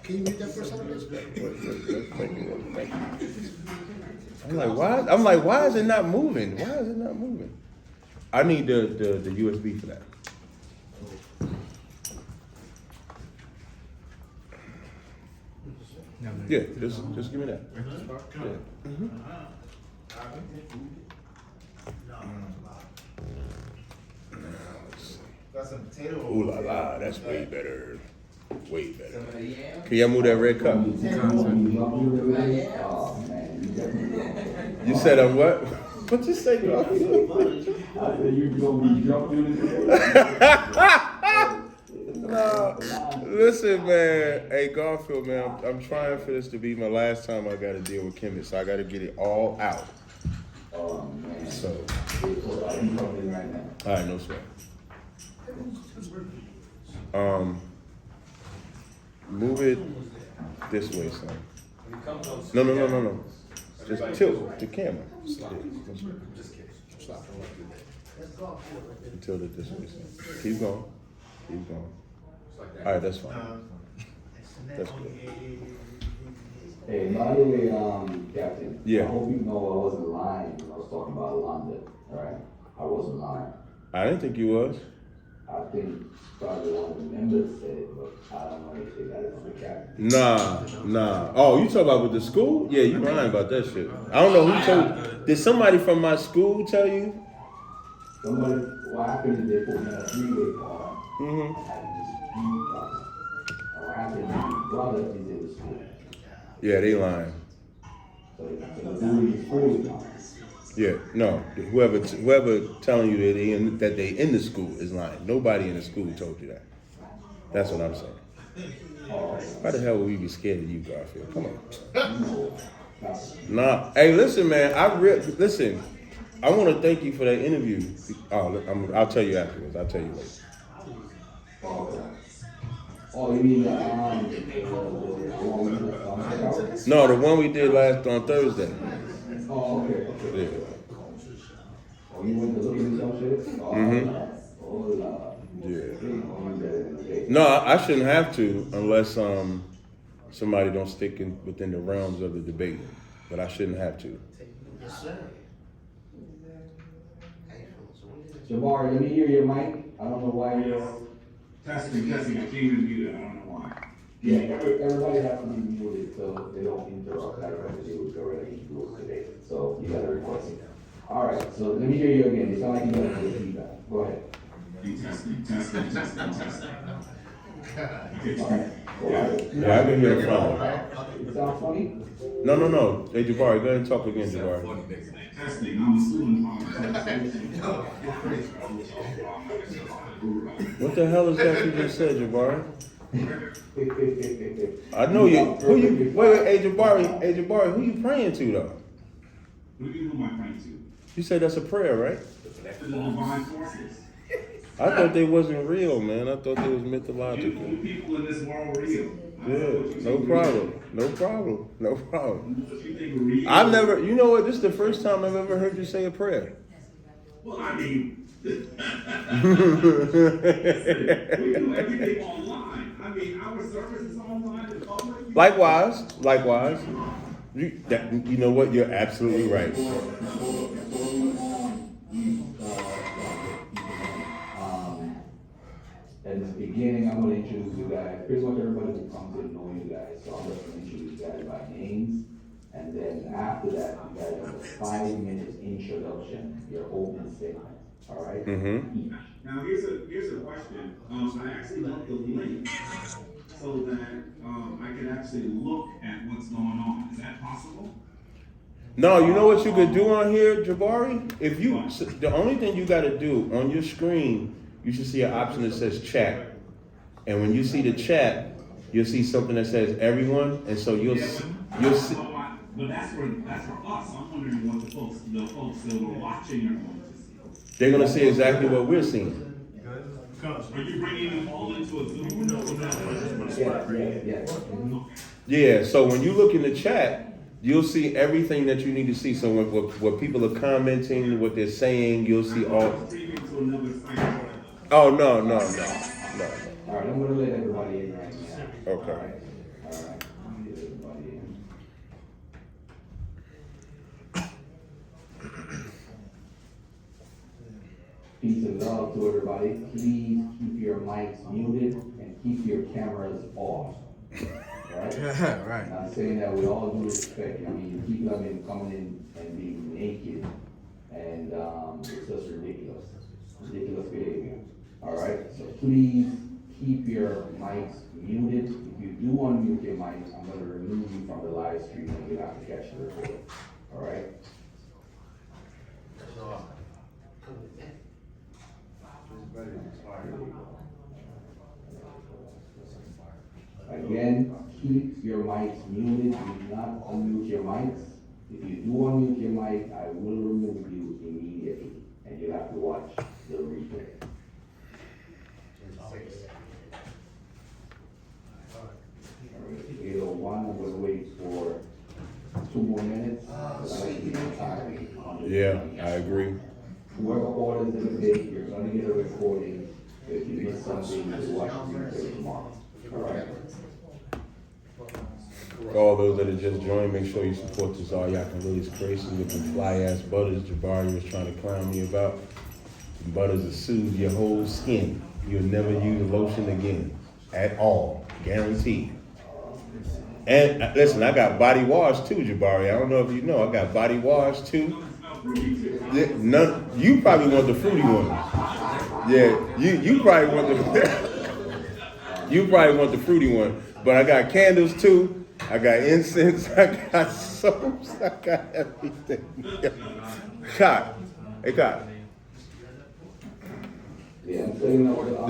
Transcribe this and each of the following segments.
Can you read that first time? I'm like, why is it not moving? Why is it not moving? I need the USB for that. Yeah, just give me that. Yeah. Ooh la la, that's way better. Way better. Can y'all move that red cup? You said I'm what? What you say, Garfield? I said you gonna be jumping No, listen, man. Hey, Garfield, man, I'm trying for this to be my last time I got to deal with Kemet, so I got to get it all out. Oh man. So, I'm jumping right now. all right, no sweat. Move it this way, son. No. Just tilt the camera. Tilt it this way, son. Keep going. All right, that's fine. That's good. Hey, by the way, Captain. Yeah. I hope you know I wasn't lying when I was talking about London. All right, I wasn't lying. I didn't think you was. I think probably one of the members said it, but I don't know if they got it from the Captain. Nah. Oh, you talking about with the school? Yeah, you lying about that shit. I don't know who told. Did somebody from my school tell you? Somebody, what happened is they put me in a three-way car. Mm-hmm. I had this huge problem. What happened is my brother is in the school. Yeah, they lying. So the dude in the school is lying. Yeah, no. Whoever telling you that they in the school is lying. Nobody in the school told you that. That's what I'm saying. Why the hell would we be scared of you, Garfield? Come on. Nah. Hey, listen, man. Listen. I want to thank you for that interview. I'll tell you afterwards. I'll tell you later. Oh, you mean No, the one we did on Thursday. Oh, okay. Yeah. Oh, you went to look at some shit? Yeah. No, I shouldn't have to unless somebody don't stick within the realms of the debate. But I shouldn't have to. Jabari, let me hear your mic. I don't know why you're... Testing. I can't even mute it. I don't know why. Yeah, everybody has to be muted so they don't interrupt. That's what they do already today. So you gotta request it. All right, so let me hear you again. It sounds like you got a good feedback. Go ahead. Testing. All right. Yeah, I can hear it fine. It sounds funny? No. Hey, Jabari, go ahead and talk again, Jabari. Testing. I'm a student. What the hell is that you just said, Jabari? I know you. Wait, hey Jabari, who you praying to though? Who am I praying to? You said that's a prayer, right? The divine forces. I thought they wasn't real, man. I thought they was mythological. The people in this world real. Yeah, no problem. You think real? I've never, you know what, this is the first time I've ever heard you say a prayer. Well, I mean, we do everything online. I mean, our service is online. The public. Likewise. You know what, you're absolutely right. At the beginning, I'm going to introduce you guys. Pretty much everybody who comes in know you guys, so I'm just going to introduce you guys by names. And then after that, you guys have a 5-minute introduction, your open statement. All right? Mm-hmm. Now here's a question. I actually want the link so that I can actually look at what's going on. Is that possible? No, you know what you could do on here, Jabari? The only thing you got to do on your screen, you should see an option that says chat. And when you see the chat, you'll see something that says everyone, and so you'll see. But that's for us. I'm wondering what the folks that were watching are going to see. They're going to see exactly what we're seeing. Are you bringing them all into a Zoom? Yeah, so when you look in the chat, you'll see everything that you need to see. So what people are commenting, what they're saying, you'll see all. Oh, no. All right, I'm going to let everybody in right now. Okay. All right. Let me get everybody in. Peace and love to everybody. Please keep your mics muted and keep your cameras off. Right? Right. And I'm saying that with all due respect. I mean, people have been coming in and being naked, and it's just ridiculous. Ridiculous behavior. All right? So please keep your mics muted. If you do unmute your mics, I'm going to remove you from the live stream and you have to catch the recording. All right? Again, keep your mics muted. Do not unmute your mics. If you do unmute your mic, I will remove you immediately, and you'll have to watch the replay. Alright, 8:01, I'm gonna wait for 2 more minutes. Because I like to be on time. Yeah, I agree. Whoever orders the debate, you're gonna get a recording. If you miss something, you watch the replay tomorrow. Alright? For all those that have just joined, make sure you support TAZARYACH and Lily's Creations with them fly ass butters JABARI was trying to clown me about. The butters will soothe your whole skin. You'll never use lotion again. At all. Guaranteed. And listen, I got body wash too, JABARI. I don't know if you know, I got body wash too. None, you probably want the fruity ones. Yeah, you probably want the you probably want the fruity one. But I got candles too. I got incense. I got soaps. I got everything. Capt. Hey, Capt. Is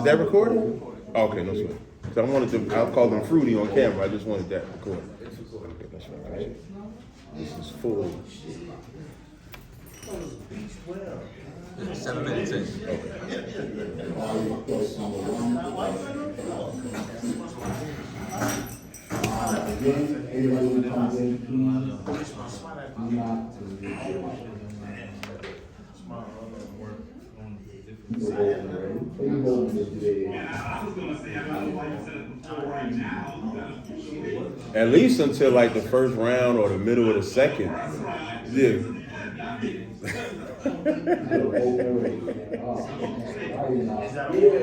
that recorded? Oh, okay, no sweat. So I wanted to. I'll call them fruity on camera. I just wanted that recorded. Okay, that's right. This is full. 7 minutes in. Again, everybody who comes in, please do not unmute your mic. People voting already. Are you voting this today? I was gonna say, I don't know why you said it before right now. At least until like the first round or the middle of the second. Yeah. People voting already. Oh, why are you not? Yeah.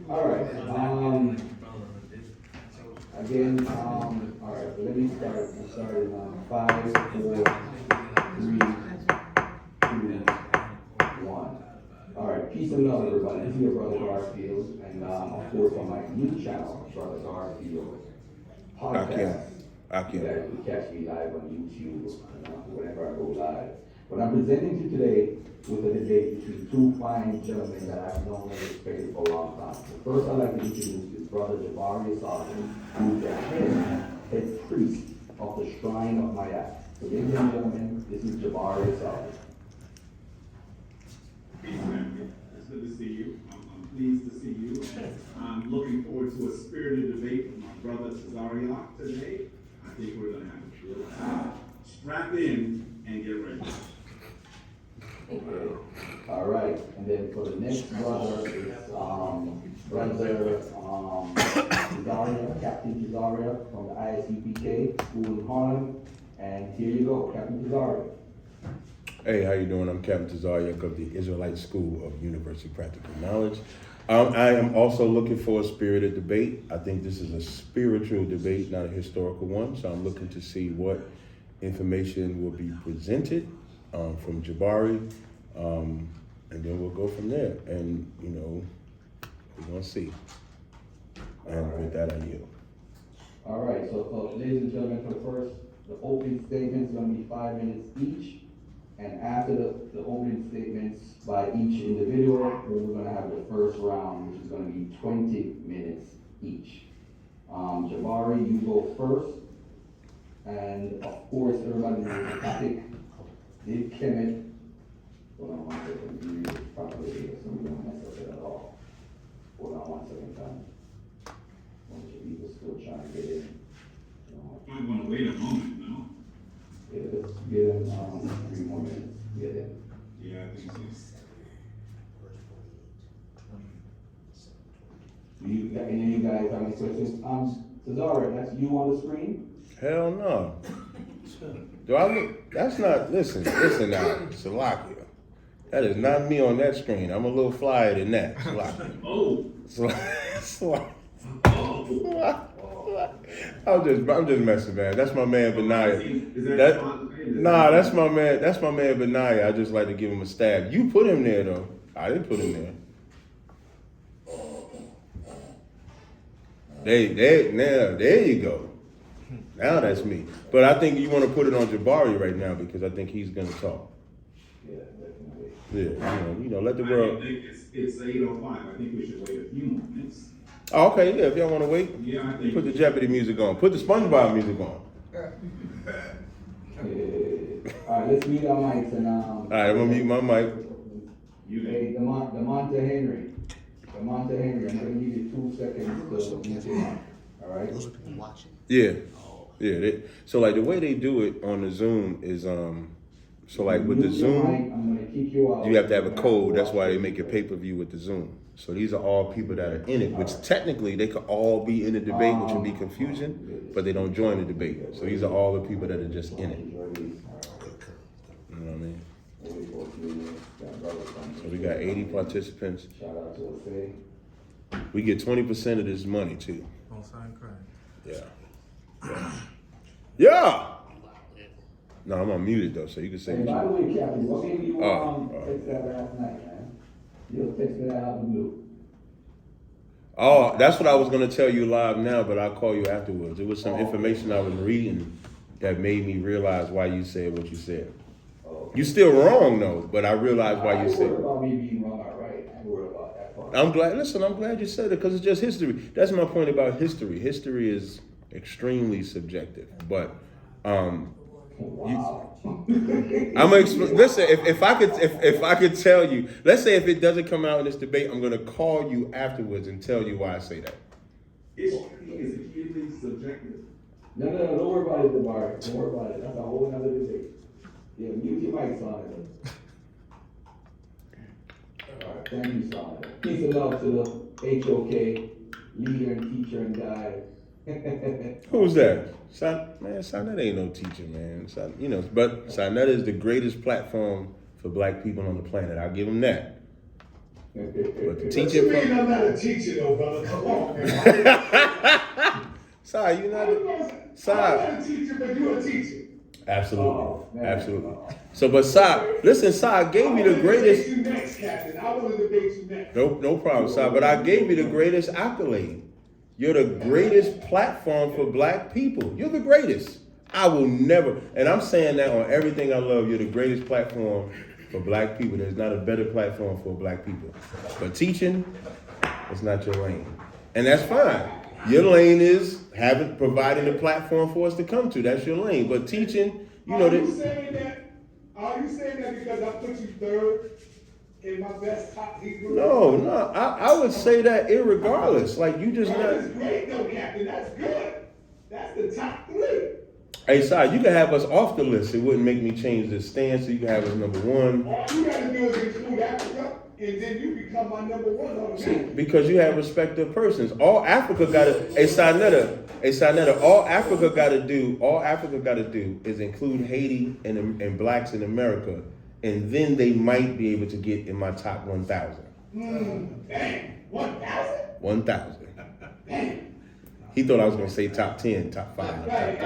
All right, again, all right, let me start. I'm starting on 5, 4, 3, 2, 1. All right, peace and love, everybody. This is your brother Garfield, and of course on my new channel, Brother Garfield podcast. I can't. You guys can catch me live on YouTube whenever I go live. But I'm presenting to you today with a debate between two fine gentlemen that I've known and respected for a long time. So first, I'd like to introduce his brother JABARI, who is the head priest of the Shrine of Mayat. So, ladies and gentlemen, this is JABARI. Peace, man. It's good to see you. I'm pleased to see you. I'm looking forward to a spirited debate with my brother TAZARYACH today. I think we're going to have a good time. Strap in and get ready. Okay. All right. And then for the next brother is brother TAZARYACH, Captain TAZARYACH from the ISUPK School in Harlem. And here you go, Captain TAZARYACH. Hey, how you doing? I'm Captain TAZARYACH of the Israelite School of University of Practical Knowledge. I am also looking for a spirited debate. I think this is a spiritual debate, not a historical one. So I'm looking to see what information will be presented from JABARI, and then we'll go from there. And, you know, we're going to see. And with that, I yield. All right, so ladies and gentlemen, for the first, the opening statements are going to be 5 minutes each. And after the opening statements by each individual, we're going to have the first round, which is going to be 20 minutes each. JABARI, you go first. And of course, everybody knows the topic. Did Kemet, hold on 1 second, you read it properly here, so we don't mess up it at all. Hold on 1 second, time. A bunch of people still trying to get in. I'm going to wait a moment, no? Yeah, let's give them 3 more minutes to get in. Yeah, I think and then you guys have any questions? Tazaryak, that's you on the screen? Hell no. Do I look? That's not. Listen now, Salakia. That is not me on that screen. I'm a little flyer than that. Salakia. Oh. Salakia. I'm just messing, man. That's my man Benaya. That's my man. That's my man Benaya. I just like to give him a stab. You put him there though. I didn't put him there. There you go. Now that's me. But I think you want to put it on Jabari right now because I think he's gonna talk. Yeah, definitely. Yeah, you know, let the I world. think it's 8:05. I think we should wait a few more minutes. Oh, okay, yeah. If y'all want to wait, Yeah, I think. put the Jeopardy music on. Put the SpongeBob music on. All right, let's mute our mics and All right, I'm gonna mute my mic. Hey, DeMonte Henry, I'm gonna give you 2 seconds to mute your mic. All right. Those are people watching. Yeah, yeah. So like the way they do it on the Zoom is so like with the Mute your mic, Zoom, I'm gonna kick you out. you have to have a code. That's why they make it pay-per-view with the Zoom. So these are all people that are in it, which technically they could all be in the debate, which would be confusion, but they don't join the debate. So these are all the people that are just in it. You know what I mean? So we got 80 participants. Shout out to Faye. We get 20% of this money too. Don't sign crime. Yeah. Yeah. No, I'm unmuted though, so you can say Hey, by the what way, Captain, what made you Oh, text that last night, man? You texted that out of the blue. Oh, that's what I was gonna tell you live now, but I'll call you afterwards. It was some information I was reading that made me realize why you said what you said. You still wrong though, but I realized why you said I ain't it. worried about me being wrong, all right? I ain't worried about that part. I'm glad you said it because it's just history. That's my point about history. History is extremely subjective, but Wow. listen. If I could tell you, let's say if it doesn't come out in this debate, I'm gonna call you afterwards and tell you why I say that. Is acutely subjective. No, don't worry about it, DeMar. Don't worry about it. That's a whole nother debate. Yeah, mute your mic, Son. All right, thank you, Son. Peace and love to the HOK leader and teacher and guide. Who's that? Sonetta ain't no teacher, man. But Sonetta is the greatest platform for black people on the planet. I'll give him that. But the teaching What you mean I'm not a teacher though, brother? Come on, man. Sorry, you not. I'm not a teacher, but you're a teacher. Absolutely, Oh, man. absolutely. So, but listen, I gave you the greatest. I want to debate you next, Captain. I want to debate you next. No problem, but I gave you the greatest accolade. You're the greatest platform for black people. You're the greatest. I will never, and I'm saying that on everything I love. You're the greatest platform for black people. There's not a better platform for black people. But teaching, it's not your lane, and that's fine. Your lane is providing a platform for us to come to. That's your lane. But teaching, you know Are you saying that because I put you third in my best top Hebrew? No. I would say that irregardless. Like you just That not. is great though, Captain. That's good. That's the top 3. Hey, Si, you can have us off the list. It wouldn't make me change the stance. So you can have us number 1. All you gotta do is include Africa, and then you become my number 1 on the map. Because you have respective persons. All Africa got to. Hey, Sinetta. All Africa got to do is include Haiti and blacks in America, and then they might be able to get in my top 1,000. Dang, 1,000? 1,000. He thought I was gonna say top 10, top 5. Right.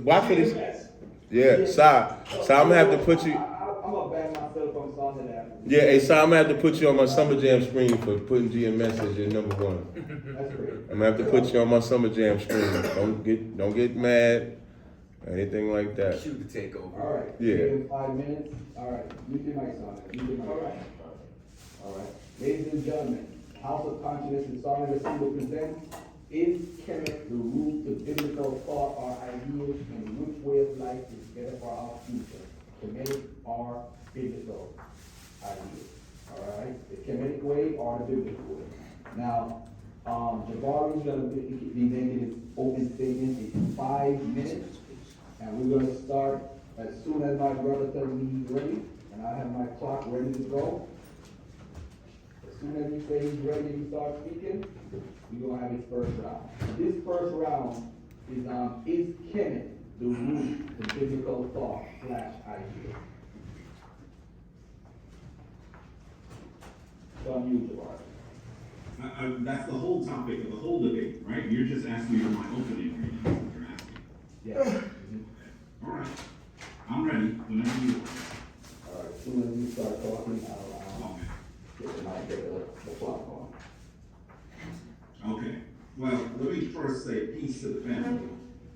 Watch for this. Yeah, Si, I'm gonna have to put you. I'm gonna ban myself from Son that. Yeah, hey, Si, I'm gonna have to put you on my Summer Jam screen for putting GMS as your number 1. That's great. I'm gonna have to put you on my Summer Jam screen. Don't get mad or anything like that. Shoot the takeover. All right. Yeah. Give him 5 minutes. All right. Mute your mic, Son. All right. Ladies and gentlemen, House of Consciousness and Sovereign Assembly presents Is Kemet the root to biblical thought or ideas, and which way of life is better for our future? Kemetic or biblical ideas? All right, the Kemetic way or the biblical way? Now, Jabari is going to be making his open statement in 5 minutes, and we're going to start as soon as my brother tells me he's ready, and I have my clock ready to go. soon as he says he's ready and he starts speaking, we're gonna have his first round. This first round is Kenneth the root, the biblical thought / idea? So I'm you, JABARI. That's the whole topic of the whole debate, right? You're just asking me for my opening reading, that's what you're asking. Yes. All right, I'm ready, whenever you are. All right, as soon as you start talking, I'll Okay. get the clock on. Okay, well, let me first say peace to the family.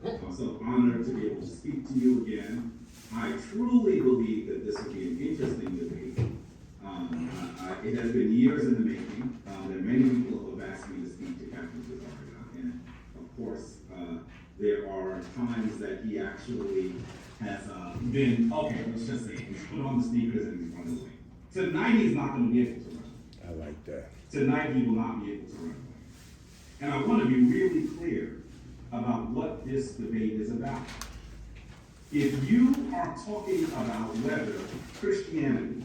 I'm so honored to be able to speak to you again. I truly believe that this will be an interesting debate. It has been years in the making. There are many people who have asked me to speak to Captain TAZARYACH, and of course, there are times that he actually has been, okay, let's just say, he's put on the sneakers and he's run away. Tonight, he's not going to be able to run. I like that. Tonight, he will not be able to run away. And I want to be really clear about what this debate is about. If you are talking about whether Christianity,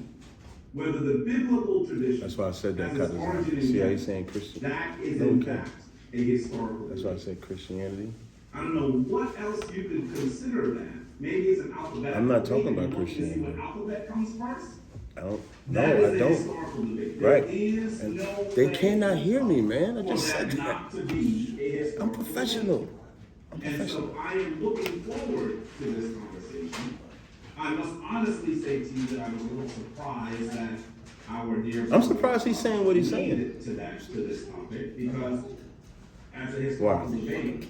whether the biblical tradition, That's why I said that, has its because origin in see how Christ, he's saying Christian. that is No, in we can't. fact a historical That's why I debate. said Christianity. I don't know what else you could consider that. Maybe it's an alphabet. I'm not talking about Maybe you want to see Christianity. what alphabet comes first. I don't. That No, is I a don't. historical debate. Right. There is And no they way cannot hear me, man. I for just said that that. not to be a historical I'm professional. debate. I'm And professional. so I am looking forward to this conversation. I must honestly say to you that I was a little surprised that our dear. I'm surprised he's saying what he's made saying. it to this topic, because as a historical debate,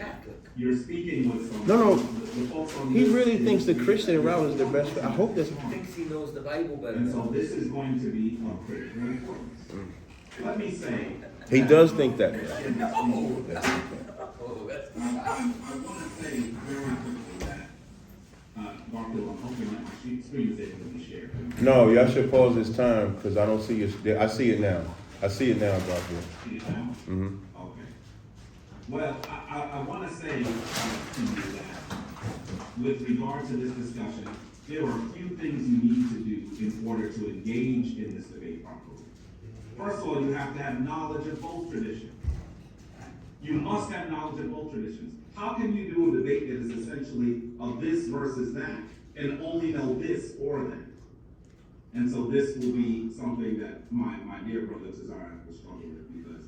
you're speaking with some. No. the folks on He this really thinks the industry Christian that route is the best. I hope that's. Thinks he knows the Bible better. And so this is going to be of critical importance. Let me say. He that, does think that. in this debate, Oh, that's. I want to say very quickly that, Garfield, I'm hoping that my screen is able to be shared. No, y'all should pause this time because I don't see it. I see it now. I see it now, Garfield. See it now? Mm-hmm. Okay. Well, I want to say to you that with regard to this discussion, there are a few things you need to do in order to engage in this debate properly. First of all, you have to have knowledge of both traditions. You must have knowledge of both traditions. How can you do a debate that is essentially of this versus that and only know this or that? And so this will be something that my dear brother TAZARYACH will struggle with, because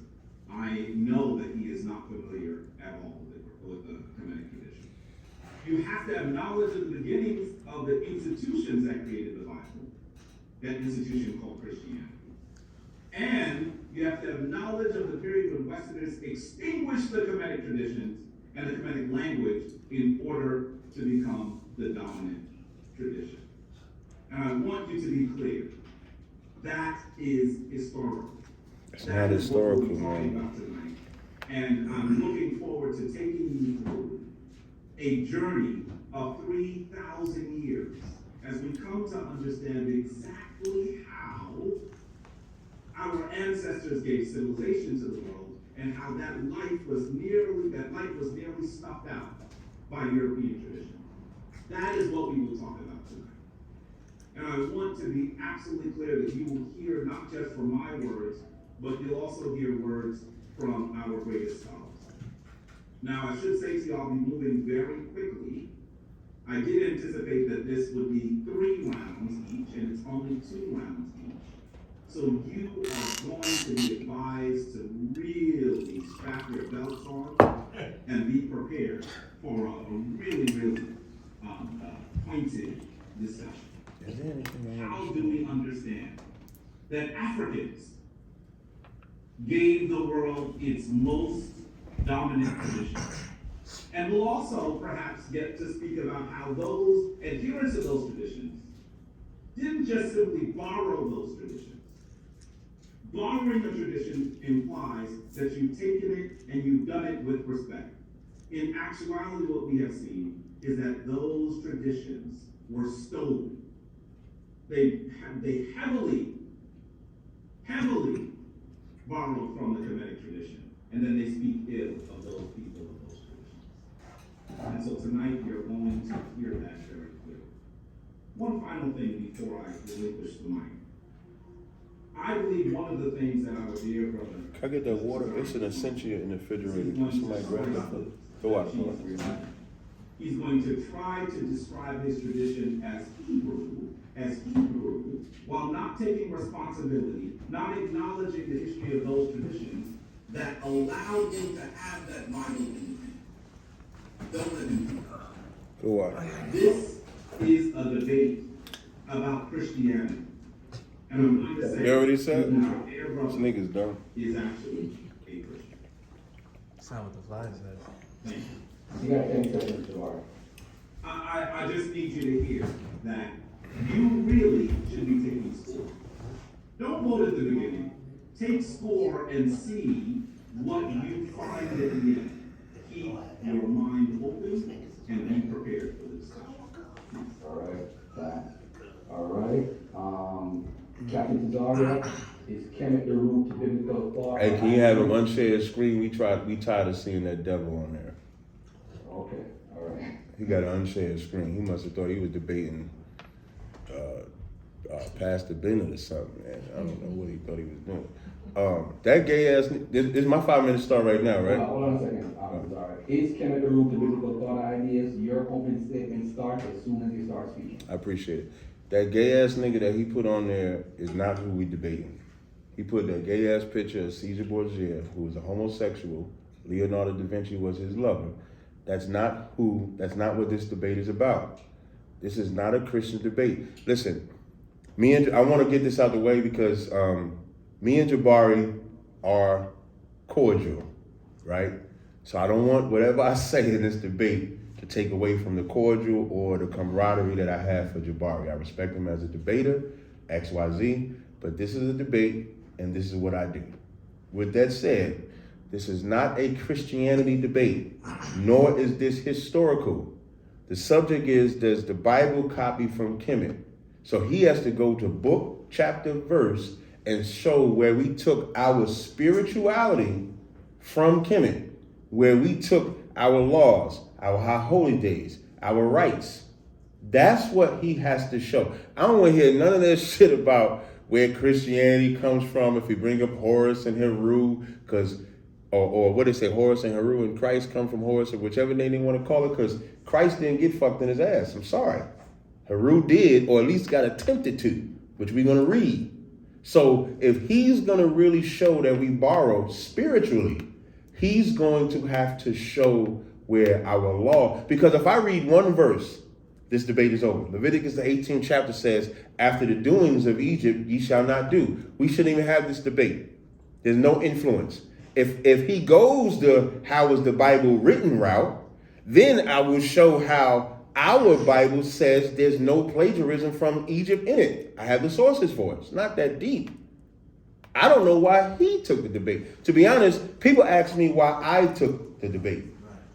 I know that he is not familiar at all with the Kemetic tradition. You have to have knowledge of the beginnings of the institutions that created the Bible, that institution called Christianity. And you have to have knowledge of the period when Westerners extinguished the Kemetic traditions and the Kemetic language in order to become the dominant tradition. And I want you to be clear, that is historical. It's That not is what we'll be historical, talking man. about tonight. And I'm looking forward to taking you through a journey of 3,000 years as we come to understand exactly how our ancestors gave civilization to the world, and how that life was nearly snuffed out by European tradition. That is what we will talk about tonight. And I want to be absolutely clear that you will hear not just from my words, but you'll also hear words from our greatest scholars. Now, I should say to you, I'll be moving very quickly. I did anticipate that this would be 3 rounds each, and it's only 2 rounds each. So you are going to be advised to really strap your belts on and be prepared for a really pointed discussion. Is there anything I How want do to we understand that Africans gave the world its most dominant tradition? And we'll also perhaps get to speak about how those adherents of those traditions didn't just simply borrow those traditions. Borrowing a tradition implies that you've taken it and you've done it with respect. In actuality, what we have seen is that those traditions were stolen. They heavily borrowed from the Kemetic tradition, and then they speak ill of those people of those traditions. And so tonight you're going to hear that very clearly. One final thing before I relinquish the mic. I believe one of the things that our dear brother. Can I get that water? It's an essential in the refrigerator. Can somebody grab that for me? Go out. He's going to try to describe his tradition as Hebrew, while not taking responsibility, not acknowledging the history of those traditions that allowed him to have that Bible in him. Go out. This is a debate about Christianity. And I'm going to say, You already said? our dear This brother nigga's dumb. is actually a Christian. That's not what the flag says. Thank you. You got 10 seconds, Jabari. I just need you to hear that you really should be taking score. Don't vote at the beginning. Take score and see what you find at the end. Keep your mind open and be prepared for the discussion. All right, thanks. All right, Captain TAZARYACH, is Kemet the root to biblical thought? Hey, can you have him unshare his screen? We tired of seeing that devil on there. Okay, all right. He got an unshare screen. He must have thought he was debating Pastor Bennett or something, man. I don't know what he thought he was doing. That gay ass, this is my 5 minute start right now, right? Hold on a second, sorry. Is Kemet the root to biblical thought ideas? Your open statement starts as soon as you start speaking. I appreciate it. That gay ass nigga that he put on there is not who we debating. He put that gay ass picture of Caesar Borgia, who was a homosexual. Leonardo da Vinci was his lover. That's not what this debate is about. This is not a Christian debate. Listen, I want to get this out the way because me and Jabari are cordial, right? So I don't want whatever I say in this debate to take away from the cordial or the camaraderie that I have for Jabari. I respect him as a debater, XYZ, but this is a debate and this is what I do. With that said, this is not a Christianity debate, nor is this historical. The subject is, does the Bible copy from Kemet? So he has to go to book, chapter, verse, and show where we took our spirituality from Kemet, where we took our laws, our high holy days, our rights. That's what he has to show. I don't want to hear none of that shit about where Christianity comes from, if we bring up Horus and Heru, or what they say, Horus and Heru and Christ come from Horus, or whichever name they want to call it, because Christ didn't get fucked in his ass. I'm sorry. Heru did, or at least got attempted to, which we're going to read. So if he's going to really show that we borrow spiritually, he's going to have to show where our law, because if I read one verse, this debate is over. Leviticus, the 18th chapter says, after the doings of Egypt, ye shall not do. We shouldn't even have this debate. There's no influence. If he goes the how is the Bible written route, then I will show how our Bible says there's no plagiarism from Egypt in it. I have the sources for it. It's not that deep. I don't know why he took the debate. To be honest, people ask me why I took the debate.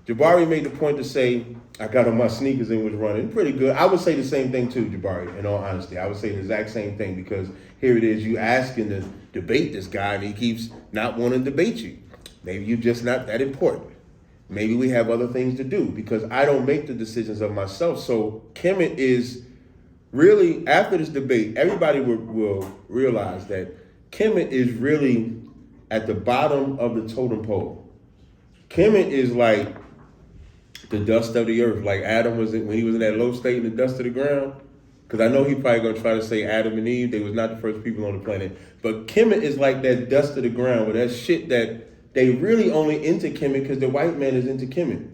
Jabari made the point to say, I got on my sneakers and was running pretty good. I would say the same thing too, Jabari, in all honesty. I would say the exact same thing because here it is, you asking to debate this guy and he keeps not wanting to debate you. Maybe you're just not that important. Maybe we have other things to do because I don't make the decisions of myself. So Kemet is really, after this debate, everybody will realize that Kemet is really at the bottom of the totem pole. Kemet is like the dust of the earth, like Adam was when he was in that low state in the dust of the ground. Because I know he's probably going to try to say Adam and Eve, they was not the first people on the planet. But Kemet is like that dust of the ground, with that shit that they really only into Kemet because the white man is into Kemet.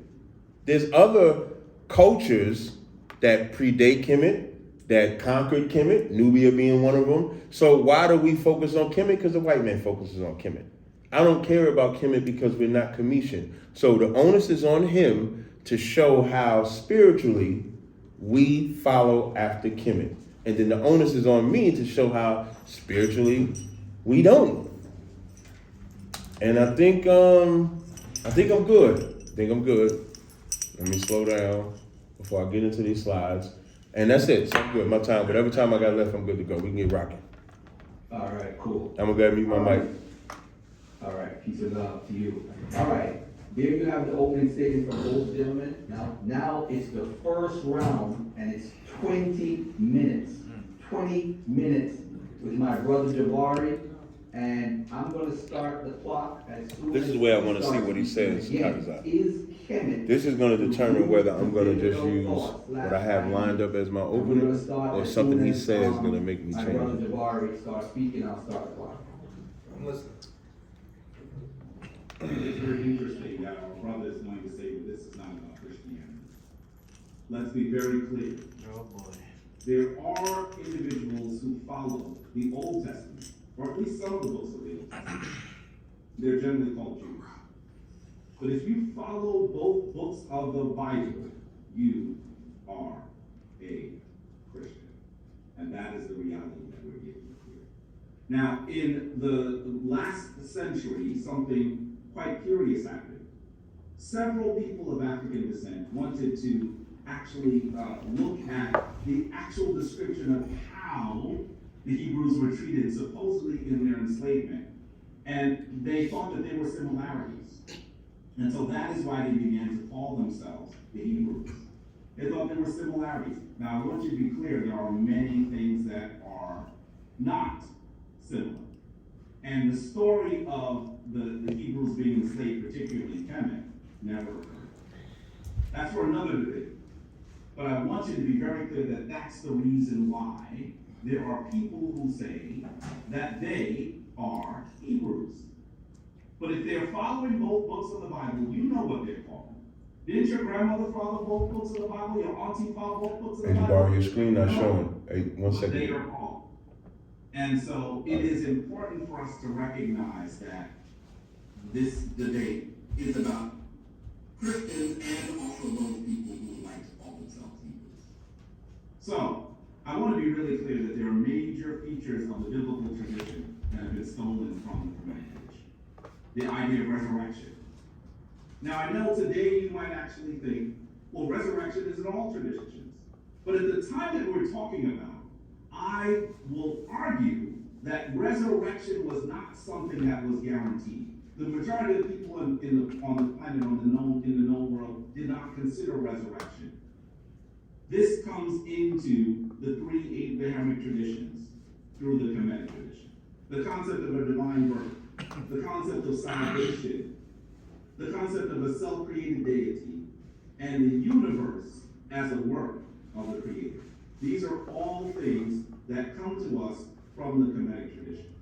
There's other cultures that predate Kemet, that conquered Kemet, Nubia being one of them. So why do we focus on Kemet? Because the white man focuses on Kemet. I don't care about Kemet because we're not Cometian. So the onus is on him to show how spiritually we follow after Kemet. And then the onus is on me to show how spiritually we don't. And I think I'm good. Let me slow down before I get into these slides. And that's it. So I'm good. My time, whatever time I got left, I'm good to go. We can get rocking. All right, cool. I'm gonna go ahead and mute my mic. All right, peace and love to you. All right, there you have the opening statement from both gentlemen. Now it's the first round, and it's 20 minutes. 20 minutes with my brother Jabari, and I'm gonna start the clock as soon This as is where I he wanna see starts. what he says, Again, TAZARYACH. is Kemet This is gonna determine whether I'm gonna just digital use thoughts what I have lined up as my And we're opening, gonna start or as something soon he as, says is gonna make me my brother change it. Jabari starts speaking, I'll start the clock. I'm listening. It's very interesting that our brother is going to say that this is not about Christianity. Let's be very clear. Oh boy. There are individuals who follow the Old Testament, or at least some of the books of the Old Testament. They're generally called Jews. But if you follow both books of the Bible, you are a Christian. And that is the reality that we're getting here. Now, in the last century, something quite curious happened. Several people of African descent wanted to actually look at the actual description of how the Hebrews were treated supposedly in their enslavement. And they thought that there were similarities. And so that is why they began to call themselves the Hebrews. They thought there were similarities. Now, I want you to be clear, there are many things that are not similar. And the story of the Hebrews being enslaved, particularly in Kemet, never occurred. That's for another debate. But I want you to be very clear that that's the reason why there are people who say that they are Hebrews. But if they're following both books of the Bible, you know what they're called. Didn't your grandmother follow both books of the Bible? Your auntie follow both books of the Hey, Bible? Jabari, your screen not No. showing. Hey, one But they second. are called. And so it is important for us to recognize that this debate is about Christians and also those people who like to call themselves Hebrews. So, I want to be really clear that there are major features of the biblical tradition that have been stolen from the Kemetic tradition. The idea of resurrection. Now, I know today you might actually think, well, resurrection is in all traditions. But at the time that we're talking about, I will argue that resurrection was not something that was guaranteed. The majority of the people on the planet, in the known world, did not consider resurrection. This comes into the three Abrahamic traditions through the Kemetic tradition. The concept of a divine birth, the concept of salvation, the concept of a self-created deity, and the universe as a work of the Creator. These are all things that come to us from the Kemetic tradition.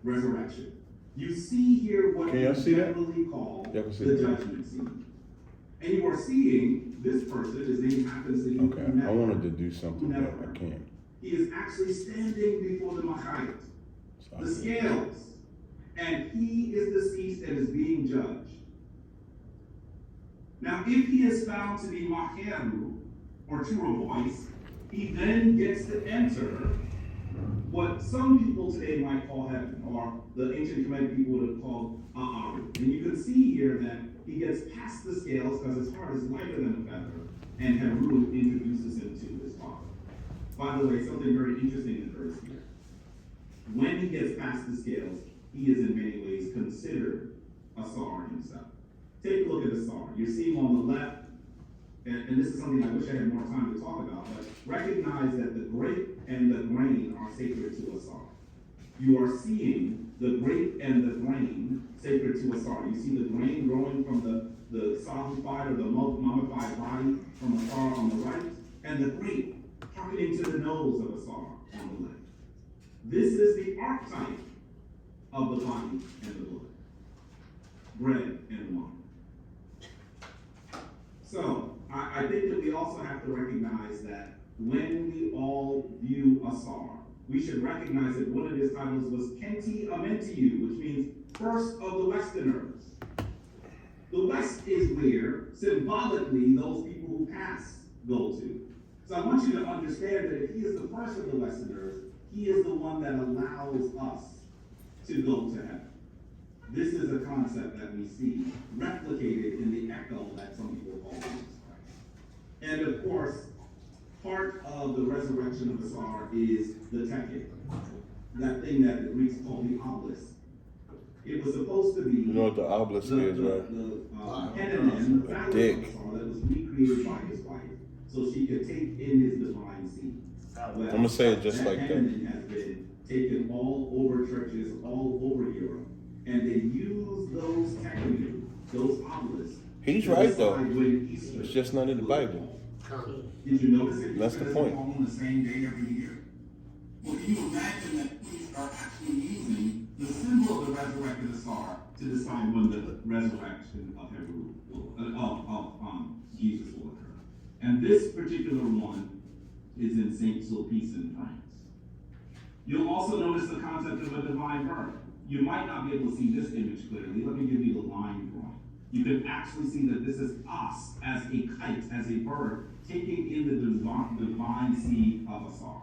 Resurrection. You see here what Can y'all see that? generally call Y'all can see the that. judgment scene. And you are seeing this person, his name happens to be Okay, I Never. wanted to do something, but I can't. He is actually standing before the Machayat, So I the can't. scales, and he is deceased and is being judged. Now, if he is found to be Macheru, or true of voice, he then gets to enter what some people today might call heaven, or the ancient Kemetic people would have called A'aru. And you can see here that he gets past the scales because his heart is lighter than a feather, and Heru introduces him to his father. By the way, something very interesting occurs here. When he gets past the scales, he is in many ways considered a Sar himself. Take a look at the Sar. You're seeing on the left, and this is something I wish I had more time to talk about, but recognize that the grape and the grain are sacred to a Sar. You are seeing the grape and the grain sacred to a Sar. You see the grain growing from the solidified or the mummified body from a Sar on the right, and the grape targeting to the nose of a Sar on the left. This is the archetype of the body and the blood, bread and wine. So, I think that we also have to recognize that when we all view Asar, we should recognize that one of his titles was Kenti Amentiu, which means first of the Westerners. The West is where, symbolically, those people who pass go to. So I want you to understand that if he is the first of the Westerners, he is the one that allows us to go to heaven. This is a concept that we see replicated in the echo that some people call Jesus Christ. And of course, part of the resurrection of the Sar is the Tekket, that thing that the Greeks call the obelisk. It was supposed to be You know what the obelisk is, right? the Henonym, the phallus of dick. the Sar that was recreated by his wife. so she could take in his divine seed. Well, I'ma say it just like that. canon has been taken all over churches, all over Europe, and they use those technically, those obelisks. He's to right, decide though. when Easter It's just not in the Bible. Did you notice it? That's the Because point. it's all on the same day every year. Well, can you imagine that priests are actually using the symbol of the resurrected star to decide when the resurrection of Jesus will occur? And this particular one is in Saint Sulpice in France. You'll also notice the concept of a divine birth. You might not be able to see this image clearly. Let me give you the line drawing. You can actually see that this is us as a kite, as a bird, taking in the divine seed of a star.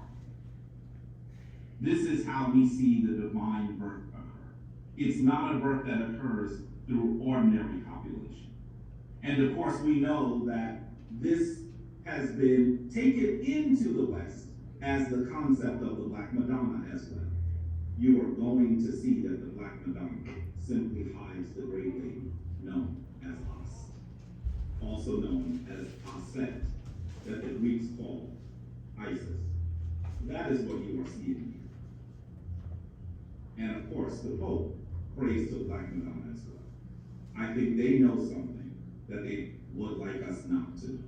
This is how we see the divine birth occur. It's not a birth that occurs through ordinary copulation. And of course, we know that this has been taken into the West as the concept of the Black Madonna as well. You are going to see that the Black Madonna simply hides the great lady known as us, also known as Aset, that the Greeks call Isis. That is what you are seeing here. And of course, the Pope prays to Black Madonna as well. I think they know something that they would like us not to know.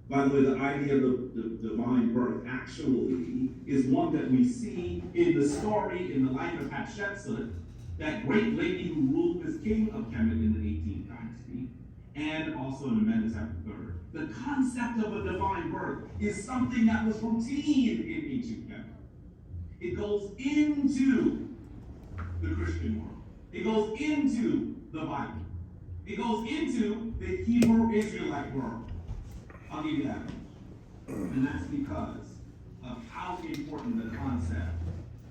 By the way, the idea of the divine birth actually is one that we see in the story in the life of Hatshepsut, that great lady who ruled as king of Kemet in the 18th dynasty, and also in Amenhotep III. The concept of a divine birth is something that was routine in ancient Kemet. It goes into the Christian world. It goes into the Bible. It goes into the Hebrew Israelite world. I'll give you that. And that's because of how important the concept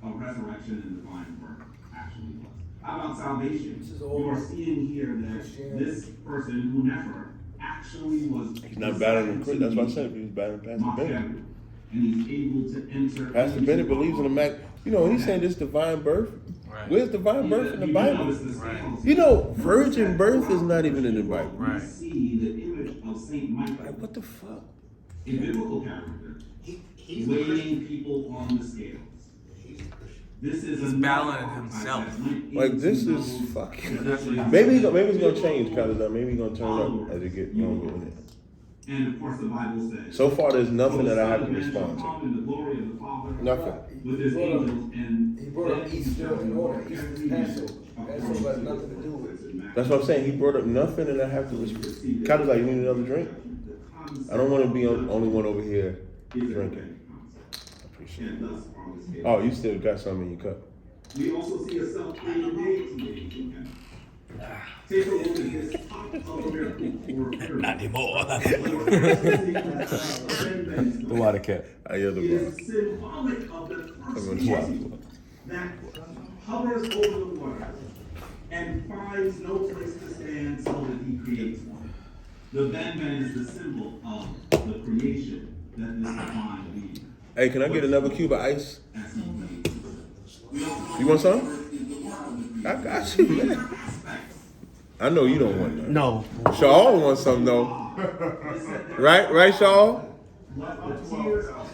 of resurrection and divine birth actually was. How about salvation? You are seeing here that this person, Hunefer, actually was. He's not battling the That's why I said he was battling Pastor Bennett. And he's able to enter. Pastor Bennett believes in the Mac. You know, he's saying this divine birth. Right. Where's divine birth in the Bible? Right. You know, virgin birth is not even in the Bible. Right. See the image of Saint Michael. Like, what the fuck? A biblical character, He's a weighing Christian. people on the scales. He's a Christian. This is He's battling himself. Like, this is fucking. Maybe it's gonna change, kind of. Maybe he's gonna turn up as it get longer with it. And of course, the Bible says. So far, there's nothing that I have to respond to. to. Nothing. With his angels and. He brought up Easter in order. Easter's Passover. Passover has nothing to do with it. That's what I'm saying. He brought up nothing that I have to respond. Kind of like, you need another drink? I don't want to be the only one over here drinking. I appreciate it. Oh, you still got some in your cup. We also see a self-created deity. Take a look at this top of a miracle. Not anymore. A lot of cat. I hear the It bar. is symbolic of the first Everyone's deity wild. that hovers over the water and finds no place to stand so that he creates one. The Ben is the symbol of the creation that this divine being. Hey, can I get another cube of ice? As he made. You want some? I got you, man. I know you don't want none. No. Shaw wants some though. Right, Shaw?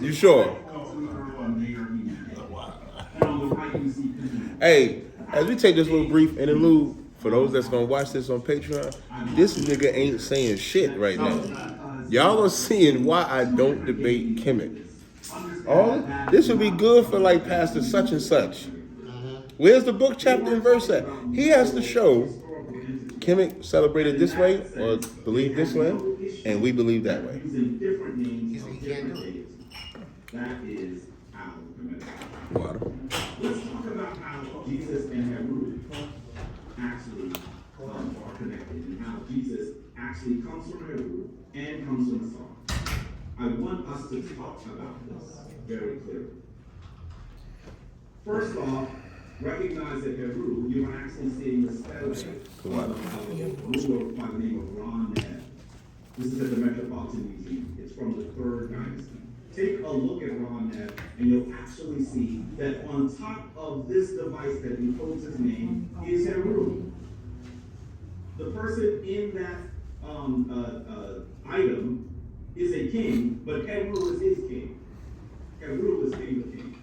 You sure? Hey, as we take this little brief interlude, for those that's gonna watch this on Patreon, this nigga ain't saying shit right now. Y'all are seeing why I don't debate Kemet. Oh, this would be good for like Pastor such and such. Where's the book, chapter, and verse at? He has to show Kemet celebrated this way or believed this way, and we believe that way. That is how Water. Let's talk about how Jesus and Heru actually are connected, and how Jesus actually comes from Heru and comes from the Psalm. I want us to talk about this very clearly. First off, recognize that Heru, you are actually seeing the stele of a ruler by the name of Ron Neb. This is at the Metropolitan Museum. It's from the 3rd dynasty. Take a look at Ron Neb, and you'll actually see that on top of this device that encodes his name is Heru. The person in that item is a king, but Heru is his king. Heru is king of kings.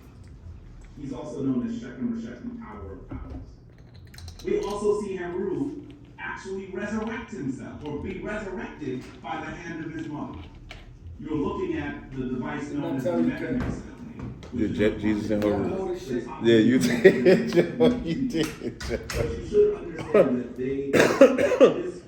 He's also known as Shechem or Shechem, power of powers. We also see Heru actually resurrect himself or be resurrected by the hand of his mother. You're looking at the device known as the mechanism. Jesus and Heru. Shit. Yeah, you did. You did. But you should understand that this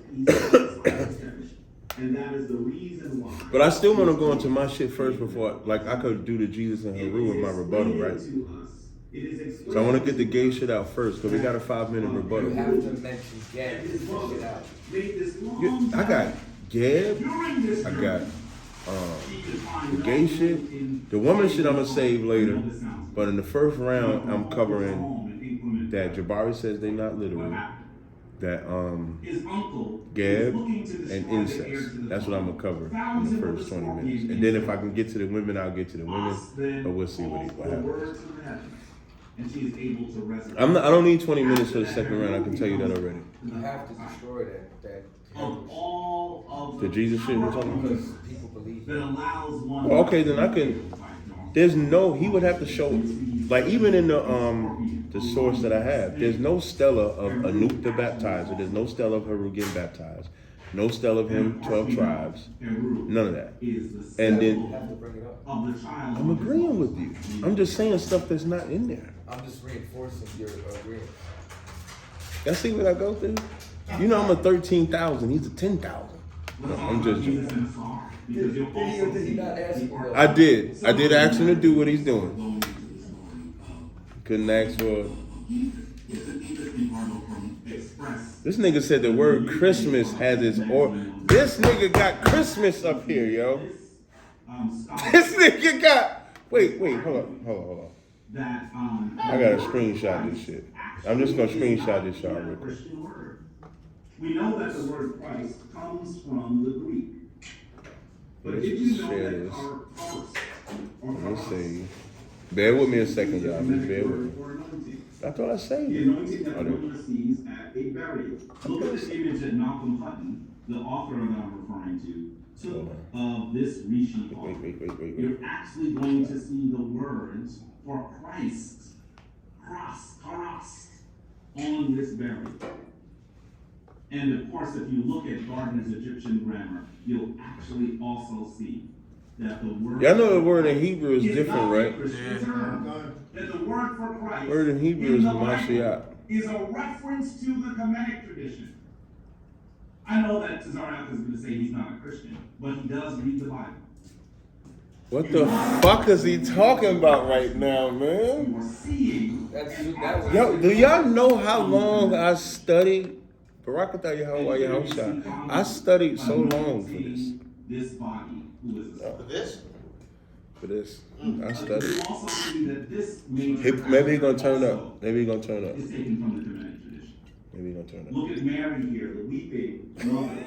and that is the reason why. But I still want to go into my shit first before, like, I could do the Jesus and Heru in my rebuttal, right? So I want to get the gay shit out first, because we got a 5-minute You rebuttal. have to mention Gab to push it out. Yeah, I got Gab, I got the gay shit. The woman shit I'm going to save later. But in the first round, I'm covering that Jabari says they not literal. That Gab and incest. That's what I'm gonna cover in the first 20 minutes. And then if I can get to the women, I'll get to the women. But we'll see what happens. I don't need 20 minutes for the second round. I can tell you that already. You have to destroy that The Jesus shit we're talking about. because people believe it. Oh, okay, then I can. There's no. He would have to show. Like even in the source that I have, there's no stela of Anuk the baptizer. There's no stela of Heru getting baptized. No stela of him 12 tribes. None of that. And You then have to bring it up. I'm agreeing with you. I'm just saying stuff that's not in there. I'm just reinforcing your agreement. Y'all see what I go through? You know I'm a 13,000. He's a 10,000. No, I'm just joking. Did he not ask you? I did ask him to do what he's doing. Couldn't ask for. This nigga said the word Christmas has its or. This nigga got Christmas up here, yo. This nigga got. Wait, hold on. I gotta screenshot this shit. I'm just gonna screenshot this, y'all, real quick. We know that the word Christ comes from the Greek. But Let's did you know share that this. our Let's see. Bear with me a second, y'all. Just bear with me. I thought I saved The it. anointing that Oh, one receives at a burial. Look at the image that Malcolm Hutton, the author that I'm referring to, took of this Rishi altar. Wait. You're actually going to see the words for Christ, cross, on this burial. And of course, if you look at Gardner's Egyptian grammar, you'll actually also see that the word. Y'all know the word in Hebrew is different, not a right? Christian term. That the word for Christ Word in Hebrew is the Bible Mashiach. is a reference to the Kemetic tradition. I know that TAZARYACH is going to say he's not a Christian, but he does read the Bible. What the fuck is he talking about right now, man? You are seeing. That was Yo, do y'all know how long I studied? Barakatah Yahweh Yahushua. I studied so long for this. This body, who is the For this? For this. I You studied. also see that this major Maybe he's gonna turn up. Maybe he's gonna turn up. is taken from the Kemetic tradition. Maybe he's gonna turn up. Look at Mary here, the weeping mother.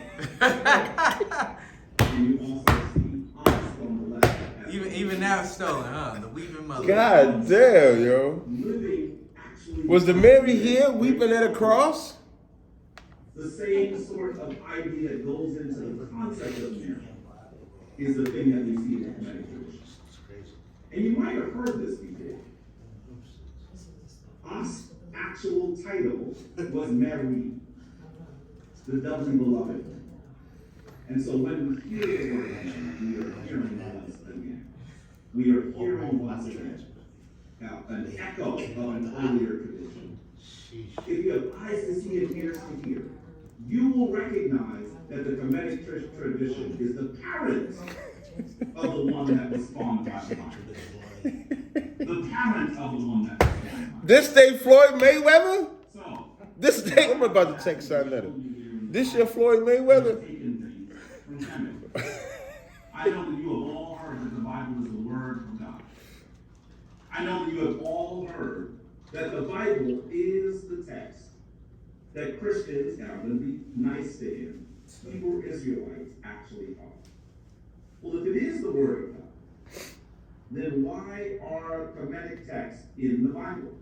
And you also see us on the left. as Even now it's stolen, huh? The weeping mother. God damn, yo. living actually Was the Mary here weeping at a cross? the same sort of idea that goes into the concept of Mary is the thing that we see in the Kemetic tradition. And you might have heard this before. Us actual title was Mary, the doubly beloved. And so when we hear the word again, we are hearing once again. We are hearing once again. Now, an echo of an earlier tradition. If you have eyes to see and ears to hear, you will recognize that the Kemetic tradition is the parent of the one that was spawned by the Bible. The parent of the one that was spawned by This day Floyd Mayweather? So, This day, I'm about to text that letter. This your Floyd Mayweather? taken things from Kemet. I know that you have all heard that the Bible is the Word of God. I know that you have all heard that the Bible is the text that Christians, now let me be nice to him, Hebrew Israelites actually are. Well, if it is the Word of God, then why are Kemetic texts in the Bible?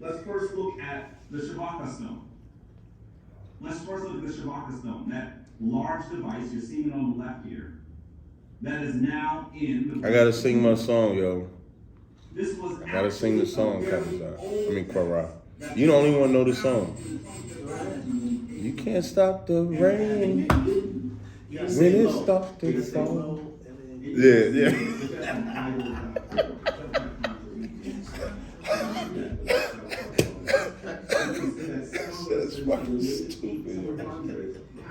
Let's first look at the Shabbat stone. Let's first look at the Shabbat stone, that large device, you're seeing it on the left here, that is now in the... I gotta sing my song, yo. This was I gotta sing the song, actually a Captain. very I mean, Quara. You the only one know the song. You can't stop the rain when it starts to fall. Yeah. That's fucking stupid.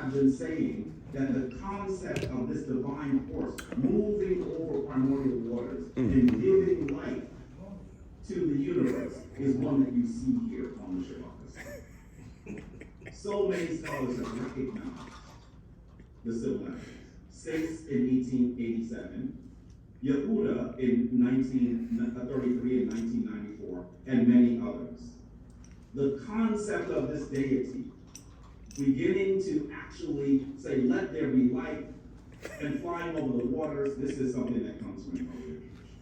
I've been saying that the concept of this divine force moving over primordial waters and giving life to the universe is one that you see here on the Shabbat. So many scholars have recognized the similarities. Six in 1887, Yehuda in 1933 and 1994, and many others. The concept of this deity beginning to actually say, let there be light, and flying over the waters, this is something that comes from the earlier tradition.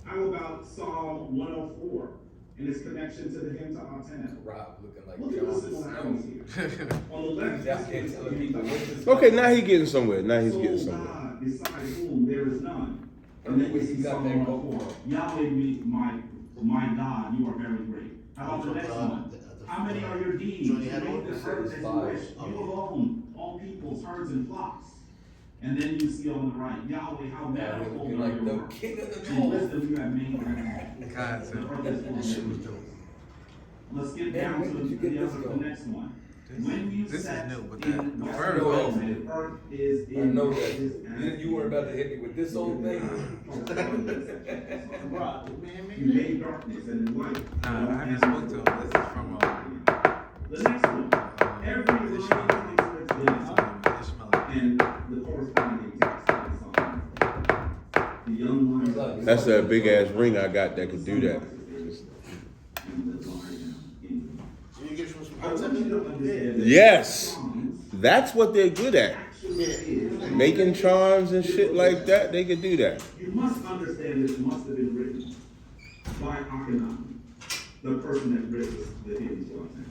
How about Psalm 104 and its connection to the hymn to Aten? Rob looking like Look at the similarities here. On the left, Y'all can't tell people what this Okay, now he's getting somewhere. Now he's so getting somewhere. God, beside whom there is none. And then you see Psalm 104. Yahweh, my God, you are very great. How about the next one? How many are your deeds? You made the earth as you wish. You alone, all peoples, herds, and flocks. And then you see on the right, Yahweh, how manifold are like your the works. king of the In north. wisdom you have made them. God, so Let's get Man, down when to did you get this the going? next one. When you this is set new, but in the the bird earth, goes. the earth is I in know is that. You weren't about to hit me with this old thing. You made darkness and light. Nah, I haven't spoke to him. This is from The next one. Every line comes to its limit, Ishmael. and the corresponding text of the song. The young lion. That's that big ass ring I got that could do that. You get from some Yes, that's what they're good at. Making charms and shit like that. They could do that. You must understand this must have been written by Akhenaten, the person that wrote the hymns to Aten.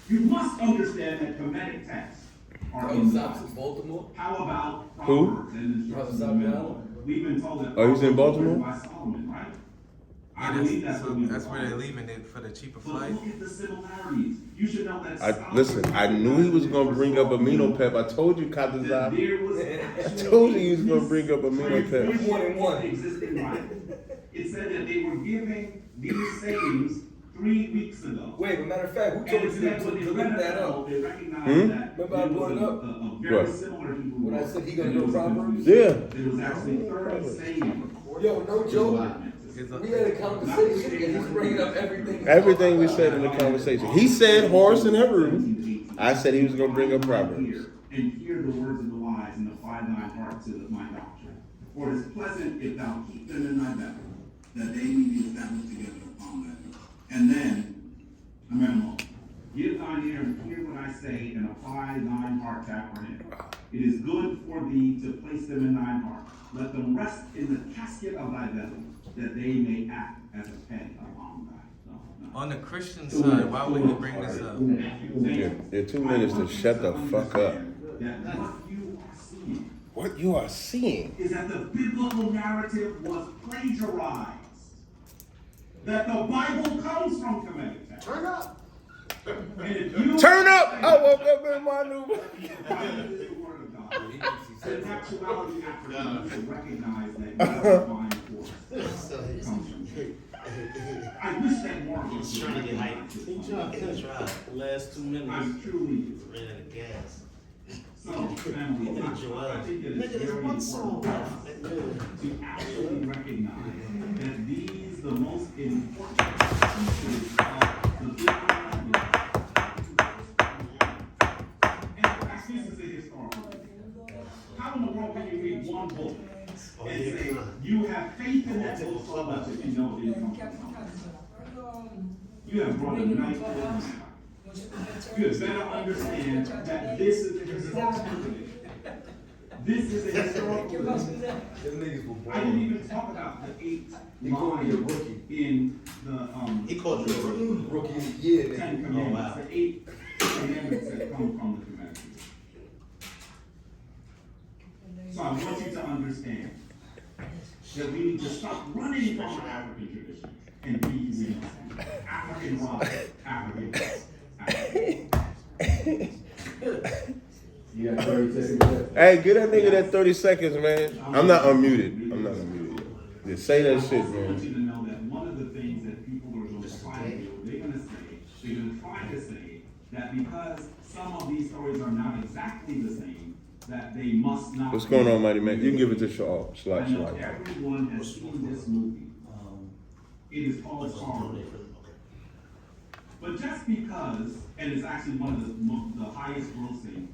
You must understand that Kemetic texts are in Baltimore. How about Who? Proverbs and instructions South in Carolina. Memo? We've been told that. Oh, he's in Proverbs was Baltimore? written by Solomon, right? I Yeah, believe that's so what we that's where they're leaving it for the cheaper But flight. look at the similarities. You should know that. Listen, I knew he was gonna bring up amino pep. I told you, Captain. That there was I told you he was gonna bring up amino pep. 1 and 1. Existing right. It said that they were giving these sayings 3 weeks ago. Wait, as a matter of fact, who And told it you said to when they look read that it, up? they recognized Hmm? that Remember I it was brought it up? a very What? similar Hebrew When I word. said he gonna And know it was Proverbs? confusing. Yeah. It was actually third saying. Yo, no joke. We had a conversation and he's bringing up everything. Everything we said in the conversation. He said horse and Hebrew. I said he was gonna bring up Proverbs. And hear the words of the wise and apply thine heart to my doctrine. For it is pleasant if thou keep them in thy belly, that they may be established together upon that. And then, a memo. Give thine ear and hear what I say, and apply thine heart to apprehend. It is good for thee to place them in thine heart. Let them rest in the casket of thy belly, that they may act as a pen upon thy. On the Christian side, why would he bring this up? They're 2 minutes to shut the fuck up. That what you are seeing What you are seeing? is that the biblical narrative was plagiarized. That the Bible comes from Kemetic text. Turn up. And if you Turn up! I woke up in my new. the Bible is the word of God. In actuality, after you should recognize that your divine force comes from you. I wish that more of us He's trying to get hyped. He's trying to try. The last 2 minutes. I'm truly Ran out of gas. so family. I think that Nigga, it's there's very one song important left. to actually recognize that these, the most important pieces of the biblical language. And I see this is historical. How in the world can you read one book and say you have faith in that book so much if you know it didn't come from something? You have brought a nice book. You had better understand that this is a historical movie. This is a historical movie. Them niggas were I didn't born. even talk about the 8 He called me a lines rookie. in the He called you a rookie. Rookie of the year, Ten nigga. Commandments, wow. the 8 commandments that come from the So I want you to understand that we need to stop running from our African tradition and be who we are. African rock, African dance, African. You got 30 seconds. Hey, get that nigga that 30 seconds, man. I'm not unmuted. I'm not unmuted yet. Just say that shit, I also want you man. to know that one of the things that people are going to try to do, they're going to try to say that because some of these stories are not exactly the same, that they must not. What's going on, Mighty Man? You can give it to Shaw. I know everyone has seen this movie. It is called Star Wars. But just because, and it's actually one of the highest grossing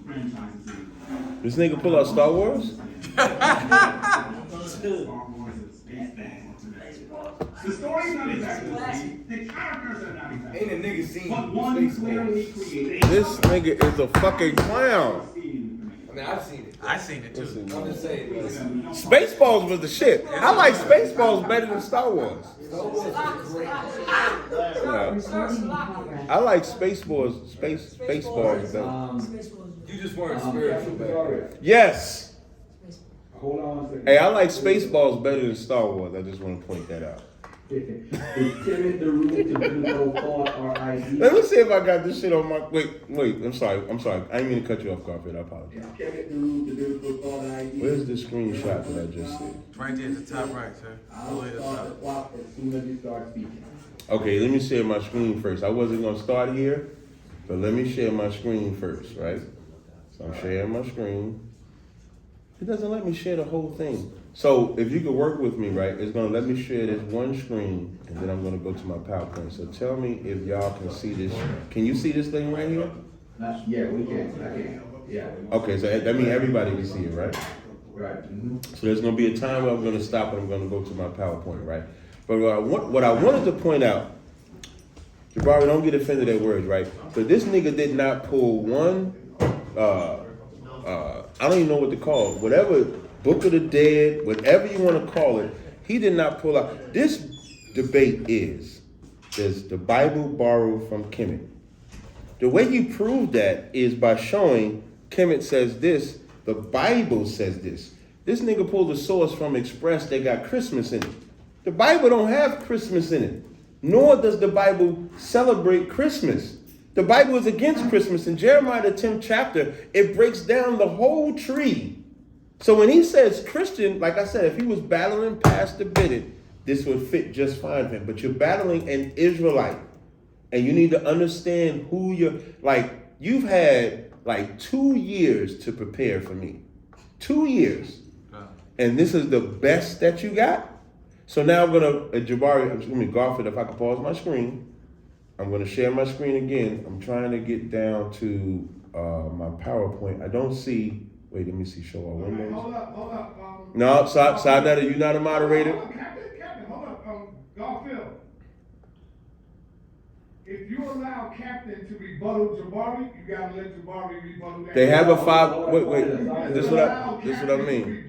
franchises in This nigga pull out Star Wars? Star Wars is space thing. The story's not exactly the same. The characters are not exactly Ain't a nigga seen but one Space clearly Force. created. This nigga is a fucking clown. I mean, I've seen it. I seen it too. Listen, I'm just saying. Listen, Spaceballs was the shit. I like Spaceballs better than Star Wars. Star Wars is great. Yeah. I like Spaceballs better. You just weren't spiritual back then. Yes. Hold on a second. Hey, I like Spaceballs better than Star Wars. I just want to point that out. Is timid the room to do no thought or idea? Let me see if I got this shit on my. Wait. I'm sorry. I didn't mean to cut you off, Garfield. I apologize. Timid the room to do no thought or idea? Where's the screenshot that I just said? It's right there at the top right, sir. All the way to the Start the top. clock as soon as you start speaking. Okay, let me share my screen first. I wasn't gonna start here, but let me share my screen first, right? So I'm sharing my screen. It doesn't let me share the whole thing. So if you could work with me, right, it's gonna let me share this one screen, and then I'm gonna go to my PowerPoint. So tell me if y'all can see this. Can you see this thing right here? Yeah, we can. I can. Yeah. Okay, so that means everybody can see it, right? Right. So there's gonna be a time where I'm gonna stop and I'm gonna go to my PowerPoint, right? But what I wanted to point out, Jabari, don't get offended at words, right? But this nigga did not pull one, I don't even know what to call it, whatever, Book of the Dead, whatever you want to call it, he did not pull out. This debate is the Bible borrowed from Kemet? The way you prove that is by showing Kemet says this, the Bible says this. This nigga pulled a source from Express that got Christmas in it. The Bible don't have Christmas in it, nor does the Bible celebrate Christmas. The Bible is against Christmas. In Jeremiah, the 10th chapter, it breaks down the whole tree. So when he says Christian, like I said, if he was battling Pastor Bennett, this would fit just fine for him. But you're battling an Israelite, and you need to understand who you're, like, you've had like 2 years to prepare for me. 2 years. And this is the best that you got? So now I'm gonna, Jabari, Garfield, if I can pause my screen, I'm gonna share my screen again. I'm trying to get down to my PowerPoint. I don't see, wait, let me see, show all windows. Hold up. No, Sadnetta, you're not a moderator? Captain, hold up, Garfield. If you allow Captain to rebuttal Jabari, you gotta let Jabari rebuttal that. They have a wait, this is what I mean.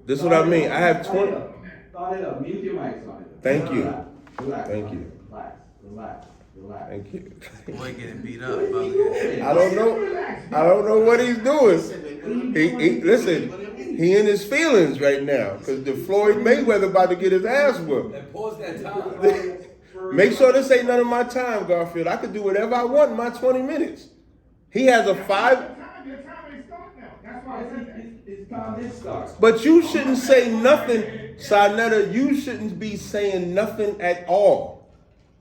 This is what I mean. I have 20, Start it up. Mute your mic, son. Thank you. Relax. Thank you. Relax. Thank you. Boy getting beat up, brother. I don't know what he's doing. He listen, he in his feelings right now because the Floyd Mayweather about to get his ass whooped. And pause that time. Make sure this ain't none of my time, Garfield. I could do whatever I want in my 20 minutes. He has a 5. Your time ain't start now. That's why I said that. It's time to start. But you shouldn't say nothing, Sadnetta. You shouldn't be saying nothing at all.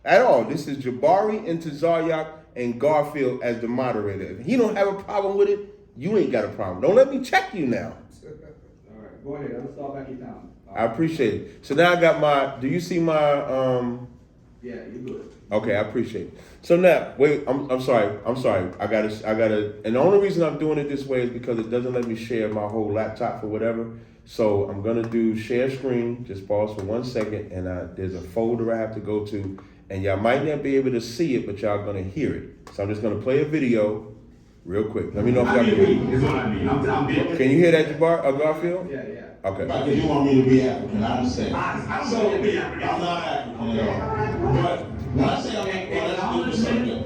At all. This is Jabari and TAZARYACH and Garfield as the moderator. If he don't have a problem with it, you ain't got a problem. Don't let me check you now. All right, go ahead. Let's start back your time. I appreciate it. So now I got my, do you see my, Yeah, you're good. okay, I appreciate it. So now, wait, I'm sorry. I gotta, and the only reason I'm doing it this way is because it doesn't let me share my whole laptop for whatever. So I'm gonna do share screen, just pause for 1 second, and there's a folder I have to go to, and y'all might not be able to see it, but y'all gonna hear it. So I'm just gonna play a video real quick. Let me know if y'all can hear it. Is what I mean. I'm big. Can you hear that, Garfield? Yeah. Okay. Because you want me to be African, I understand. I don't want to be African. I'm not African at all. But when I say I'm African, let's get this something.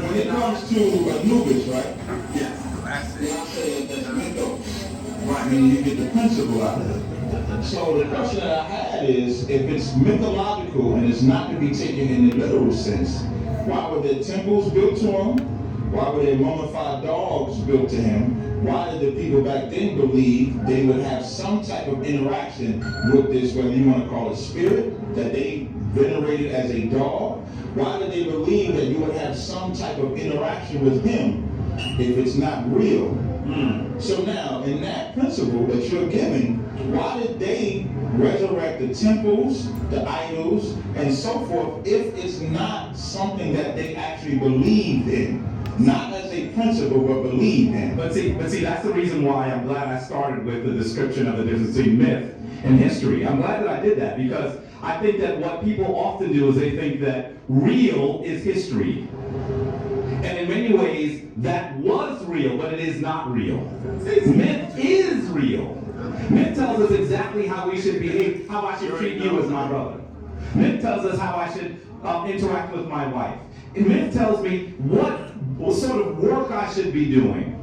When it comes to Anubis, right? Yes. That's When I it. say that's Mythos, I mean, you get the principle out of it. So the question that I had is, if it's mythological and it's not to be taken in the literal sense, why were there temples built to him? Why were there mummified dogs built to him? Why did the people back then believe they would have some type of interaction with this, whether you want to call it spirit, that they venerated as a dog? Why did they believe that you would have some type of interaction with him if it's not real? So now, in that principle that you're giving, why did they resurrect the temples, the idols, and so forth, if it's not something that they actually believed in? Not as a principle, but believed in. But see, that's the reason why I'm glad I started with the description of the difference between myth and history. I'm glad that I did that, because I think that what people often do is they think that real is history. And in many ways, that was real, but it is not real. Myth is real. Myth tells us exactly how we should behave, how I should treat you as my brother. Myth tells us how I should interact with my wife. And myth tells me what sort of work I should be doing.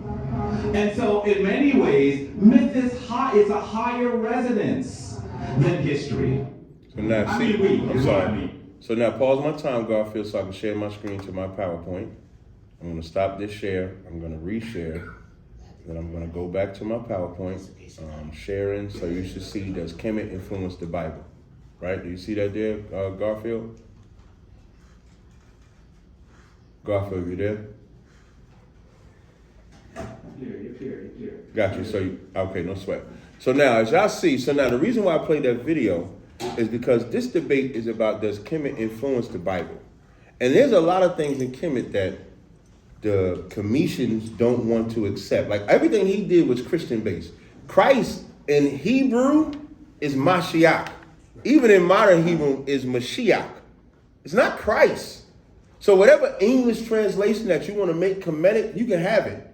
And so, in many ways, myth is it's a higher resonance than history. So now, I'm sorry. So now pause my time, Garfield, so I can share my screen to my PowerPoint. I'm going to stop this share. I'm going to reshare. Then I'm going to go back to my PowerPoint. Sharing, so you should see, does Kemet influence the Bible? Right? Do you see that there, Garfield? Garfield, you there? You're clear. Got you. So, okay, no sweat. So now, as y'all see, the reason why I played that video is because this debate is about, does Kemet influence the Bible? And there's a lot of things in Kemet that the Cometians don't want to accept. Like, everything he did was Christian-based. Christ in Hebrew is Mashiach. Even in modern Hebrew is Mashiach. It's not Christ. So whatever English translation that you want to make Kemetic, you can have it.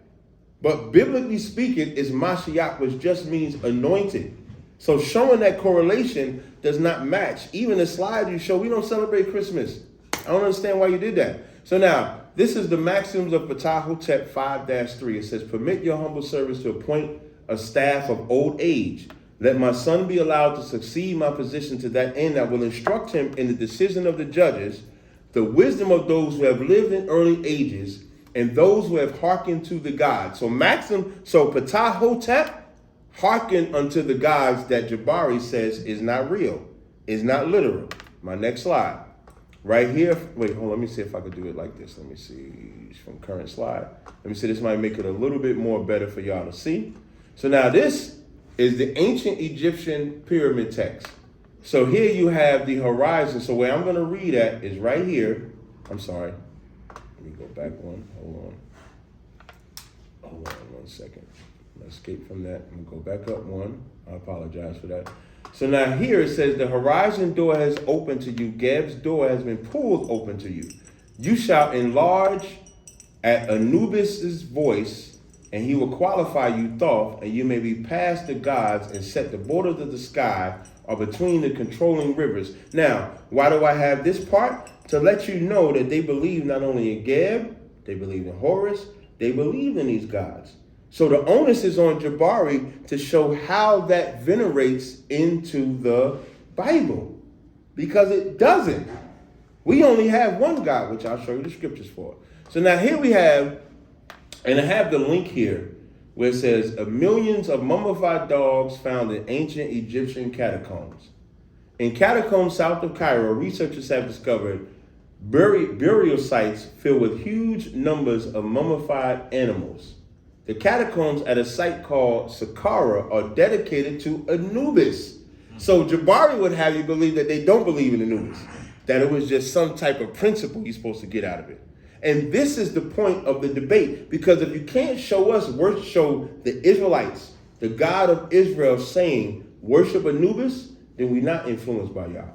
But biblically speaking, is Mashiach, which just means anointed. So showing that correlation does not match. Even the slide you show, we don't celebrate Christmas. I don't understand why you did that. So now, this is the maxims of Ptah-hotep 5-3. It says, permit your humble servants to appoint a staff of old age. Let my son be allowed to succeed my position to that end. I will instruct him in the decision of the judges, the wisdom of those who have lived in early ages, and those who have hearkened to the gods. So Ptah-hotep hearken unto the gods that Jabari says is not real, is not literal. My next slide. Right here, wait, hold on, let me see if I could do it like this. Let me see, from current slide. Let me see, this might make it a little bit more better for y'all to see. So now this is the ancient Egyptian pyramid text. So here you have the horizon. So where I'm gonna read at is right here. I'm sorry, let me go back one, hold on 1 second. Let's escape from that, I'm gonna go back up one. I apologize for that. So now here it says, the horizon door has opened to you. Geb's door has been pulled open to you. You shall enlarge at Anubis' voice, and he will qualify you Thoth, and you may be past the gods and set the borders of the sky or between the controlling rivers. Now, why do I have this part? To let you know that they believe not only in Geb, they believe in Horus, they believe in these gods. So the onus is on Jabari to show how that venerates into the Bible, because it doesn't. We only have one God, which I'll show you the scriptures for. So now here we have, and I have the link here, where it says, millions of mummified dogs found in ancient Egyptian catacombs. In catacombs south of Cairo, researchers have discovered burial sites filled with huge numbers of mummified animals. The catacombs at a site called Saqqara are dedicated to Anubis. So Jabari would have you believe that they don't believe in Anubis, that it was just some type of principle you're supposed to get out of it. And this is the point of the debate, because if you can't show us, show the Israelites, the God of Israel saying, worship Anubis, then we're not influenced by y'all.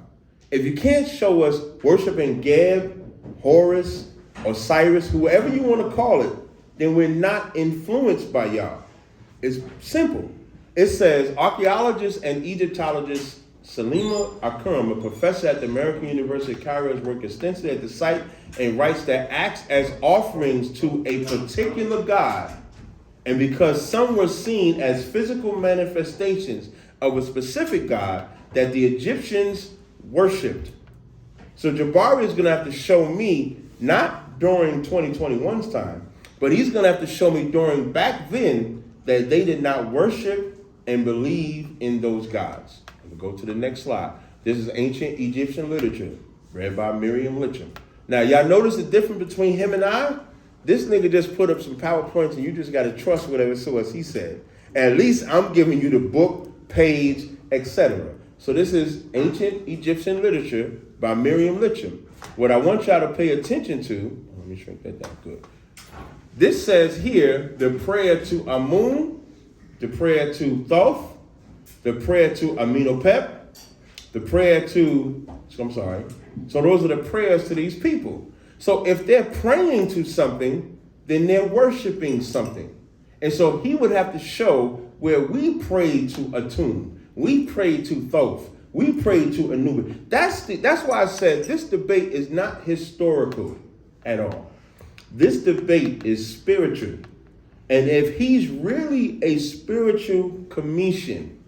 If you can't show us worshiping Geb, Horus, Osiris, whoever you want to call it, then we're not influenced by y'all. It's simple. It says, archaeologist and Egyptologist Salima Akram, a professor at the American University of Cairo, has worked extensively at the site and writes that acts as offerings to a particular god And because some were seen as physical manifestations of a specific god that the Egyptians worshipped. So Jabari is going to have to show me, not during 2021's time, but he's going to have to show me during back then that they did not worship and believe in those gods. We'll go to the next slide. This is ancient Egyptian literature, read by Miriam Litcham. Now, y'all notice the difference between him and I? This nigga just put up some PowerPoints and you just got to trust whatever source he said. At least I'm giving you the book, page, etc. So this is ancient Egyptian literature by Miriam Litcham. What I want y'all to pay attention to, let me shrink that down, good. This says here, the prayer to Amun, the prayer to Thoth, the prayer to Amenhotep, the prayer to, so those are the prayers to these people. So if they're praying to something, then they're worshiping something. And so he would have to show where we pray to Atum, we pray to Thoth, we pray to Anubis. That's why I said this debate is not historical at all. This debate is spiritual. And if he's really a spiritual commission,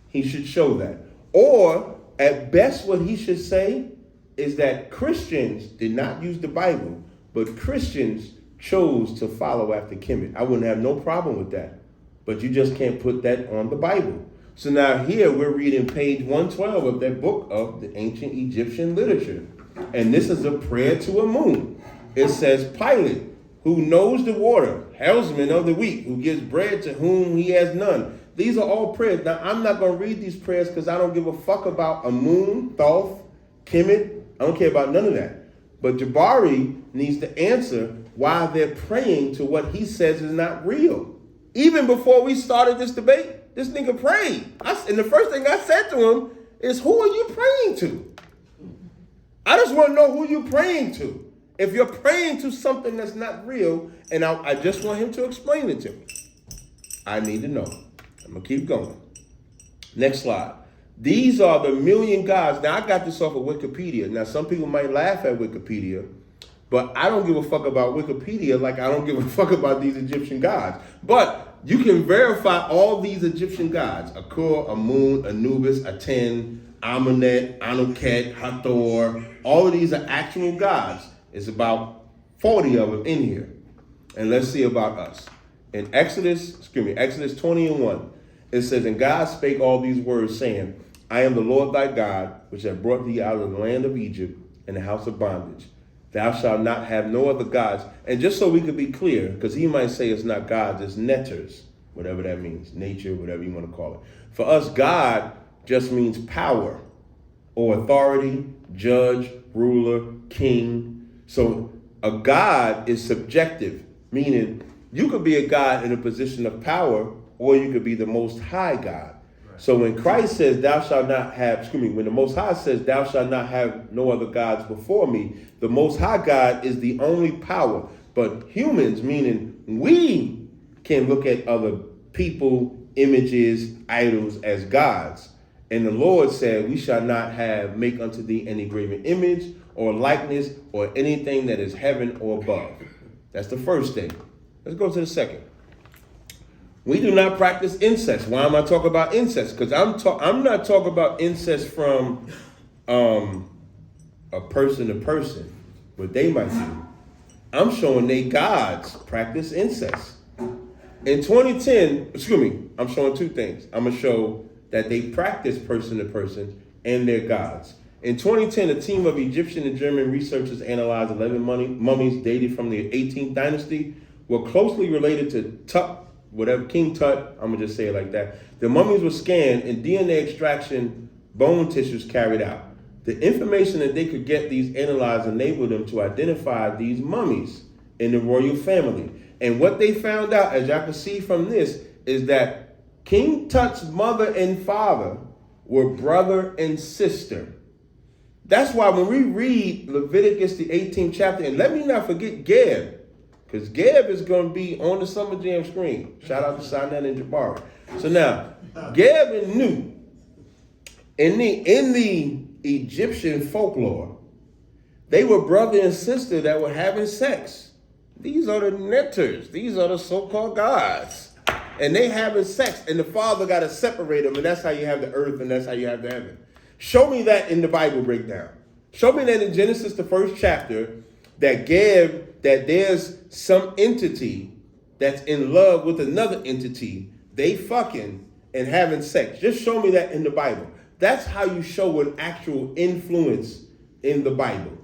he should show that. Or at best what he should say is that Christians did not use the Bible, but Christians chose to follow after Kemet. I wouldn't have no problem with that. But you just can't put that on the Bible. So now here we're reading page 112 of that book of the ancient Egyptian literature. And this is a prayer to Amun. It says, Pilate, who knows the water, helmsman of the weak, who gives bread to whom he has none. These are all prayers. Now, I'm not going to read these prayers because I don't give a fuck about Amun, Thoth, Kemet. I don't care about none of that. But Jabari needs to answer why they're praying to what he says is not real. Even before we started this debate, this nigga prayed. And the first thing I said to him is, who are you praying to? I just want to know who you're praying to. If you're praying to something that's not real, and I just want him to explain it to me. I need to know. I'm going to keep going. Next slide. These are the million gods. Now, I got this off of Wikipedia. Now, some people might laugh at Wikipedia, but I don't give a fuck about Wikipedia like I don't give a fuck about these Egyptian gods. But you can verify all these Egyptian gods. Akur, Amun, Anubis, Aten, Amunet, Anuket, Hathor. All of these are actual gods. It's about 40 of them in here. And let's see about us. In Exodus 20:1, it says, and God spake all these words, saying, I am the Lord thy God, which have brought thee out of the land of Egypt and the house of bondage. Thou shalt not have no other gods. And just so we could be clear, because he might say it's not gods, it's netters, whatever that means, nature, whatever you want to call it. For us, God just means power or authority, judge, ruler, king. So a god is subjective, meaning you could be a god in a position of power, or you could be the Most High God. Right. So when Christ says, thou shalt not have, when the Most High says, thou shalt not have no other gods before me, the Most High God is the only power. But humans, meaning we can look at other people, images, idols as gods. And the Lord said, we shall not make unto thee any graven image or likeness or anything that is heaven or above. That's the first thing. Let's go to the second. We do not practice incest. Why am I talking about incest? Because I'm not talking about incest from a person to person, what they might do. I'm showing they gods practice incest. In 2010, I'm showing two things. I'm going to show that they practice person to person and their gods. In 2010, a team of Egyptian and German researchers analyzed 11 mummies dated from the 18th dynasty, were closely related to Tut, whatever, King Tut, I'm going to just say it like that. The mummies were scanned and DNA extraction bone tissues carried out. The information that they could get these analyzed enabled them to identify these mummies in the royal family. And what they found out, as y'all can see from this, is that King Tut's mother and father were brother and sister. That's why when we read Leviticus, the 18th chapter, and let me not forget Geb, because Geb is going to be on the Summer Jam screen. Shout out to Sinat and Jabari. So now, Geb and Nu, in the Egyptian folklore, they were brother and sister that were having sex. These are the netters. These are the so-called gods. And they having sex, and the Father got to separate them, and that's how you have the earth, and that's how you have the heaven. Show me that in the Bible breakdown. Show me that in Genesis, the 1st chapter, that there's some entity that's in love with another entity, they fucking and having sex. Just show me that in the Bible. That's how you show an actual influence in the Bible.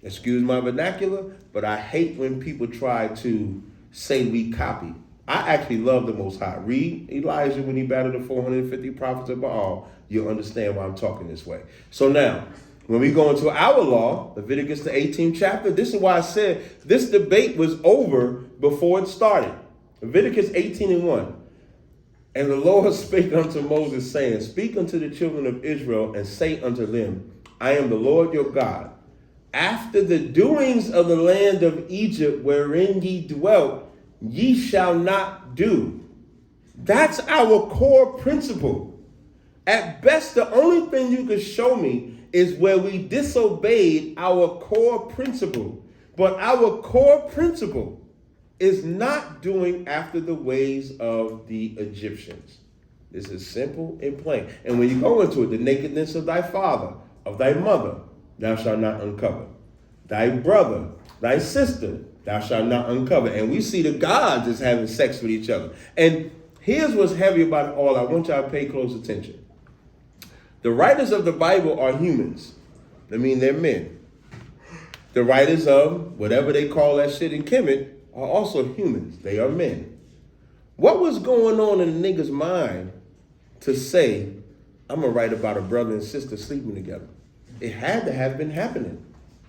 Excuse my vernacular, but I hate when people try to say we copy. I actually love the Most High. Read Elijah when he battled the 450 prophets of Baal. You'll understand why I'm talking this way. So now, when we go into our law, Leviticus the 18th chapter, this is why I said this debate was over before it started. Leviticus 18:1. And the Lord spake unto Moses, saying, Speak unto the children of Israel, and say unto them, I am the Lord your God. After the doings of the land of Egypt wherein ye dwelt, ye shall not do. That's our core principle. At best, the only thing you can show me is where we disobeyed our core principle. But our core principle is not doing after the ways of the Egyptians. This is simple and plain. And when you go into it, the nakedness of thy father, of thy mother, thou shalt not uncover. Thy brother, thy sister, thou shalt not uncover. And we see the gods as having sex with each other. And here's what's heavy about it all. I want y'all to pay close attention. The writers of the Bible are humans. I mean, they're men. The writers of whatever they call that shit in Kemet are also humans. They are men. What was going on in the nigga's mind to say, I'm going to write about a brother and sister sleeping together? It had to have been happening.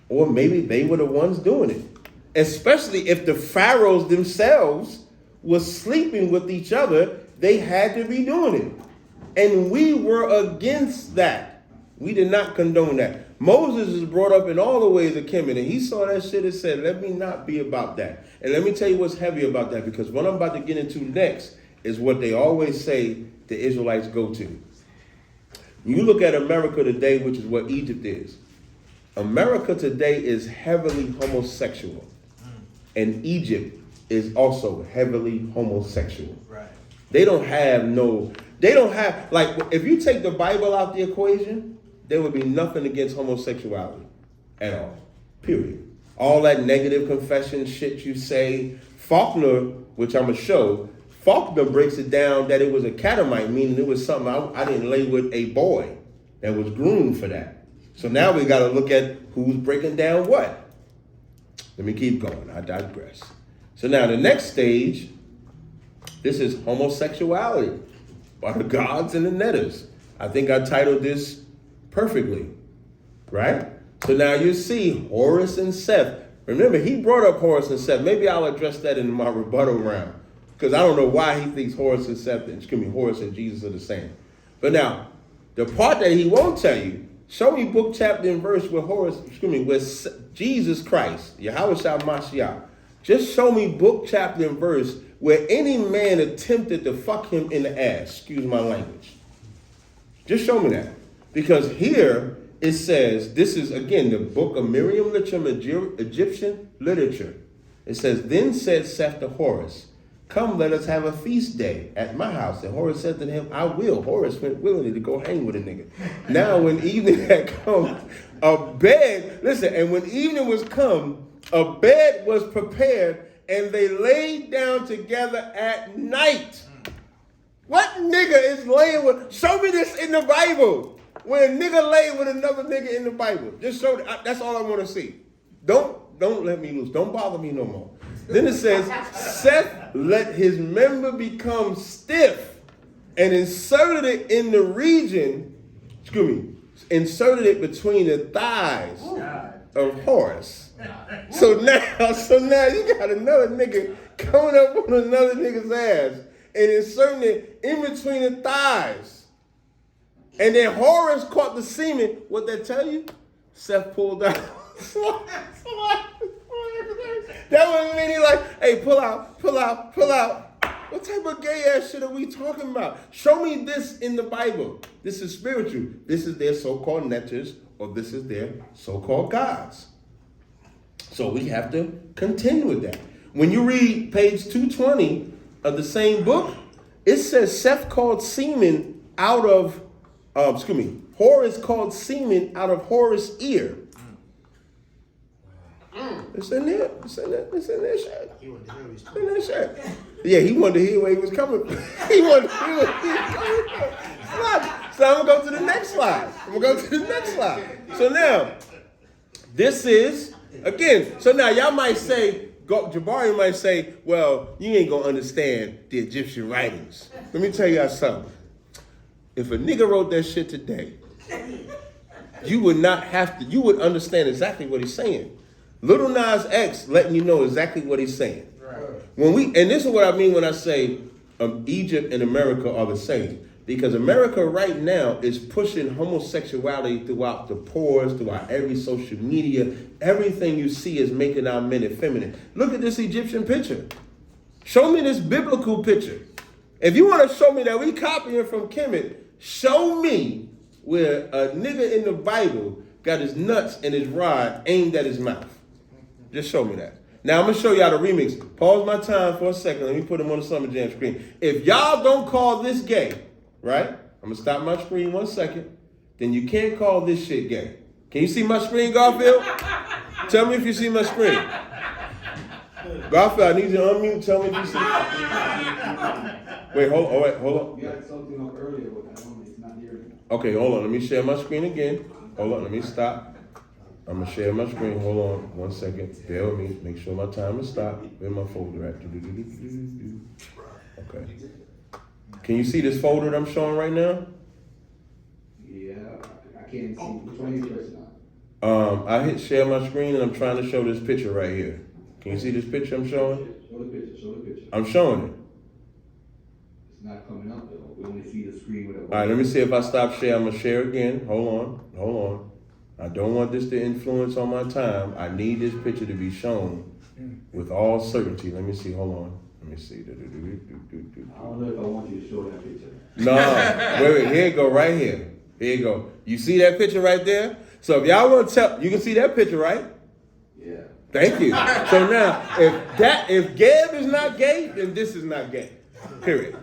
Or maybe they were the ones doing it. Especially if the pharaohs themselves were sleeping with each other, they had to be doing it. And we were against that. We did not condone that. Moses is brought up in all the ways of Kemet, and he saw that shit and said, let me not be about that. And let me tell you what's heavy about that, because what I'm about to get into next is what they always say the Israelites go to. You look at America today, which is what Egypt is. America today is heavily homosexual. And Egypt is also heavily homosexual. Right. They don't have, like, if you take the Bible out the equation, there would be nothing against homosexuality at all, period. All that negative confession shit you say, Faulkner, which I'm going to show, Faulkner breaks it down that it was a catamite, meaning it was something I didn't lay with a boy that was groomed for that. So now we got to look at who's breaking down what. Let me keep going. I digress. So now the next stage, this is homosexuality by the gods and the netters. I think I titled this perfectly, right? So now you see Horus and Seth. Remember, he brought up Horus and Seth. Maybe I'll address that in my rebuttal round, because I don't know why he thinks Horus and Seth, Horus and Jesus are the same. But now, the part that he won't tell you, show me book, chapter, and verse where with Jesus Christ, Yahweh Shah Mashiach. Just show me book, chapter, and verse where any man attempted to fuck him in the ass. Excuse my language. Just show me that. Because here it says, this is again the book of Miriam literature, Egyptian literature. It says, then said Seth to Horus, come, let us have a feast day at my house. And Horus said to him, I will. Horus went willingly to go hang with a nigga. Now when evening had come, when evening was come, a bed was prepared, and they laid down together at night. What nigga is laying with? Show me this in the Bible. When a nigga lay with another nigga in the Bible. Just show that's all I want to see. Don't let me loose. Don't bother me no more. Then it says, Seth let his member become stiff and inserted it in the region, inserted it between the thighs of Horus. So now you got another nigga coming up on another nigga's ass and inserting it in between the thighs. And then Horus caught the semen. What that tell you? Seth pulled out. That wasn't meaning like, hey, pull out. What type of gay ass shit are we talking about? Show me this in the Bible. This is spiritual. This is their so-called netters, or this is their so-called gods. So we have to contend with that. When you read page 220 of the same book, it says Seth called semen out of, Horus called semen out of Horus' ear. It's in there. It's in there. It's in there, shit. It's in there, shit. Yeah, he wanted to hear where he was coming from. He wanted to hear where he was coming from. So I'm going to go to the next slide. So now, this is, again, so now y'all might say, Jabari might say, well, you ain't going to understand the Egyptian writings. Let me tell y'all something. If a nigga wrote that shit today, you would not have to, you would understand exactly what he's saying. Little Nas X letting you know exactly what he's saying. Right. And this is what I mean when I say Egypt and America are the same. Because America right now is pushing homosexuality throughout the pores, throughout every social media. Everything you see is making our men effeminate. Look at this Egyptian picture. Show me this biblical picture. If you want to show me that we copying from Kemet, show me where a nigga in the Bible got his nuts and his rod aimed at his mouth. Just show me that. Now I'm going to show y'all the remix. Pause my time for a second. Let me put them on the Summer Jam screen. If y'all don't call this gay, right? I'm going to stop my screen 1 second. Then you can't call this shit gay. Can you see my screen, Garfield? Tell me if you see my screen. Garfield, I need you to unmute. Tell me if you see. Wait, hold on. You had something up earlier with that one. It's not here anymore. Okay, hold on. Let me share my screen again. Hold on. Let me stop. I'm going to share my screen. Hold on 1 second. Bear with me. Make sure my timer stops. Where's my folder at? Okay. Can you see this folder that I'm showing right now? Yeah, I can't see. Which one are you pressing on? I hit share my screen and I'm trying to show this picture right here. Can you see this picture I'm showing? Show the picture. I'm showing it. It's not coming up though. We only see the screen with it. All right, let me see if I stop share. I'm going to share again. Hold on. I don't want this to influence on my time. I need this picture to be shown with all certainty. Let me see. Hold on. Let me see. I don't know if I want you to show that picture. No. Wait. Here you go. Right here. Here you go. You see that picture right there? So if y'all want to tell, you can see that picture, right? Yeah. Thank you. So now, if Gab is not gay, then this is not gay. Period.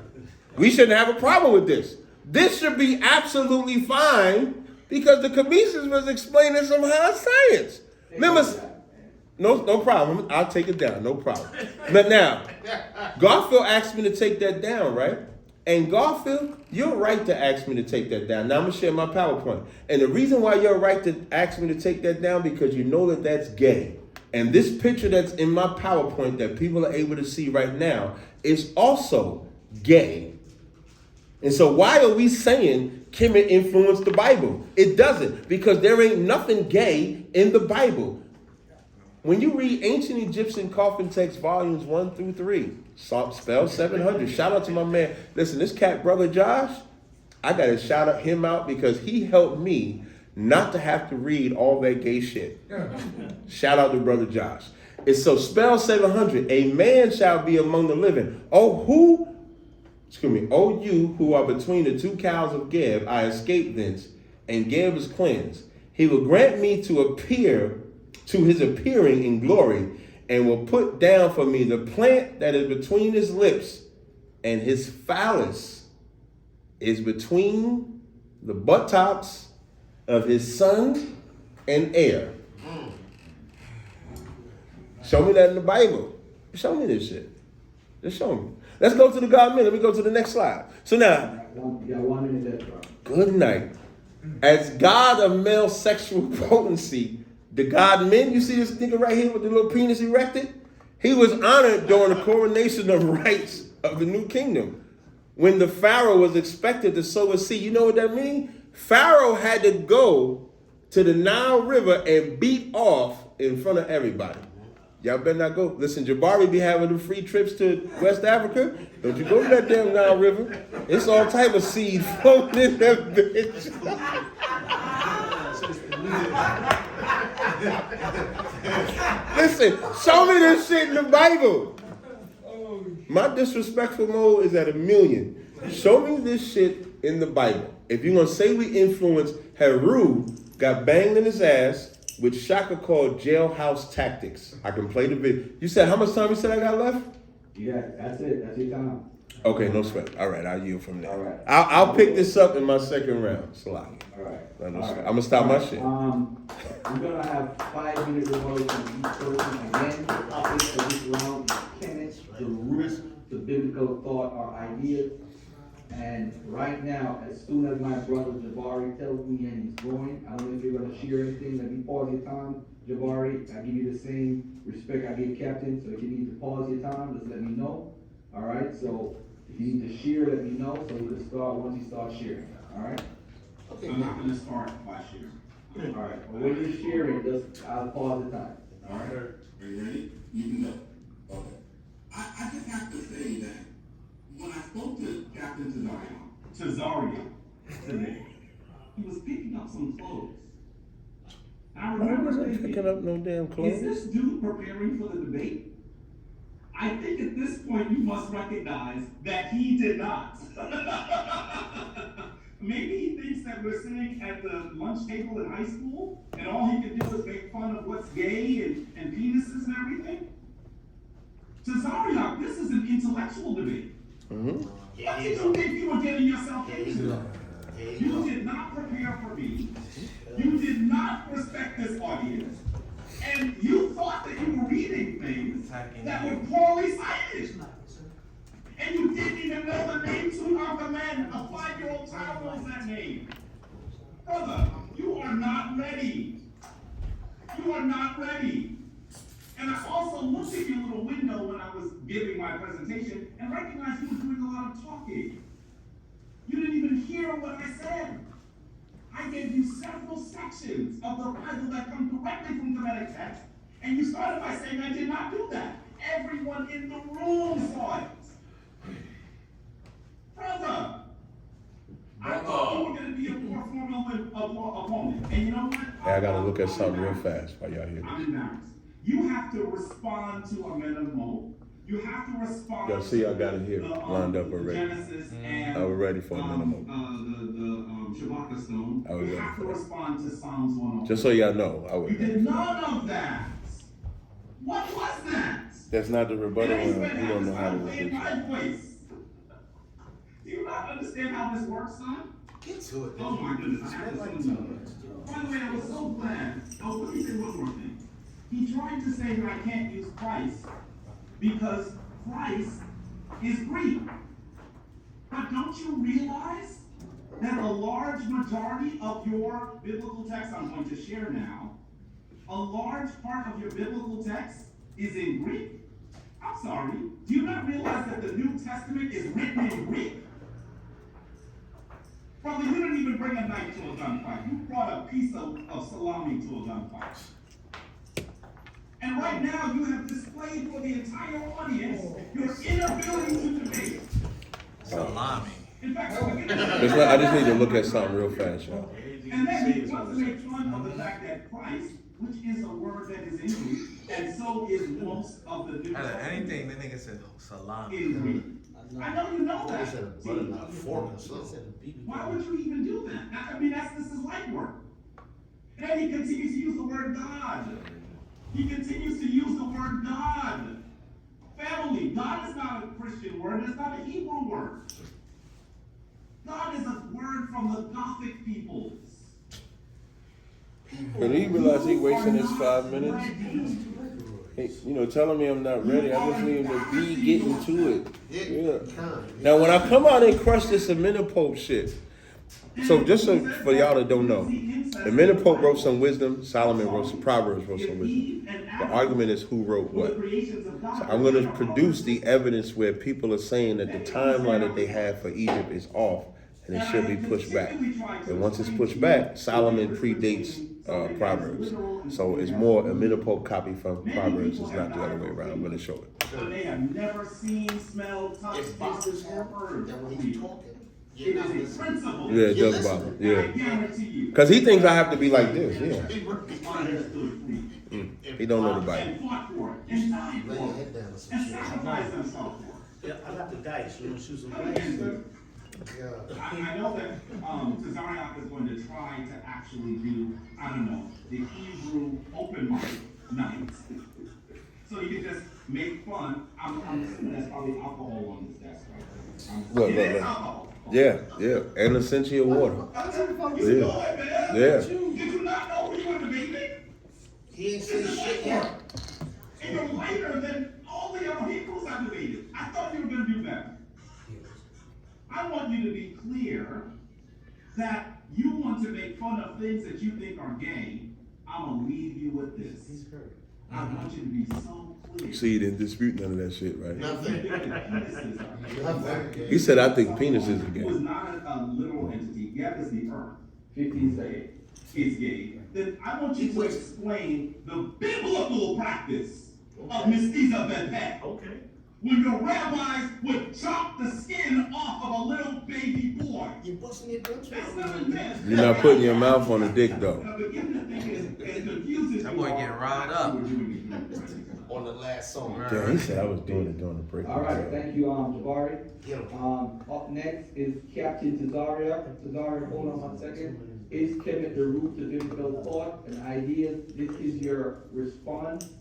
We shouldn't have a problem with this. This should be absolutely fine because the commissions was explaining some hard science. Remember, no problem. I'll take it down. No problem. But now, Garfield asked me to take that down, right? And Garfield, you're right to ask me to take that down. Now I'm gonna share my PowerPoint. And the reason why you're right to ask me to take that down because you know that that's gay. And this picture that's in my PowerPoint that people are able to see right now is also gay. And so why are we saying Kemet influenced the Bible? It doesn't, because there ain't nothing gay in the Bible. When you read Ancient Egyptian Coffin Text volumes 1 through 3, spell 700, shout out to my man. Listen, this Capt brother Josh, I got to shout out him out because he helped me not to have to read all that gay shit. Shout out to brother Josh. It's so spell 700, a man shall be among the living. Oh, you who are between the two cows of Geb, I escaped thence, and Geb is cleansed. He will grant me to appear to his appearing in glory, and will put down for me the plant that is between his lips, and his phallus is between the buttocks of his son and heir. Show me that in the Bible. Show me this shit. Just show me. Let's go to the God men. Let me go to the next slide. So now, You got 1 minute left, bro. good night. As God of male sexual potency, the God men, you see this nigga right here with the little penis erected? He was honored during the coronation of rights of the new kingdom. When the Pharaoh was expected to sow a seed, you know what that means? Pharaoh had to go to the Nile River and beat off in front of everybody. Y'all better not go. Listen, Jabari be having the free trips to West Africa. Don't you go to that damn Nile River. It's all type of seed floating in that bitch. Listen, show me this shit in the Bible. My disrespectful mode is at 1,000,000. Show me this shit in the Bible. If you're going to say we influenced, Heru got banged in his ass which Shaka called jailhouse tactics. I can play the video. You said how much time you said I got left? Yeah, that's it. That's your time. Okay, no sweat. All right, I'll yield from there. All right. I'll pick this up in my second round. Salaki. All right. I'm gonna stop my shit. I'm gonna have 5 minutes rebuttal from each person. Again, the topic of this round is tenets, the roots, the biblical thought or ideas. And right now, as soon as my brother Jabari tells me and he's going, I don't know if you're gonna share anything. Let me pause your time, Jabari. I give you the same respect I gave Captain. So if you need to pause your time, just let me know. All right. So if you need to share, let me know so we can start once you start sharing. All right. Okay, I'm not gonna start by sharing. All right. Well, when you're sharing, just I'll pause the time. All right, are you ready? You can go. Okay. I just have to say that when I spoke to Captain TAZARYACH today, he was picking up some clothes. I I remember wasn't thinking, picking up no damn is clothes. this dude preparing for the debate? I think at this point you must recognize that he did not. Maybe he thinks that we're sitting at the lunch table in high school and all he can do is make fun of what's gay and penises and everything. TAZARYACH, this is an intellectual debate. Mm-hmm. What did you think you were getting yourself into? You did not prepare for me. You did not respect this audience. And you thought that you were reading things that were poorly cited. And you didn't even know the name to our men. A 5-year-old child knows that name. Brother, you are not ready. You are not ready. And I also looked at your little window when I was giving my presentation and recognized you were doing a lot of talking. You didn't even hear what I said. I gave you several sections of the Bible that come directly from Kemetic text, and you started by saying I did not do that. Everyone in the room saw it. Brother, I thought you were going to be a more formidable opponent. And you know what? Hey, I gotta look at something real fast while y'all hear I'm this. embarrassed. You have to respond to a minimum. You have to respond. Y'all see, I got it here, to, lined up already. Genesis and I was ready for a minimum. The Shabbat stone. I was You ready have for to that. respond to Psalms 101. Just so y'all know, I was. You did none of that. What was that? That's not the rebuttal And then round. you spent You don't know half how the to time playing rebut. my voice. Do you not understand how this works, son? Get to it. Oh my goodness, I have to say something. By the way, I was so glad. Oh, let me say one more thing. He tried to say that I can't use Christ because Christ is Greek. But don't you realize that a large majority of your biblical text, I'm going to share now, a large part of your biblical text is in Greek? I'm sorry, do you not realize that the New Testament is written in Greek? Brother, you didn't even bring a knife to a gunfight. You brought a piece of salami to a gunfight. And right now, you have displayed for the entire audience your inability to debate. Salami. In fact, I just need to look at something real fast, y'all. and then he wants to make fun of the fact that Christ, which is a word that is in Greek, and so is most of the New Out of Testament anything, that nigga said salami. in Greek. I know you know that. Fork. Why would you even do that? I mean, this is light work. And then he continues to use the word God. He continues to use the word God. Family, God is not a Christian word, it's not a Hebrew word. God is a word from the Gothic peoples. But he realize he wasting his 5 minutes. Hey, telling me I'm not ready. I just need him to be getting to it. Yeah. Now, when I come out and crush this Amenemope shit, so just so for y'all that don't know, Amenemope wrote some wisdom. Solomon wrote some Proverbs, wrote some wisdom. The argument is who wrote what. So I'm going to produce the evidence where people are saying that the timeline that they have for Egypt is off and it should be pushed back. And once it's pushed back, Solomon predates Proverbs. So it's more Amenemope copy from Proverbs. It's not the other way around. I'm going to show it. So they have never seen, smelled, touched, tasted, or heard. It is a principle. Yeah, it does bother. I Yeah. guarantee you. Because he thinks I have to be like this. Yeah. Understood free. He don't know the Bible. And fought for it, and died for it, and sacrificed himself for it. Yeah, I got the dice. You want to shoot some Come dice? again, sir. I know that TAZARYACH is going to try to actually do, I don't know, the Hebrew open mic nights. So you can just make fun. I'm assuming that's probably alcohol on this desk right there. It is alcohol. Yeah, and essential water. You know it, man. Yeah. Did you not know who you were debating? He ain't say shit yet. And you're lighter than all the other Hebrews I debated. I thought you were going to do better. I want you to be clear that you want to make fun of things that you think are gay. I'm going to leave you with this. I want you to be so clear. See, you didn't dispute none of that shit, right? Nothing. He said, I think penises are It gay. was not a literal entity. Yeah, it's the earth. 15 seconds. Is gay. Then I want you to explain the biblical practice of mestiza bepeh. Okay. When your rabbis would chop the skin off of a little baby boy. You busting your guts. That's not a myth. You're not putting your mouth on the dick, though. Now, begin to think it confuses That you boy all. getting riled up. On the last song. Yeah, he said I was doing it during the break. All right, thank you, Jabari. Get him. Up next is Captain TAZARYACH. TAZARYACH, hold on 1 second. Is Kemet the root of biblical thought and ideas? This is your response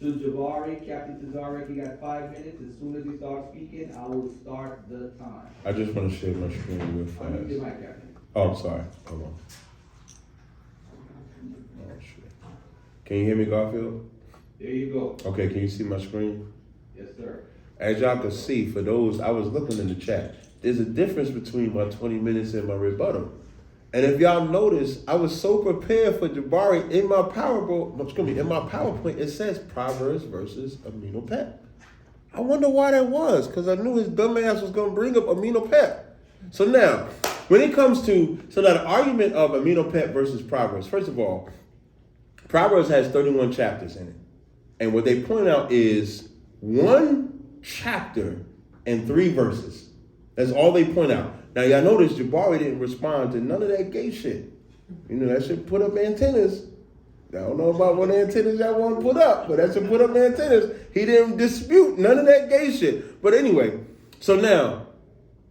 to Jabari. Captain TAZARYACH, you got 5 minutes. As soon as he starts speaking, I will start the time. I just want to share my screen real I'll give you fast. my Captain. Oh, I'm sorry. Hold on. Oh, shit. Can you hear me, Garfield? There you go. Okay, can you see my screen? Yes, sir. As y'all can see, for those, I was looking in the chat, there's a difference between my 20 minutes and my rebuttal. And if y'all notice, I was so prepared for Jabari in my PowerPoint, it says Proverbs versus Amino Pep. I wonder why that was, because I knew his dumb ass was going to bring up Amino Pep. So now, when it comes to, the argument of Amino Pep versus Proverbs, first of all, Proverbs has 31 chapters in it. And what they point out is 1 chapter and 3 verses. That's all they point out. Now, y'all notice Jabari didn't respond to none of that gay shit. You know, that should put up antennas. I don't know about what antennas y'all want to put up, but that should put up antennas. He didn't dispute none of that gay shit. But anyway, so now,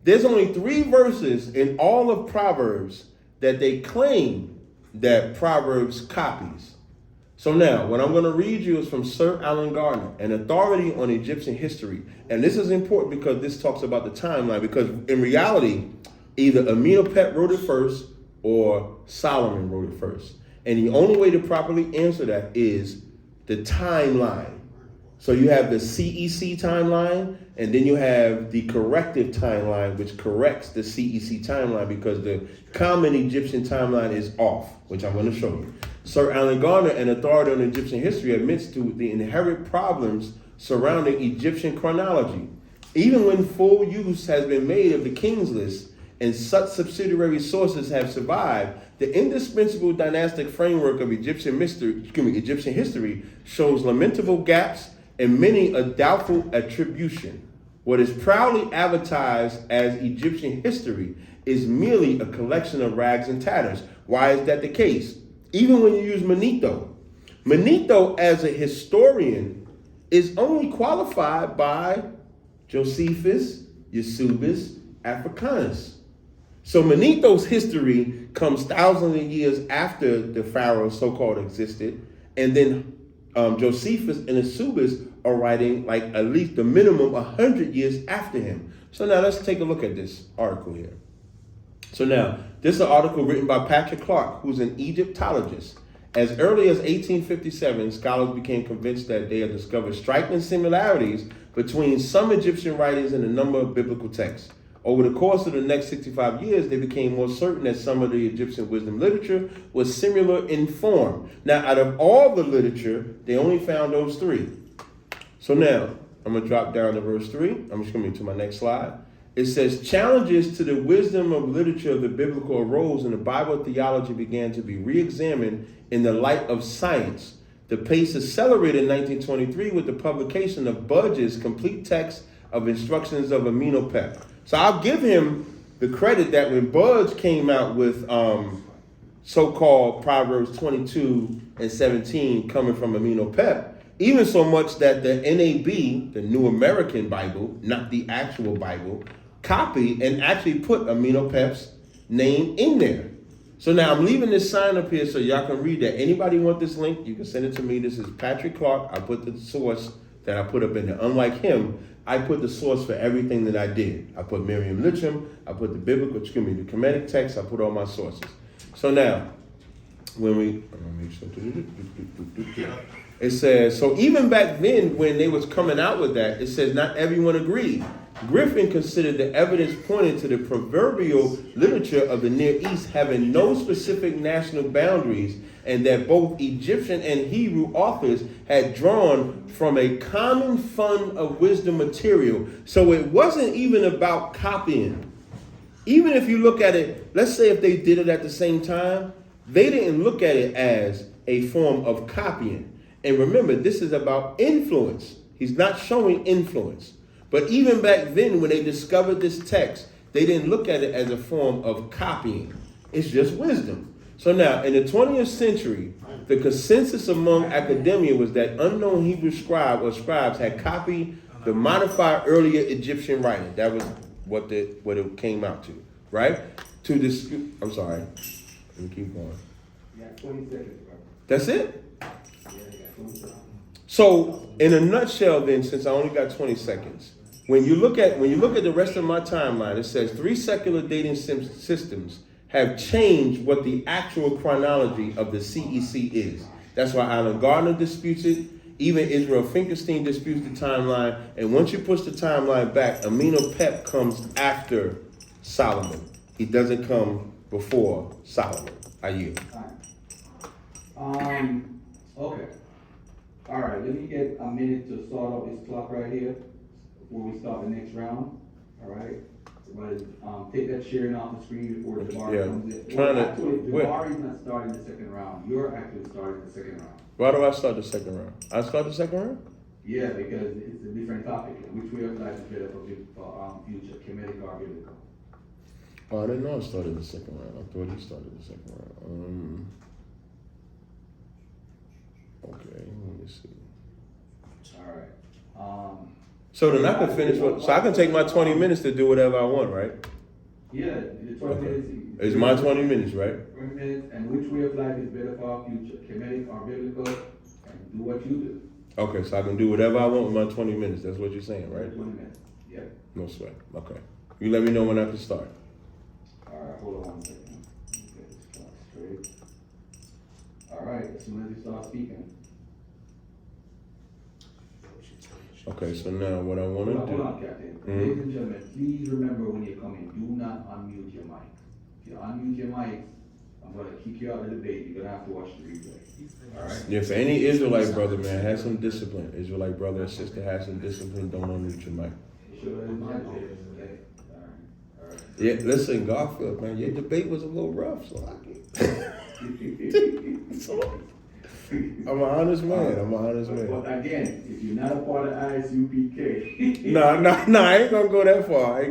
there's only 3 verses in all of Proverbs that they claim that Proverbs copies. So now, what I'm going to read you is from Sir Alan Gardner, an authority on Egyptian history. And this is important because this talks about the timeline, because in reality, either Amenhotep wrote it first or Solomon wrote it first. And the only way to properly answer that is the timeline. So you have the CEC timeline, and then you have the corrective timeline, which corrects the CEC timeline because the common Egyptian timeline is off, which I'm going to show you. Sir Alan Gardner, an authority on Egyptian history, admits to the inherent problems surrounding Egyptian chronology. Even when full use has been made of the King's List and such subsidiary sources have survived, the indispensable dynastic framework of Egyptian history shows lamentable gaps and many a doubtful attribution. What is proudly advertised as Egyptian history is merely a collection of rags and tatters. Why is that the case? Even when you use Manetho as a historian is only qualified by Josephus, Eusebius, Africanus. So Manetho's history comes thousands of years after the pharaoh so-called existed, and then Josephus and Eusebius are writing like at least the minimum 100 years after him. So now let's take a look at this article here. So now, this is an article written by Patrick Clark, who's an Egyptologist. As early as 1857, scholars became convinced that they had discovered striking similarities between some Egyptian writings and a number of biblical texts. Over the course of the next 65 years, they became more certain that some of the Egyptian wisdom literature was similar in form. Now, out of all the literature, they only found those 3. So now, I'm going to drop down to verse 3. I'm just going to my next slide. It says, challenges to the wisdom of literature of the biblical arose and the Bible theology began to be re-examined in the light of science. The pace accelerated in 1923 with the publication of Budge's complete text of instructions of Amenhotep. So I'll give him the credit that when Budge came out with so-called Proverbs 22 and 17 coming from Amenhotep, even so much that the NAB, the New American Bible, not the actual Bible, copied and actually put Amenhotep's name in there. So now I'm leaving this sign up here so y'all can read that. Anybody want this link, you can send it to me. This is Patrick Clark. I put the source that I put up in there. Unlike him, I put the source for everything that I did. I put Miriam Litcham, I put the Kemetic text, I put all my sources. So now, when we, it says, so even back then when they was coming out with that, it says not everyone agreed. Griffin considered the evidence pointing to the proverbial literature of the Near East having no specific national boundaries, and that both Egyptian and Hebrew authors had drawn from a common fund of wisdom material. So it wasn't even about copying. Even if you look at it, let's say if they did it at the same time, they didn't look at it as a form of copying. And remember, this is about influence. He's not showing influence. But even back then, when they discovered this text, they didn't look at it as a form of copying. It's just wisdom. So now, in the 20th century, the consensus among academia was that unknown Hebrew scribes had copied the modified earlier Egyptian writing. That was what it came out to, right? I'm sorry. Let me keep going. You got 20 seconds, bro. That's it? Yeah, you got 20 seconds. So, in a nutshell, then, since I only got 20 seconds, when you look at the rest of my timeline, it says 3 secular dating systems have changed what the actual chronology of the CEC is. That's why Alan Gardner disputes it. Even Israel Finkelstein disputes the timeline. And once you push the timeline back, Amenhotep comes after Solomon. He doesn't come before Solomon. I yield. Okay. All right, let me get a minute to sort out this clock right here before we start the next round. All right. But take that sharing off the screen before Jabari comes in. Jabari's not starting the second round. You're actually starting the second round. Why do I start the second round? I start the second round? Yeah, because it's a different topic. Which way of life is better for future, Kemetic or biblical? Oh, I didn't know I started the second round. I thought you started the second round. Okay, let me see. All right. So then I can finish. So I can take my 20 minutes to do whatever I want, right? Yeah, the 20 minutes. It's my 20 minutes, right? 20 minutes, and which way of life is better for our future, Kemetic or biblical, and do what you do. Okay, so I can do whatever I want with my 20 minutes. That's what you're saying, right? 20 minutes. Yep. No sweat. Okay. You let me know when I can start. All right, hold on 1 second. Get this clock straight. All right, as soon as you start speaking. Okay, so now what I want to do. Hold on, Captain. Ladies and gentlemen, please remember when you come in, do not unmute your mic. If you unmute your mic, I'm going to kick you out of the debate. You're going to have to watch the replay. All right? Yeah, for any Israelite brother, man, have some discipline. Israelite brother or sister, have some discipline. Don't unmute your mic. Sure, it's my debate. Okay. All right. Yeah, listen, Garfield, man, your debate was a little rough, so I can. So, I'm an honest man. But again, if you're not a part of ISUPK. No, I ain't gonna go that far.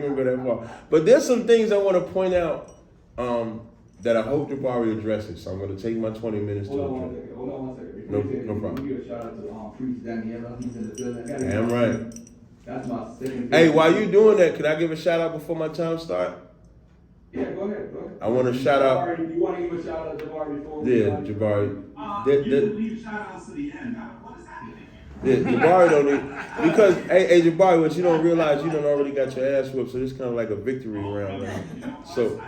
But there's some things I want to point out that I hope Jabari addresses. So I'm gonna take my 20 minutes to address. Hold on one second. No problem. Give a shout out to Priest Daniela. He's in the building. Damn right. That's my second. Hey, while you doing that, can I give a shout out before my time start? Yeah, go ahead. I want to shout out. Jabari, you want to give a shout out to Jabari before? Jabari. You leave shout outs to the end. What is happening? Yeah, Jabari don't need, because hey Jabari, what you don't realize, you done already got your ass whooped, so this kind of like a victory round, right? So,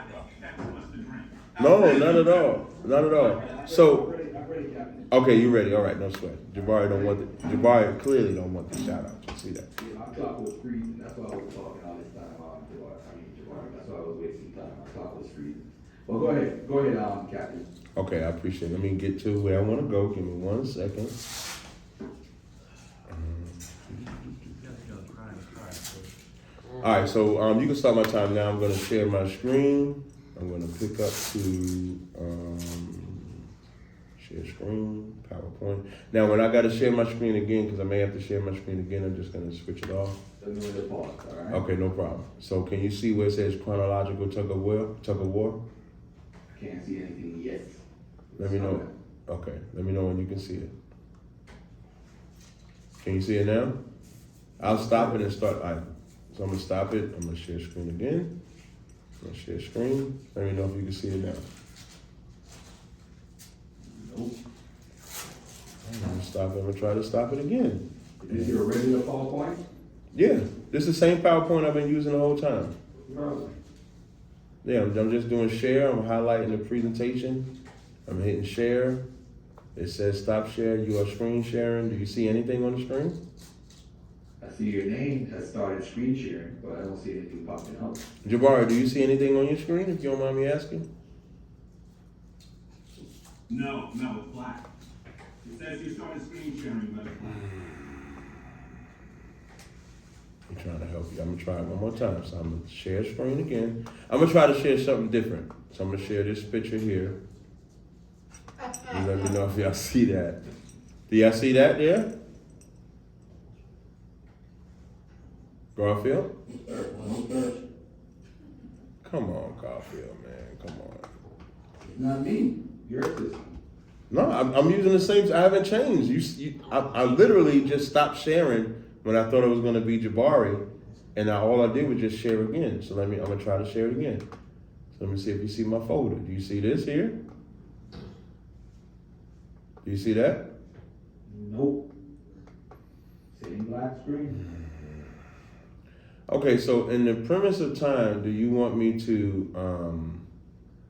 no, not at all. So, okay, you ready? All right, no sweat. Jabari clearly don't want the shout out. You see that? Yeah, my clock was freezing. That's why I was talking all this time. Jabari. That's why I was wasting time. My clock was freezing. Well, go ahead, Captain. Okay, I appreciate it. Let me get to where I want to go. Give me 1 second. All right, so you can start my time now. I'm going to share my screen. I'm going to pick up to share screen, PowerPoint. Now, when I got to share my screen again, because I may have to share my screen again, I'm just going to switch it off. All right. Okay, no problem. So can you see where it says chronological tug of war? I can't see anything yet. Let me know. Okay, let me know when you can see it. Can you see it now? I'll stop it and start. So I'm gonna stop it. I'm gonna share screen again. I'm gonna share screen. Let me know if you can see it now. Nope. I'm gonna stop it. I'm gonna try to stop it again. Is your regular PowerPoint? Yeah, this is the same PowerPoint I've been using the whole time. Brother. Yeah, I'm just doing share. I'm highlighting the presentation. I'm hitting share. It says stop share. You are screen sharing. Do you see anything on the screen? I see your name has started screen sharing, but I don't see anything popping up. Jabari, do you see anything on your screen, if you don't mind me asking? No, it's black. It says you started screen sharing, but it's black. I'm trying to help you. I'm gonna try it one more time. So I'm gonna share screen again. I'm gonna try to share something different. So I'm gonna share this picture here. And let me know if y'all see that. Do y'all see that there? Garfield? Come on, Garfield, man. Come on. It's not me, your system. No, I'm using the same. I haven't changed. I literally just stopped sharing when I thought it was going to be Jabari, and all I did was just share again. So I'm gonna try to share it again. So let me see if you see my folder. Do you see this here? Do you see that? Nope. Same black screen. Okay, so in the premise of time, do you want me to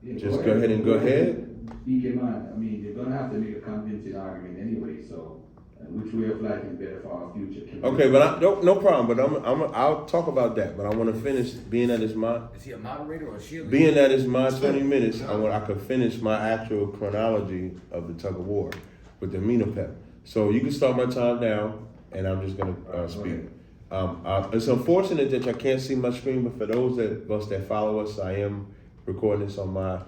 Yeah, just go ahead and go ahead? Speak your mind. I mean, they're gonna have to make a convincing argument anyway, so which way of life is better for our future? Okay, but no problem. But I'll talk about that. But I want to finish. Being that it's my Is he a moderator or a cheerleader? being that it's my 20 minutes, I could finish my actual chronology of the tug of war with the Aminopep. So you can start my time now, and I'm just gonna speak. It's unfortunate that I can't see my screen, but for those of us that follow us, I am recording this on my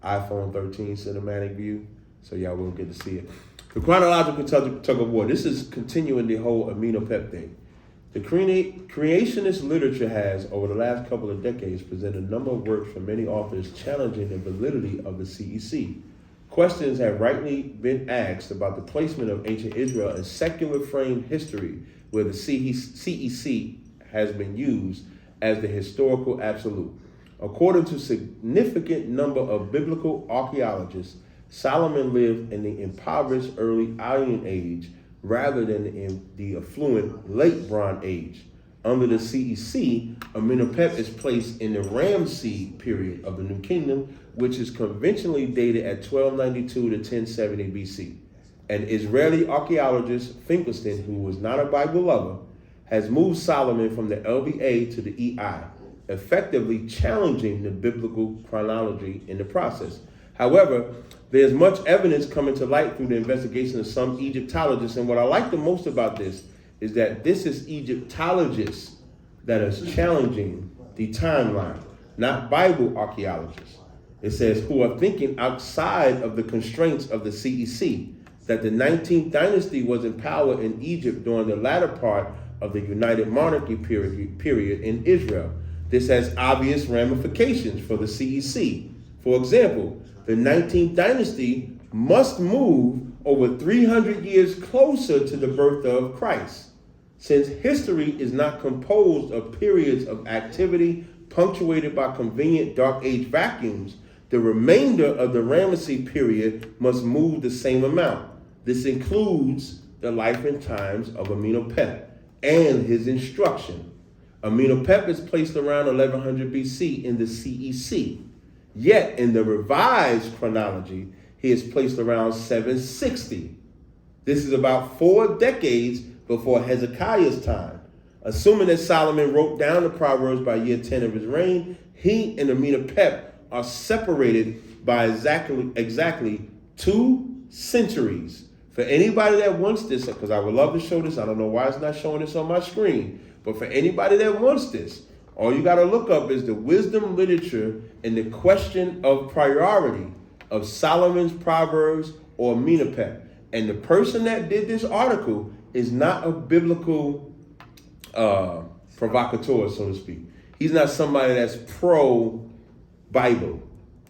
iPhone 13 cinematic view, so y'all will get to see it. The chronological tug of war. This is continuing the whole Aminopep thing. The creationist literature has, over the last couple of decades, presented a number of works from many authors challenging the validity of the CEC. Questions have rightly been asked about the placement of ancient Israel in secular frame history, where the CEC has been used as the historical absolute. According to significant number of biblical archaeologists, Solomon lived in the impoverished early Iron Age rather than in the affluent late Bronze Age. Under the CEC, Amenhotep is placed in the Ramesses period of the New Kingdom, which is conventionally dated at 1292 to 1070 BC. An Israeli archaeologist, Finkelstein, who was not a Bible lover, has moved Solomon from the LBA to the EI, effectively challenging the biblical chronology in the process. However, there's much evidence coming to light through the investigation of some Egyptologists, and what I like the most about this is that this is Egyptologists that is challenging the timeline, not Bible archaeologists. It says, who are thinking outside of the constraints of the CEC, that the 19th dynasty was in power in Egypt during the latter part of the United Monarchy period in Israel. This has obvious ramifications for the CEC. For example, the 19th dynasty must move over 300 years closer to the birth of Christ. Since history is not composed of periods of activity punctuated by convenient Dark Age vacuums, the remainder of the Ramesses period must move the same amount. This includes the life and times of Amenhotep and his instruction. Amenhotep is placed around 1100 BC in the CEC. Yet in the revised chronology, he is placed around 760. This is about 4 decades before Hezekiah's time. Assuming that Solomon wrote down the Proverbs by year 10 of his reign, he and Amenhotep are separated by exactly 2 centuries. For anybody that wants this, because I would love to show this, I don't know why it's not showing this on my screen, but for anybody that wants this, all you got to look up is the wisdom literature and the question of priority of Solomon's Proverbs or Amenhotep. And the person that did this article is not a biblical provocateur, so to speak. He's not somebody that's pro-Bible.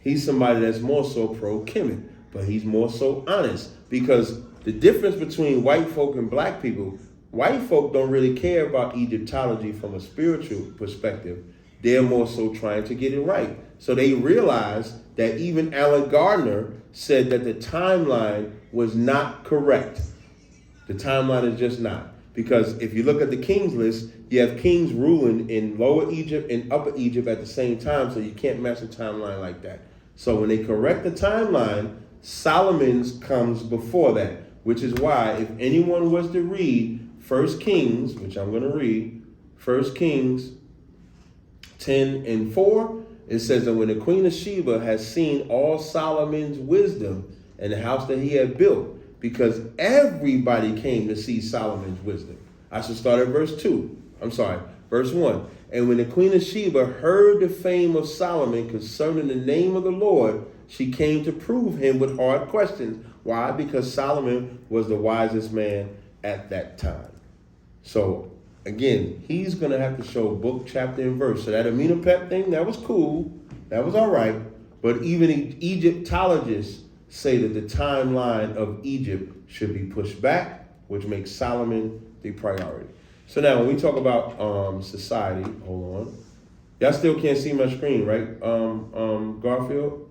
He's somebody that's more so pro-Kemet, but he's more so honest. Because the difference between white folk and black people, white folk don't really care about Egyptology from a spiritual perspective. They're more so trying to get it right. So they realized that even Alan Gardner said that the timeline was not correct. The timeline is just not. Because if you look at the kings list, you have kings ruling in Lower Egypt and Upper Egypt at the same time, so you can't match the timeline like that. So when they correct the timeline, Solomon's comes before that, which is why if anyone was to read 1 Kings, which I'm going to read, 1 Kings 10:4, it says that when the Queen of Sheba has seen all Solomon's wisdom and the house that he had built, because everybody came to see Solomon's wisdom. I should start at verse 1. And when the Queen of Sheba heard the fame of Solomon concerning the name of the Lord, she came to prove him with hard questions. Why? Because Solomon was the wisest man at that time. So, again, he's going to have to show book, chapter, and verse. So that Amenhotep thing, that was cool. That was all right. But even Egyptologists say that the timeline of Egypt should be pushed back, which makes Solomon the priority. So now when we talk about society, hold on. Y'all still can't see my screen, right? Garfield?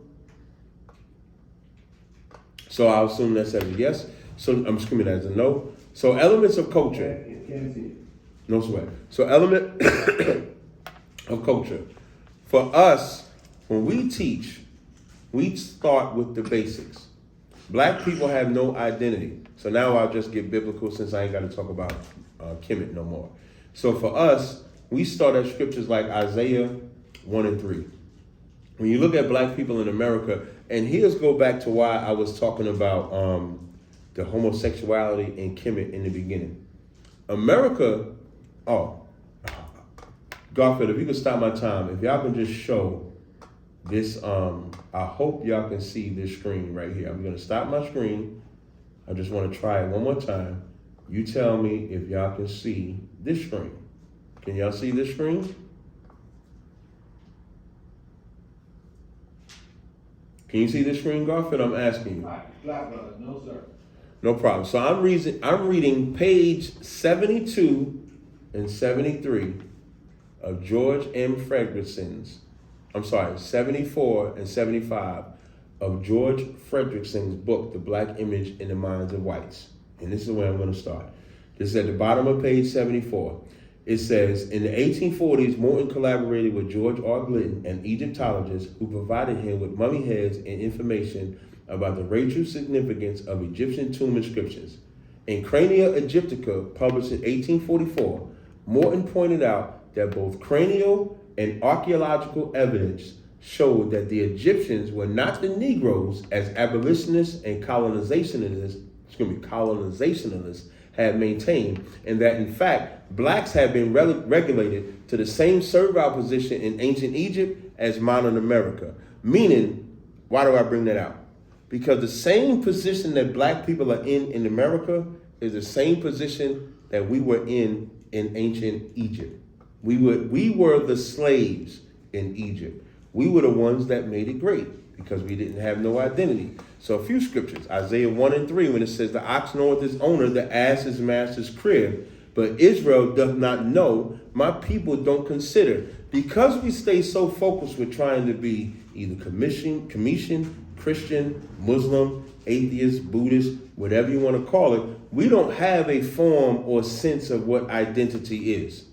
So I'll assume that says a yes. So I'm assuming that's a no. So elements of culture. Can't see it. No sweat. So element of culture. For us, when we teach, we start with the basics. Black people have no identity. So now I'll just get biblical since I ain't got to talk about Kemet no more. So for us, we start at scriptures like Isaiah 1 and 3. When you look at black people in America, and here's go back to why I was talking about the homosexuality in Kemet in the beginning. America, Garfield, if you could stop my time, if y'all can just show this, I hope y'all can see this screen right here. I'm going to stop my screen. I just want to try it one more time. You tell me if y'all can see this screen. Can y'all see this screen? Can you see this screen, Garfield? I'm asking you. No, sir. No problem. So I'm reading page 72 and 73 of George M. Fredrickson's. 74 and 75 of George Fredrickson's book, The Black Image in the Minds of Whites. And this is where I'm going to start. This is at the bottom of page 74. It says, in the 1840s, Morton collaborated with George R. Glidden, an Egyptologist, who provided him with mummy heads and information about the racial significance of Egyptian tomb inscriptions. In Crania Egyptica, published in 1844, Morton pointed out that both cranial and archaeological evidence showed that the Egyptians were not the Negroes as abolitionists and colonizationalists had maintained, and that in fact, blacks had been regulated to the same servile position in ancient Egypt as modern America. Meaning, why do I bring that out? Because the same position that black people are in America is the same position that we were in ancient Egypt. We were the slaves in Egypt. We were the ones that made it great because we didn't have no identity. So a few scriptures, Isaiah 1 and 3, when it says, the ox knoweth his owner, the ass his master's crib, but Israel doth not know, my people don't consider. Because we stay so focused with trying to be either Commission, Christian, Muslim, atheist, Buddhist, whatever you want to call it, we don't have a form or sense of what identity is.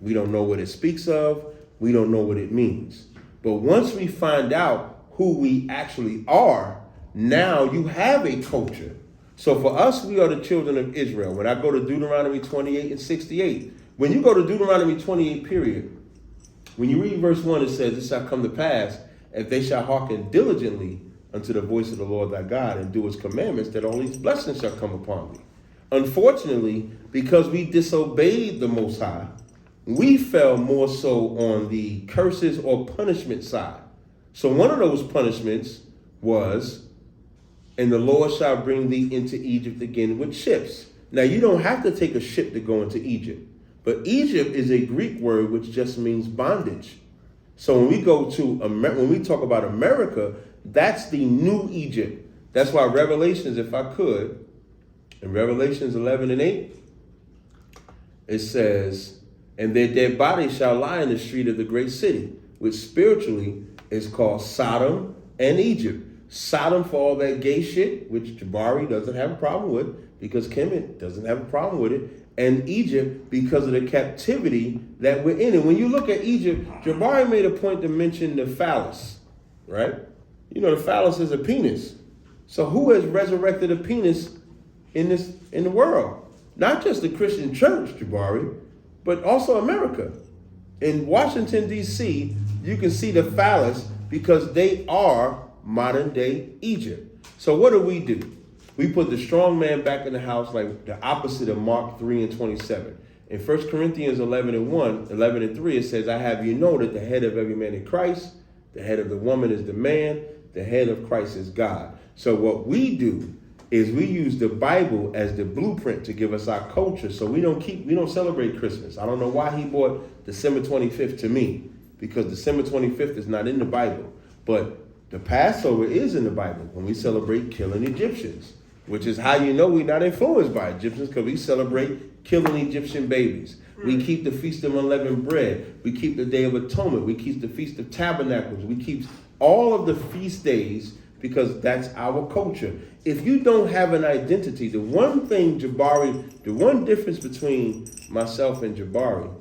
We don't know what it speaks of. We don't know what it means. But once we find out who we actually are, now you have a culture. So for us, we are the children of Israel. When I go to Deuteronomy 28 and 68, when you go to Deuteronomy 28, period, when you read verse 1, it says, it shall come to pass, if they shall hearken diligently unto the voice of the Lord thy God and do his commandments, that all these blessings shall come upon thee. Unfortunately, because we disobeyed the Most High, we fell more so on the curses or punishment side. So one of those punishments was, and the Lord shall bring thee into Egypt again with ships. Now, you don't have to take a ship to go into Egypt, but Egypt is a Greek word which just means bondage. So when we go to when we talk about America, that's the new Egypt. That's why Revelations, if I could, in Revelations 11 and 8, it says, and their dead bodies shall lie in the street of the great city, which spiritually is called Sodom and Egypt. Sodom for all that gay shit, which Jabari doesn't have a problem with, because Kemet doesn't have a problem with it, and Egypt because of the captivity that we're in. And when you look at Egypt, Jabari made a point to mention the phallus, right? You know, the phallus is a penis. So who has resurrected a penis in the world? Not just the Christian church, Jabari, but also America. In Washington, D.C., you can see the phallus because they are modern day Egypt. So what do? We put the strong man back in the house, like the opposite of Mark 3 and 27. In 1 Corinthians 11 and 3, it says, I have you know that the head of every man is Christ, the head of the woman is the man, the head of Christ is God. So what we do is we use the Bible as the blueprint to give us our culture. So we don't celebrate Christmas. I don't know why he brought December 25th to me, because December 25th is not in the Bible. But the Passover is in the Bible when we celebrate killing Egyptians, which is how you know we're not influenced by Egyptians, because we celebrate killing Egyptian babies. We keep the Feast of Unleavened Bread. We keep the Day of Atonement. We keep the Feast of Tabernacles. We keep all of the feast days because that's our culture. If you don't have an identity, the one thing Jabari, the one difference between myself and Jabari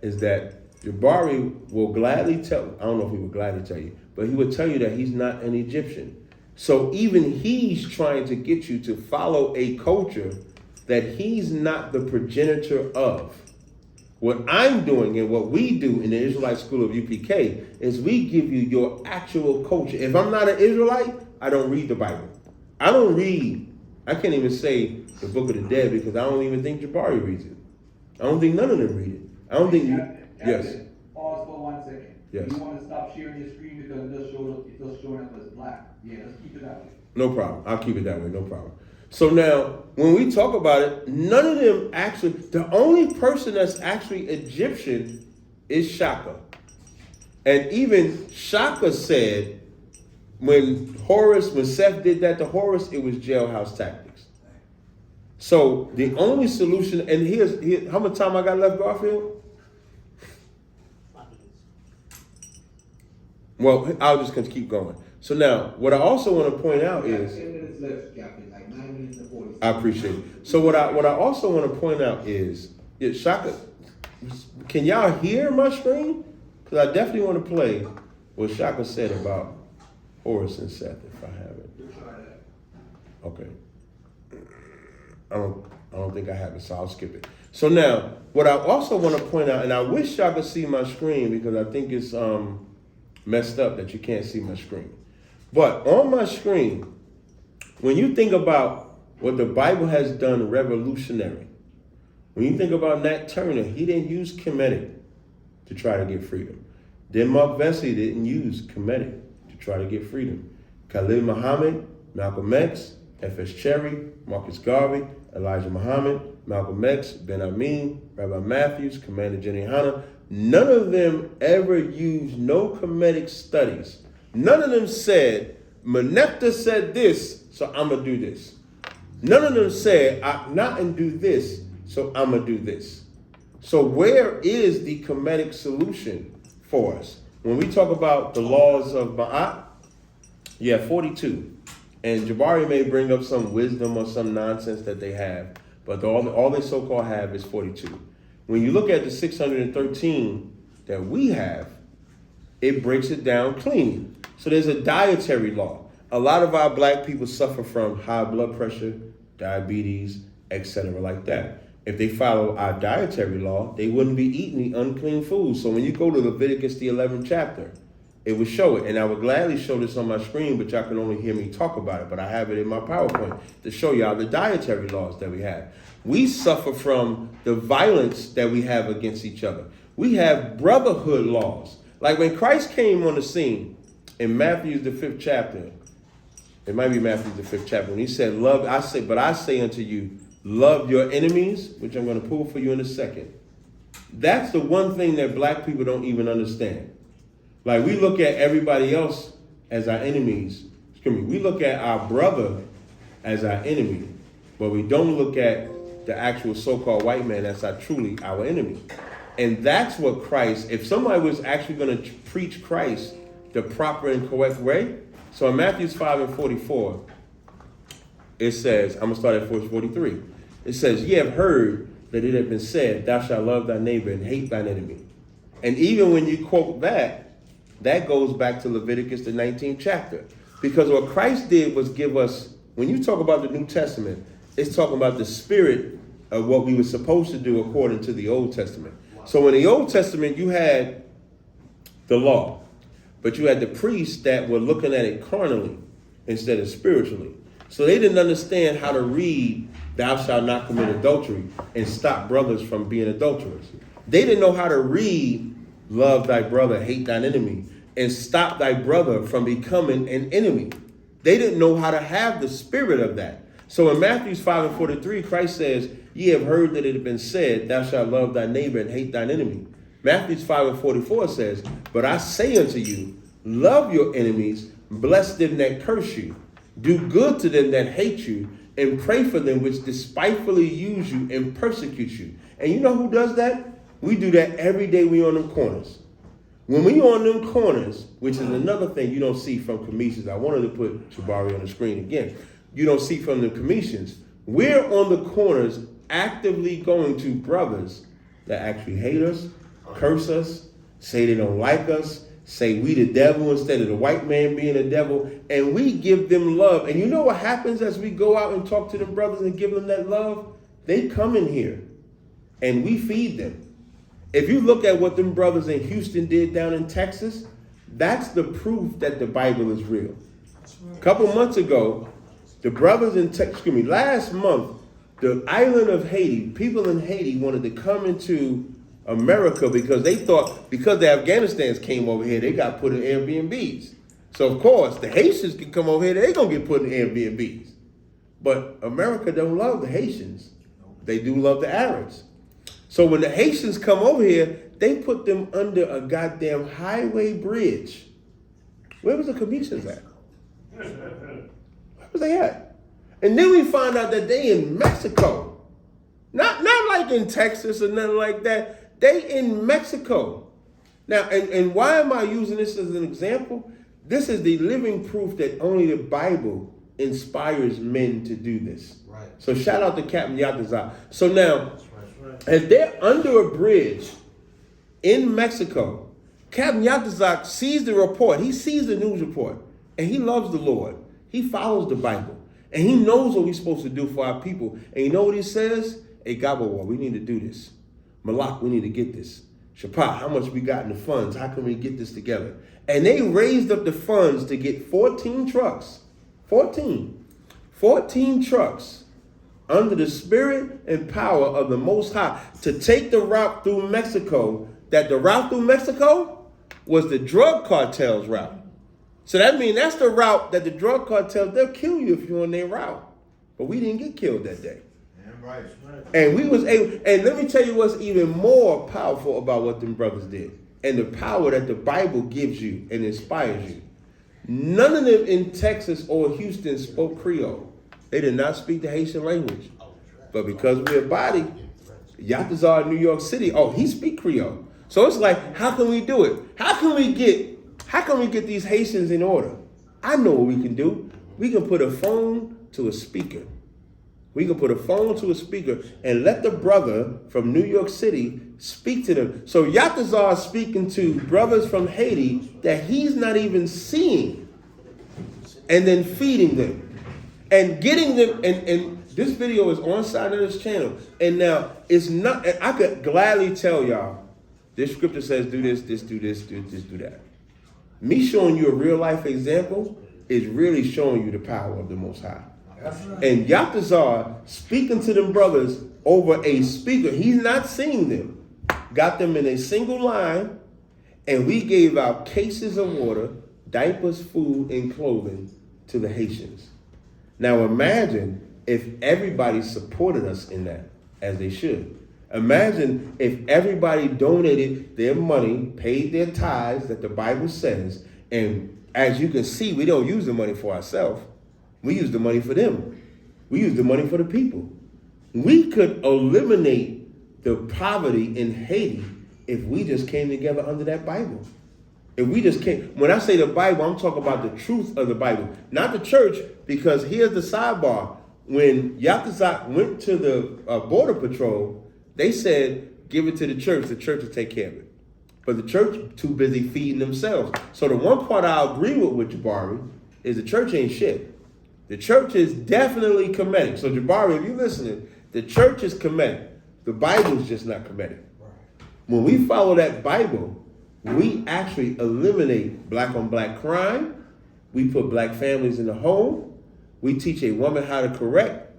is that Jabari will gladly tell, I don't know if he would gladly tell you, but he would tell you that he's not an Egyptian. So even he's trying to get you to follow a culture that he's not the progenitor of. What I'm doing and what we do in the Israelite School of UPK is we give you your actual culture. If I'm not an Israelite, I don't read the Bible. I can't even say the Book of the Dead because I don't even think Jabari reads it. I don't think none of them read it. I don't think yes. Pause for 1 second. Yes. You want to stop sharing your screen because it's just showing up as black. Yeah, let's keep it that way. No problem. I'll keep it that way. No problem. So now, when we talk about it, none of them actually, the only person that's actually Egyptian is Shaka. And even Shaka said, when Seth did that to Horus, it was jailhouse tactics. So the only solution, and here's how much time I got left, Garfield? Well, I'll just keep going. So now, what I also want to point out is, 10 minutes left, Captain, like 9 minutes and 40 seconds. I appreciate it. So what I also want to point out is, Shaka, can y'all hear my screen? Because I definitely want to play what Shaka said about Horus and Seth, if I have it. Okay. I don't think I have it, so I'll skip it. So now, what I also want to point out, and I wish y'all could see my screen because I think it's messed up that you can't see my screen. But on my screen, when you think about what the Bible has done revolutionary, when you think about Nat Turner, he didn't use Kemetic to try to get freedom. Mark Vesey didn't use Kemetic to try to get freedom. Khalid Muhammad, Malcolm X, F.S. Cherry, Marcus Garvey, Elijah Muhammad, Malcolm X, Ben Amin, Rabbi Matthews, Commander Jenny Hanna, none of them ever used no Kemetic studies. None of them said, Meneptah said this, so I'm going to do this. None of them said, Akhenaten do this, so I'm going to do this. So where is the Kemetic solution for us? When we talk about the laws of Ma'at, you have 42. And Jabari may bring up some wisdom or some nonsense that they have, but all they so-called have is 42. When you look at the 613 that we have, it breaks it down clean. So there's a dietary law. A lot of our black people suffer from high blood pressure, diabetes, etc. like that. If they follow our dietary law, they wouldn't be eating the unclean foods. So when you go to Leviticus, the 11th chapter, it would show it. And I would gladly show this on my screen, but y'all can only hear me talk about it. But I have it in my PowerPoint to show y'all the dietary laws that we have. We suffer from the violence that we have against each other. We have brotherhood laws. Like when Christ came on the scene in Matthew, the 5th chapter, it might be Matthew, the 5th chapter, when he said, I say unto you, love your enemies, which I'm going to pull for you in a second. That's the one thing that black people don't even understand. Like we look at everybody else as our enemies. We look at our brother as our enemy, but we don't look at the actual so-called white man as truly our enemy. And that's what Christ, if somebody was actually going to preach Christ the proper and correct way. So in Matthew 5:44, it says, I'm going to start at verse 43. It says, ye have heard that it had been said, thou shalt love thy neighbor and hate thine enemy. And even when you quote that, that goes back to Leviticus, the 19th chapter. Because what Christ did was give us, when you talk about the New Testament, it's talking about the spirit of what we were supposed to do according to the Old Testament. So in the Old Testament, you had the law, but you had the priests that were looking at it carnally instead of spiritually. So they didn't understand how to read, thou shalt not commit adultery, and stop brothers from being adulterers. They didn't know how to read, love thy brother, hate thine enemy, and stop thy brother from becoming an enemy. They didn't know how to have the spirit of that. So in Matthew 5:43, Christ says, ye have heard that it had been said, thou shalt love thy neighbor and hate thine enemy. Matthew 5:44 says, but I say unto you, love your enemies, bless them that curse you, do good to them that hate you, and pray for them which despitefully use you and persecute you. And you know who does that? We do that every day we on them corners. When we on them corners, which is another thing you don't see from commissions. I wanted to put JABARI on the screen again. You don't see from the commissions. We're on the corners actively going to brothers that actually hate us, curse us, say they don't like us, say we the devil instead of the white man being the devil, and we give them love. And you know what happens as we go out and talk to them brothers and give them that love? They come in here and we feed them. If you look at what them brothers in Houston did down in Texas, that's the proof that the Bible is real. A couple months ago, the brothers in Texas, last month, the island of Haiti, people in Haiti wanted to come into America because they thought because the Afghanistans came over here, they got put in Airbnbs. So of course, the Haitians can come over here, they're going to get put in Airbnbs. But America don't love the Haitians. They do love the Arabs. So when the Haitians come over here, they put them under a goddamn highway bridge. Where was the commissions at? Where was they at? And then we find out that they in Mexico. Not like in Texas or nothing like that. They in Mexico. Now, and why am I using this as an example? This is the living proof that only the Bible inspires men to do this. Right. So shout out to Capt. So now, if they're under a bridge in Mexico, Capt. sees the report. He sees the news report, and he loves the Lord. He follows the Bible, and he knows what we're supposed to do for our people. And you know what he says? Hey, Gabawa, we need to do this. Malak, we need to get this. Shapat, how much we got in the funds? How can we get this together? And they raised up the funds to get 14 trucks. 14 trucks under the spirit and power of the Most High to take the route through Mexico, that the route through Mexico was the drug cartel's route. So that means that's the route that the drug cartels, they'll kill you if you're on their route. But we didn't get killed that day. Right. And we was able, and let me tell you what's even more powerful about what them brothers did, and the power that the Bible gives you and inspires you. None of them in Texas or Houston spoke Creole. They did not speak the Haitian language. But because we're a body, Yatazar in New York City, he speak Creole. So it's like, how can we do it? How can we get these Haitians in order? I know what we can do. We can put a phone to a speaker. We can put a phone to a speaker and let the brother from New York City speak to them. So Yatazar is speaking to brothers from Haiti that he's not even seeing, and then feeding them and getting them. And this video is on side of this channel. And now it's not, and I could gladly tell y'all, this scripture says do this, do this, do that. Me showing you a real life example is really showing you the power of the Most High. And Yatazar speaking to them brothers over a speaker. He's not seeing them. Got them in a single line, and we gave out cases of water, diapers, food, and clothing to the Haitians. Now imagine if everybody supported us in that, as they should. Imagine if everybody donated their money, paid their tithes that the Bible says, and as you can see, we don't use the money for ourselves. We use the money for them. We use the money for the people. We could eliminate the poverty in Haiti if we just came together under that Bible. If we just can't, when I say the Bible, I'm talking about the truth of the Bible, not the church, because here's the sidebar. When Yakuza went to the Border Patrol, they said, give it to the church will take care of it. But the church too busy feeding themselves. So the one part I agree with Jabari is the church ain't shit. The church is definitely Kemetic. So Jabari, if you're listening, the church is Kemetic. The Bible's just not Kemetic. When we follow that Bible, we actually eliminate black on black crime. We put black families in the home. We teach a woman how to correct.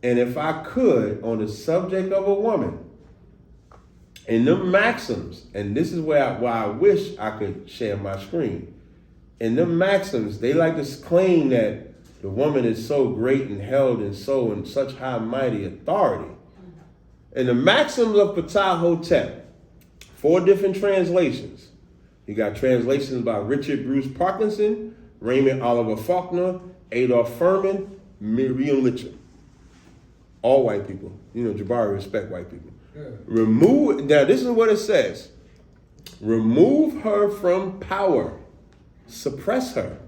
And if I could, on the subject of a woman, in the maxims, and this is why I wish I could share my screen. In the maxims, they like to claim that the woman is so great and held in such high mighty authority. In the maxims of Ptah-hotep, 4 different translations. You got translations by Richard Bruce Parkinson, Raymond Oliver Faulkner, Adolph Furman, Miriam Litcher. All white people. You know, Jabari respect white people. Remove, now this is what it says. Remove her from power. Suppress her.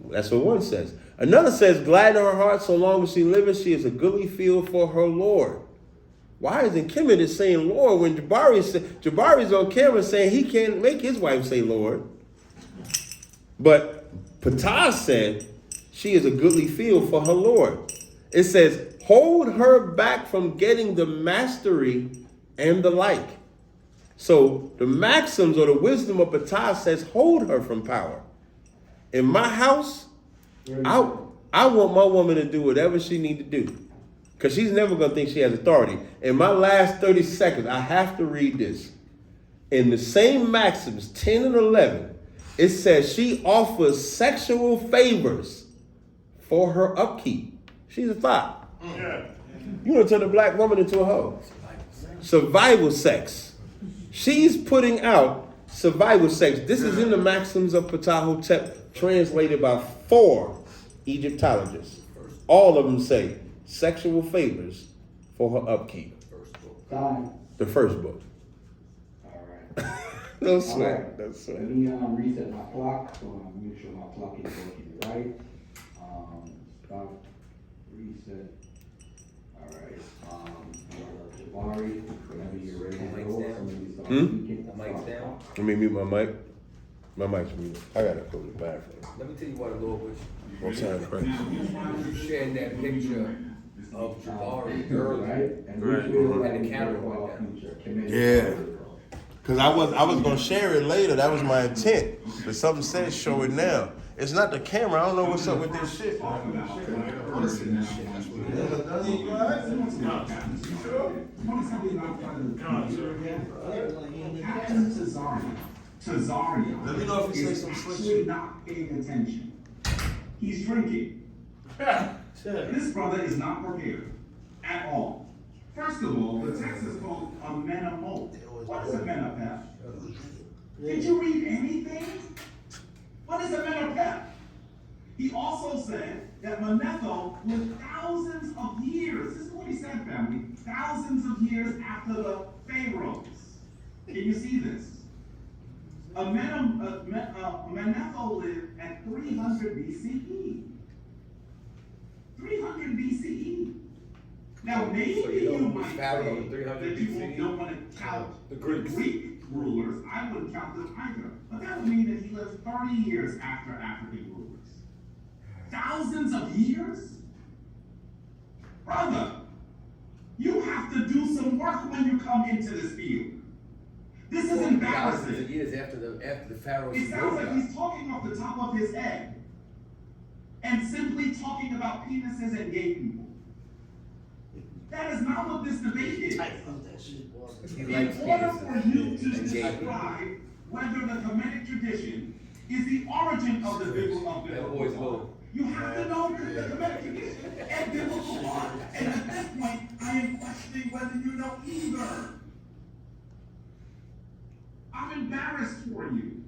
That's what one says. Another says, gladden her heart so long as she liveth, she is a goodly field for her Lord. Why isn't Kemet saying Lord when Jabari's on camera saying he can't make his wife say Lord? But Ptah said she is a goodly field for her Lord. It says, hold her back from getting the mastery and the like. So the maxims or the wisdom of Ptah says, hold her from power. In my house, I want my woman to do whatever she need to do. Because she's never going to think she has authority. In my last 30 seconds, I have to read this. In the same maxims, 10 and 11, it says she offers sexual favors for her upkeep. She's a thought. Yeah. You want to turn a black woman into a hoe. Survival sex. She's putting out survival sex. This is in the maxims of Ptah-hotep, translated by 4 Egyptologists. All of them say sexual favors for her upkeep. The first book. All right. No sweat. Right. No sweat. Let me reset my clock so I make sure my clock is working right. Stop. Reset. All right. Jabari, whenever you're ready to go, somebody start speaking. The mic's down. Let me mute my mic. My mic's muted. I gotta go to the bathroom. Let me tell you what, Lord, which What's that, Frank? you shared that picture of Jabari earlier. Right? And Right. we feel And the like camera we're went all down. future. Committed. Yeah. Cause I was gonna share it later. That was my intent. But something says show it now. It's not the camera. I don't know what's up with this shit. TAZARYACH. Let me know if you say some slick shit. Not paying attention. He's drinking. This brother is not prepared at all. First of all, the text is called a menamot. What is a menapep? Did you read anything? What is a menapep? He also said that Manetho was thousands of years. This is what he said, family. Thousands of years after the pharaohs. Can you see this? Manetho lived at 300 BCE. 300 BCE. Now, maybe So you know you who's might Pharaoh say in 300 that you BCE? don't want to count The the Greeks. Greek rulers. I wouldn't count them either. But that would mean that he lived 30 years after African rulers. Thousands of years? Brother, you have to do some work when you come into this field. This is Thousands of embarrassing. years after the Pharaohs. It sounds like he's talking off the top of his head and simply talking about penises and gay people. That is not what this debate is. In order for you to describe whether the Kemetic tradition is the origin of the biblical law, you have to know the Kemetic tradition and biblical law. And at this point, I am questioning whether you know either. I'm embarrassed for you.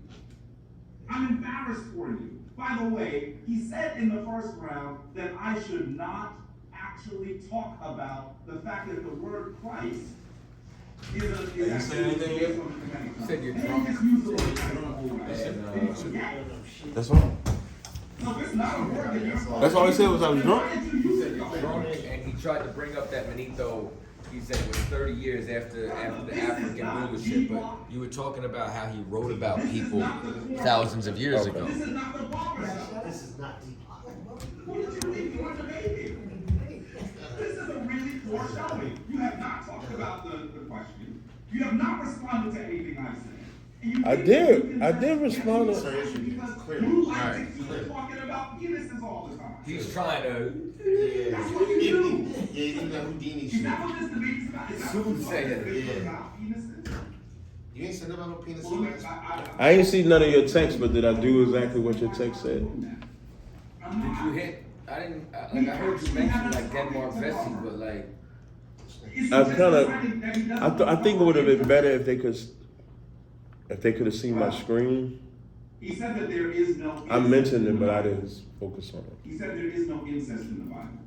I'm embarrassed for you. By the way, he said in the first round that I should not actually talk about the fact that the word Christ You say anything yet? You said you're drunk. That's all. That's all he said was I was drunk. He said you're drunk, and he tried to bring up that Benito. He said it was 30 years after the African rulership, but you were talking about how he wrote about people thousands of years ago. This is not the barbershop. This is not deep. What did you think you were debating? This is a really poor showing. You have not talked about the question. You have not responded to anything I've said. And you I think did. you can I did just respond get to- me because Clearly. you like Alright, to keep talking about penises all the time. He's trying to That's what you do. Yeah, you know Houdini Is shit. that what this debate is about? Is that what Soothsayer. this debate is about? Penises? You ain't said nothing about penis Well, last I ain't see none of your text, but did I do exactly what your text said? Did you hit? I didn't. Like I heard you mention like Denmark Vesey, but like I think it would have been better if they could have seen my screen. He said that there is no. I mentioned it, but I didn't focus on it. He said there is no incest in the Bible.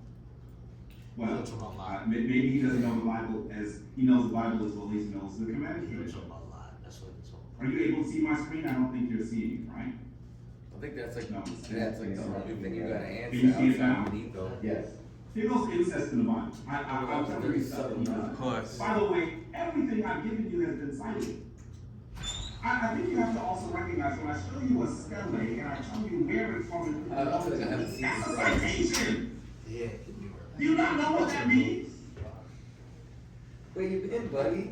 Well, maybe he doesn't know the Bible as he knows the Bible as well as he knows the commandments. Are you able to see my screen? I don't think you're seeing it, right? I think that's like the only thing you gotta Can you see it answer now? outside Benito. Yes. There goes incest in the Bible. I'll tell you something. Of course. By the way, everything I've given you has been cited. I think you have to also recognize when I show you a stele and I tell you where it's from, I feel like I haven't seen that's a this. citation. Yeah. Do you not know what that means? Where you been, buddy?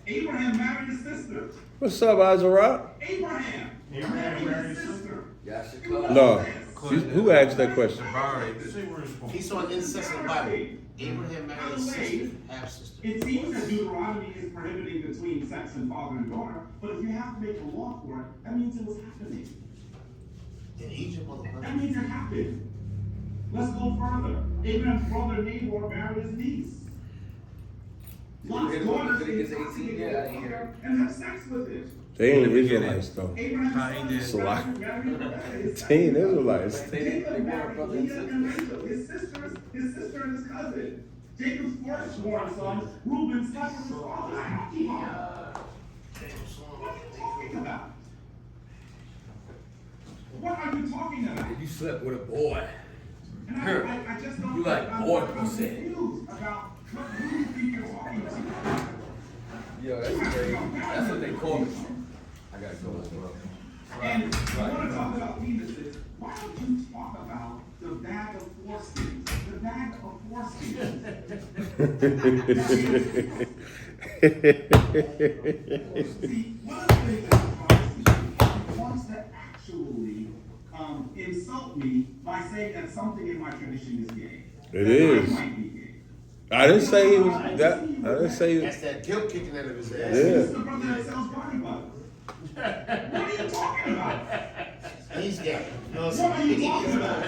Abraham married his sister. What's up, Azara? Abraham married his sister. Yashika. No. Who asked that question? JABARI. He saw incest in the Bible. Abraham married his sister, half sister. It seems that Deuteronomy is prohibiting between sex and father and daughter, but if you have to make a law for it, that means it was happening. In Egypt, That motherfucker. means it happened. Let's go further. Abraham's brother Nahor married his niece. Lot's hear daughters Leviticus 18 intoxicate yet? I their didn't hear father and have sex with him. They ain't Israelites though. Abraham's Nah, he son did. Rebekah married Rebekah. They ain't Israelites. Jacob married Leah and Rachel, his sister and his cousin. Jacob's firstborn son, Reuben, slept with his father's concubine. What are you talking about? What are you talking about? You slept with a boy. And I just don't. You like I'm boy confused pussy. about who you think you're talking to. Yo, that's crazy. That's what they call me. I gotta go as well. And I want to talk about penises. Why don't you talk about the bag of foreskins? The bag of foreskins. See, one of the things that bothers me wants to actually insult me by saying that something in my tradition is gay. It That is. I might be gay. I didn't say he was that. I didn't say. That's that guilt kicking out of his ass. Yeah. This is the brother that sells body butter. What are you talking about? He's gay. You know what What I'm are you saying? talking about?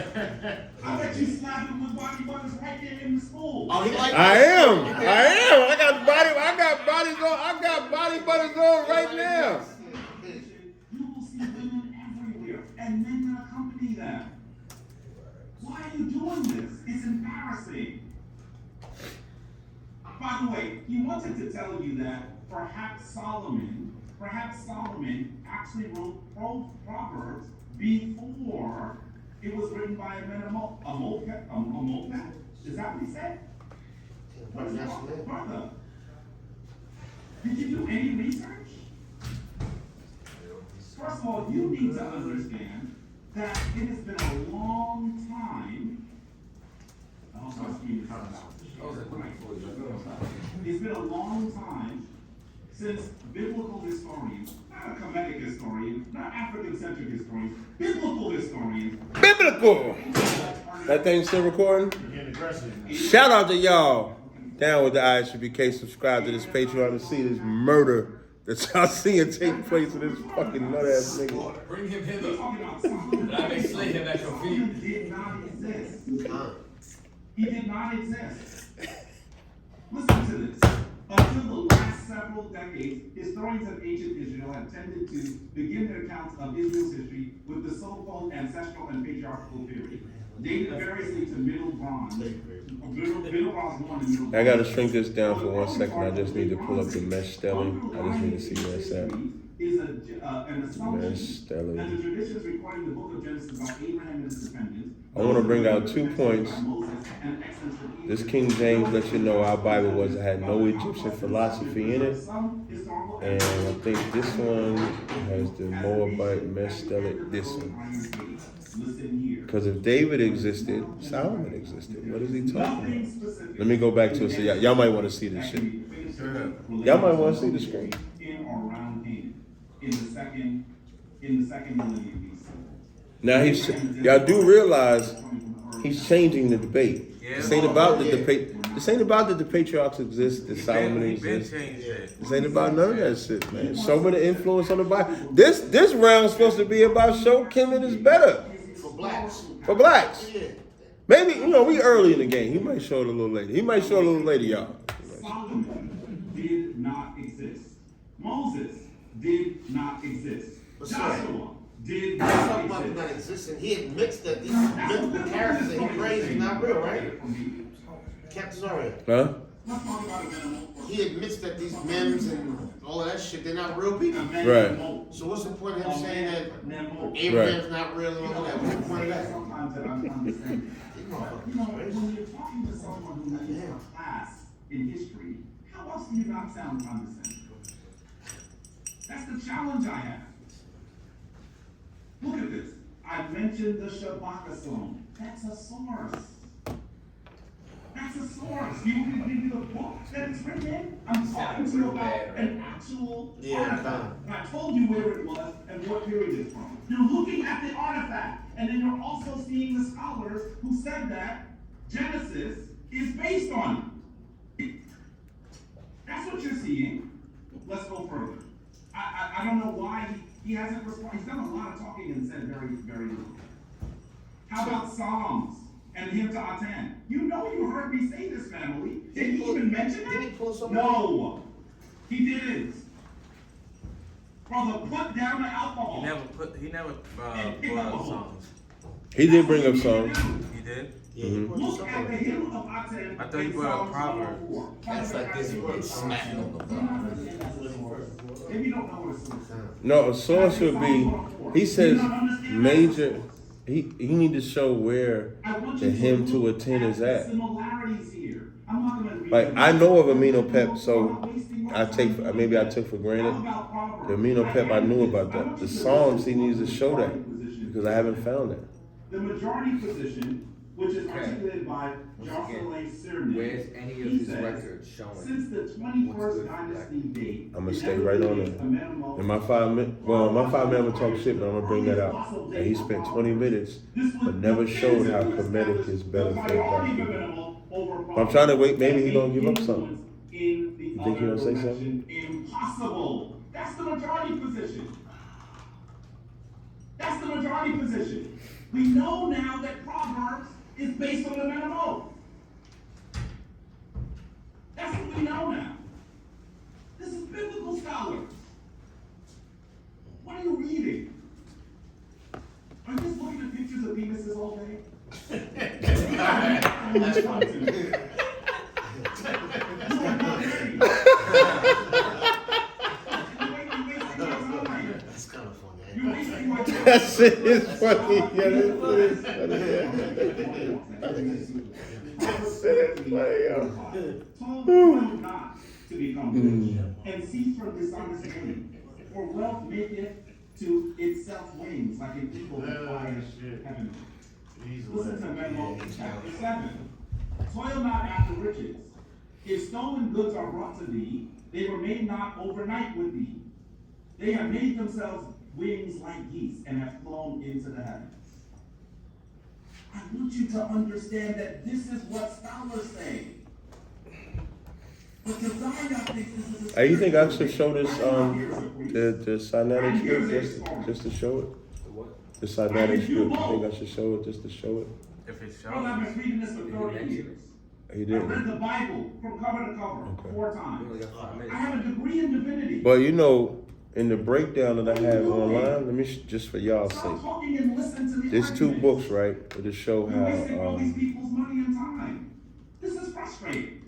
I bet you slapped him with body butters right there in the school. Oh, he like I am. I got body butters on right now. You will see women everywhere and men that accompany them. Why are you doing this? It's embarrassing. By the way, he wanted to tell you that perhaps Solomon actually wrote Proverbs before it was written by a moped? Is that what he said? What is wrong, brother? Did you do any research? First of all, you need to understand that it has been a long time. It's been a long time since biblical historians, not a Kemetic historian, not African-centric historians, biblical historians. Biblical. That thing still recording? Shout out to y'all. Down with the ISBK. Subscribe to this Patreon to see this murder that y'all seeing take place with this fucking nut ass nigga. Bring him We're hither. talking about Solomon. That I may slay him at your feet. Solomon did not exist. He did not exist. Listen to this. Until the last several decades, historians of ancient Israel have tended to begin their accounts of Israel's history with the so-called ancestral and patriarchal period. dated variously to Middle Bronze. Middle Bronze 1 and Middle Bronze. I gotta shrink this down for 1 second. I just need to pull up the mesh stelling. I just need to see where it's at. Is an assumption Mesh stelling. that the traditions recording the book of Genesis about Abraham and his descendants. I want to bring out 2 points. This King James lets you know our Bible had no Egyptian philosophy in it. And I think this one has the Moabite mesh stelling. This one. Because if David existed, Solomon existed. What is he talking about? Let me go back to it. So y'all might want to see this shit. Y'all might want to see the screen. In or around Canaan, in the second millennium BC. Now y'all do realize he's changing the debate. This ain't about the debate. This ain't about that the patriarchs exist, that Solomon exists. This ain't about none of that shit, man. Show me the influence on the Bible. This round's supposed to be about show Kemet is better. For blacks. Maybe, we early in the game. He might show it a little later. Y'all. Solomon did not exist. Moses did not exist. Joshua did not exist. Not existing. He admits that these mythical characters that he praised are not real, right? Capt. TAZARYACH. Huh? He admits that these memes and all of that shit, they're not real people. Right. So what's the point of him saying that Abraham's not real and all that? What's the point of that? Sometimes that I understand. When you're talking to someone who needs a class in history, how else do you not sound condescending? That's the challenge I have. Look at this. I mentioned the Shabbat song. That's a source. That's a source. You want me to give you the book that it's written in? I'm talking to you about an actual artifact. And I told you where it was and what period it's from. You're looking at the artifact, and then you're also seeing the scholars who said that Genesis is based on it. That's what you're seeing. Let's go further. I don't know why he hasn't responded. He's done a lot of talking and said very, very little. How about Psalms and hymn to Atan? You heard me say this, family. Did he even mention it? Did he pull something? No, he didn't. Brother, put down the alcohol. He never brought up songs. He did bring up songs. He did? Yeah, Look at the hymn of Atan. I thought he brought up Proverbs. That's like this would be smacking on the bar. Maybe you don't know what a source is. No, a source would be, he says major, he need to show where the hymn to attend is at. Like, I know of Aminopep, so maybe I took for granted. The Aminopep, I knew about that. The Psalms, he needs to show that, because I haven't found that. The majority position, which is articulated by Jocelyn Sirman, Where's any of his records showing? since the 21st dynasty date, I'm gonna stay right on it. In my 5 minutes, my 5 minutes talk shit, but I'm gonna bring that out. And he spent 20 minutes, but never showed how Kemetic is better for black people. I'm trying to wait, maybe he gonna give up something. You think he gonna say something? Impossible. That's the majority position. That's the majority position. We know now that Proverbs is based on the MMO. That's what we know now. This is biblical scholars. What are you reading? Are you just looking at pictures of penises all day? That's funny to me. That's kind of funny. That shit is funny. Yeah, that shit is funny. Told not to become rich, and cease from dishonest gain. For wealth maketh to itself wings, like an eagle that flies heaven. Listen to Memo chapter 7. Toil not after riches. If stolen goods are brought to thee, they remain not overnight with thee. They have made themselves wings like geese and have flown into the heavens. I want you to understand that this is what scholars say. But TAZARYACH thinks this is a Hey, you think I should show this the Sinaitic script just to show it? The Sinaitic script. You think I should show it just to show it? If it's Well, I've been reading this for 30 years. He I've didn't. read the Bible from cover to cover Okay. 4 times. We only got 5 minutes. I have a degree in divinity. But in the breakdown that I have online, let me just for y'all's Stop sake. talking and listen to the There's two arguments. books, right? It'll show You're wasting all these how people's money and time. This is frustrating.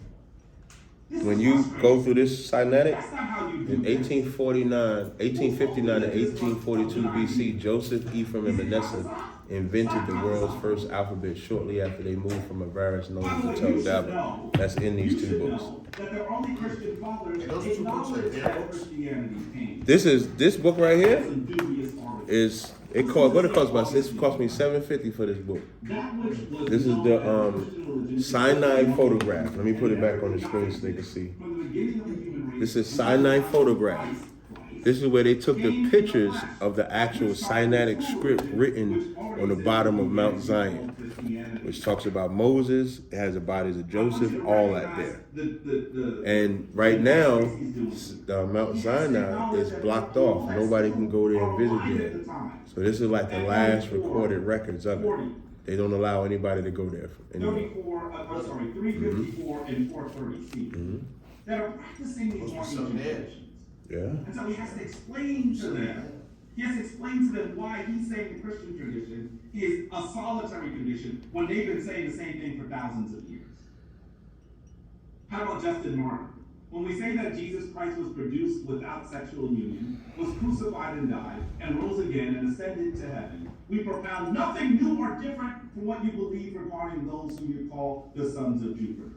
This when is you frustrating. go through this Sinaitic, That's not how you do in this. 1859 to 1842 BC, Joseph, Ephraim, and Manasseh invented the world's first alphabet shortly after they moved from a virus known as the Toldaba. That's in these two books. That the early Christian fathers And those two books are acknowledged their that books? Christianity came. This book right here Some dubious origin. is it cost what it cost me? It cost me $7.50 for this book. That which was This is known the as Christian religion Sinai photograph. Let me put it back on the screen so they can see. from the beginning of the human race. This is Sinai photograph. This is where they took the pictures of the actual Sinaitic script written on the bottom of Mount Zion, which talks about Moses, it has the bodies of Joseph, all that there. And right now, Mount Sinai is blocked off. Nobody can go there and visit there. So this is like the last recorded records of it. They don't allow anybody to go there anymore. 354 and 430 CE. That are practicing these something there. traditions. Yeah. And so he has to explain to them. He has to explain to them why he's saying the Christian tradition is a solitary tradition when they've been saying the same thing for thousands of years. How about Justin Martyr? When we say that Jesus Christ was produced without sexual union, was crucified and died, and rose again and ascended to heaven, we propound nothing new or different from what you believe regarding those who you call the sons of Jupiter.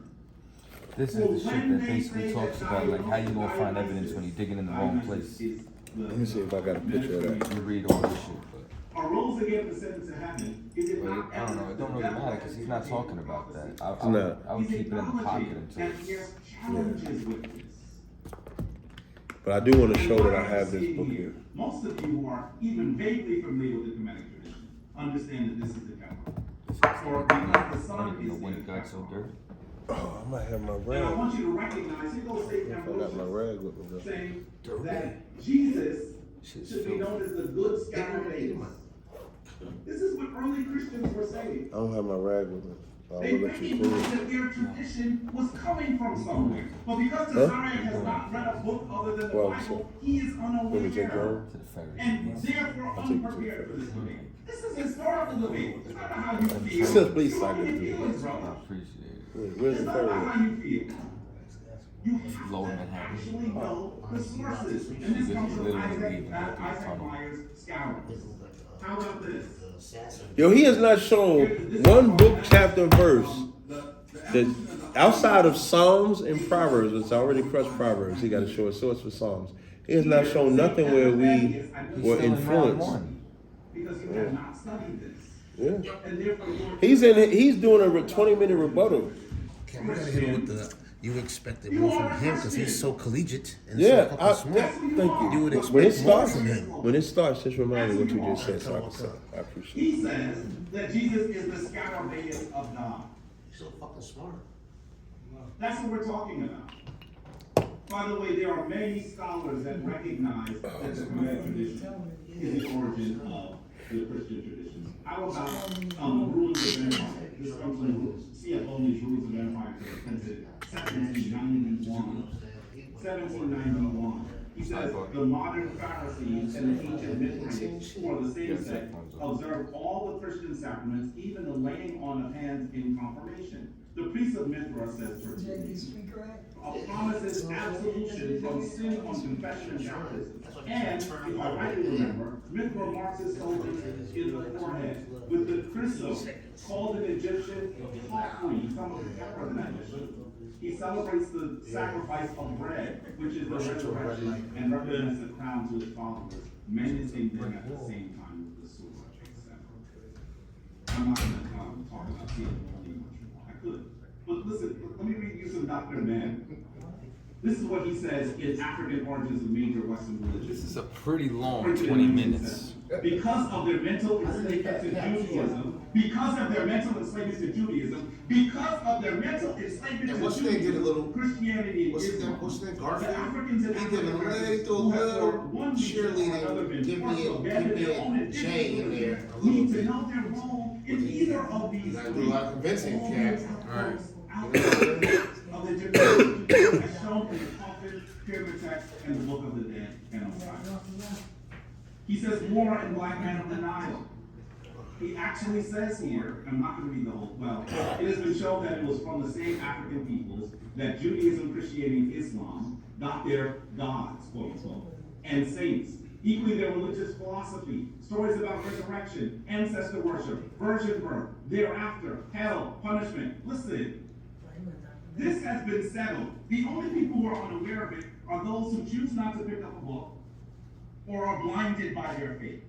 This is the shit that basically talks about like how you gonna find evidence when you're digging in the wrong place. Let me see if I got a picture of that. You read all this shit, but Arose again and ascended to heaven. Is it well, not I don't know. It don't really matter because he's not talking about that. I would keep it in the pocket until. that he has challenges with this. But I do want to show that I have this book here. Most of you who are even vaguely familiar with the Kemetic tradition understand that this is the Capt. For because the I Son don't even know is when the it got so Capt. dirty. Oh, I might have my And I rag. want you to recognize, here goes St. I got my rag with me though. saying that Jesus Shit's should be filthy. known as the good Scarabaeus. This is what early Christians were saying. I don't have my rag with me. I They will let you recognized prove it. that their tradition was coming from somewhere. But because TAZARYACH has not read a book other than the Well, Bible, he is Let me take unaware your To the ferry. and therefore I'll take you to the unprepared for ferry. this debate. This is historical debate. It's not about how you feel. Just please You sign don't it. get feelings, I brother. appreciate it. Where's It's the not about ferry? how you feel. You have Lower to Manhattan. actually know the sources. And this comes from Isaac Myers' Scourers. How about this? Yo, he has not shown one book, chapter, verse that outside of Psalms and Proverbs, it's already crushed Proverbs. He got to show a source for Psalms. He has not shown nothing where we were Still in round influenced. one. Because you have not studied this. Yeah. And therefore you're He's doing a 20-minute rebuttal. Okay, we gotta hit him with the. You expected more from him because he's so collegiate and Yeah, so I, fucking thank smart. you. You would When it expect more starts, from him. when it starts, just remind me what you just said so I can say. I appreciate it. He says that Jesus is the Scarabaeus of God. He's so fucking smart. That's what we're talking about. By the way, there are many scholars that recognize that the Kemetic tradition is the origin of the Christian traditions. How about rulers of empire? This comes from C.F. Olney's Rules of Empire, printed 1791. 1791. He says the modern Pharisees and the ancient Mithridates, who are the same sect, observe all the Christian sacraments, even the laying on of hands in confirmation. The priest of Mithra says promises absolution from sin on confession and baptism. And, if I rightly remember, Mithra marks his soldiers in the forehead with the chrysos, called in Egyptian hawkri, some of the pepper in that dish. He celebrates the sacrifice of bread, which is the resurrection, and represents the crown to his followers, menacing them at the same time with the sword. I'm not going to talk about theology much more. I could. But listen, let me read you some Dr. Mann. This is what he says in African Origins of Major Western Religions. This is a pretty long 20 minutes. Because of their mental enslavement to Judaism, because of their mental enslavement to Judaism, because of their mental enslavement And to what's the name did a Judaism, little? Christianity and What's his name? Islam. What's his name? The Garfield. Africans and He did a African-Americans little who have for one reason or another cheerleading. been Give forced to me abandon their own a J in there. A little need to bit. know their role in either of these You gotta do a lot of convincing, Capt. Alright. Of the as shown in the coffin, pyramid text, and the Book of the Dead, and Osiris. He says more in Black Man of the Nile. He actually says here, I'm not going to read the whole, well, it has been shown that it was from the same African peoples that Judaism, Christianity, and Islam got their gods, quote unquote, and saints. Equally, their religious philosophy, stories about resurrection, ancestor worship, virgin birth, thereafter, hell, punishment. Listen, this has been settled. The only people who are unaware of it are those who choose not to pick up a book or are blinded by their faith.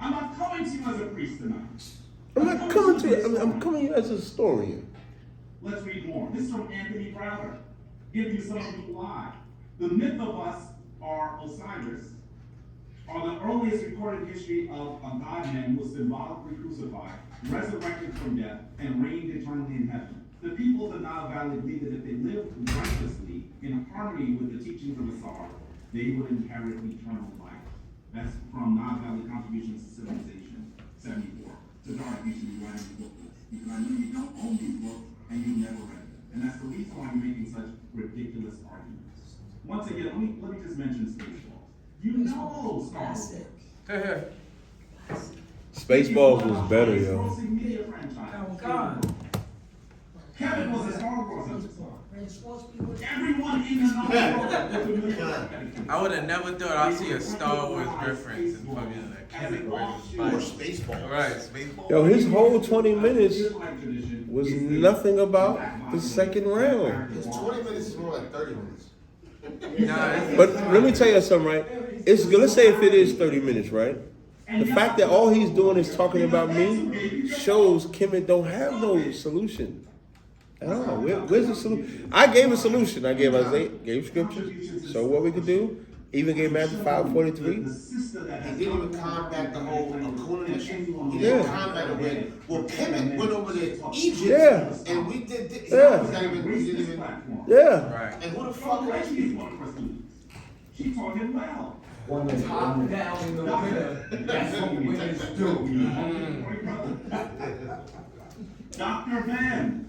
I'm not coming to you as a priest tonight. I'm coming as a historian. Let's read more. This is from Anthony Browder. Give you some of the lie. The myth of us are Osiris, are the earliest recorded history of a god-man who was symbolically crucified, resurrected from death, and reigned eternally in heaven. The people of the Nile Valley believed that if they lived righteously in harmony with the teachings of Asar, they would inherit eternal life. That's from Nile Valley Contributions to Civilization, 74. TAZARYACH, you should be writing the book list, because I know you don't own these books and you never read them. And that's the reason why you're making such ridiculous arguments. Once again, let me just mention Spaceballs. You know Star Wars. Spaceballs was better, yo. Grossing media franchise. Kevin was a Star Wars episode. Everyone in the know. I would have never thought I'd see a Star Wars reference in fucking Kemet. Or Spaceball. Right, Spaceball. Yo, his whole 20 minutes was nothing about the second round. His 20 minutes is more like 30 minutes. But let me tell you something, right? Let's say if it is 30 minutes, right? The fact that all he's doing is talking about me shows Kemet don't have no solution. I don't know. Where's the solution? I gave a solution. I gave Isaiah, gave scriptures, so what we could do. Even gave Matthew 5:43. He didn't even combat the whole Akuna mission. He didn't combat it with, well, Kemet went over to Egypt, and we did this. Yeah. And who the fuck are you? She taught him well. Top down in the winter. That's what winners do. Dr. Van.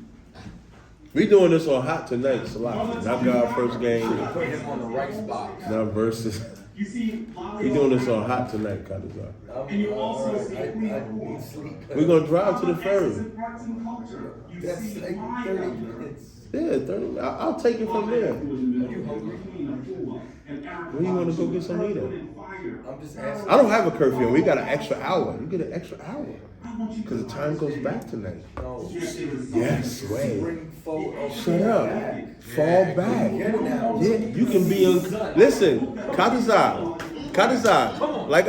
We doing this on Hot Tonight, Salaki. Not God first game. Put him on the right spot. Not versus. You see, We doing this on Hot Tonight, Kadazar. and you also see We're gonna drive to the ferry. arts and culture. You That's see like why 30 minutes. Yeah, 30. I'll take it from there. Where you want to go get some meat at? I'm just asking. I don't have a curfew. We got an extra hour. You get an extra hour. Because the time goes back tonight. No. Yes, wait. Bring forward. Shut up. Fall back. Yeah, you can be listen, Kadazar, like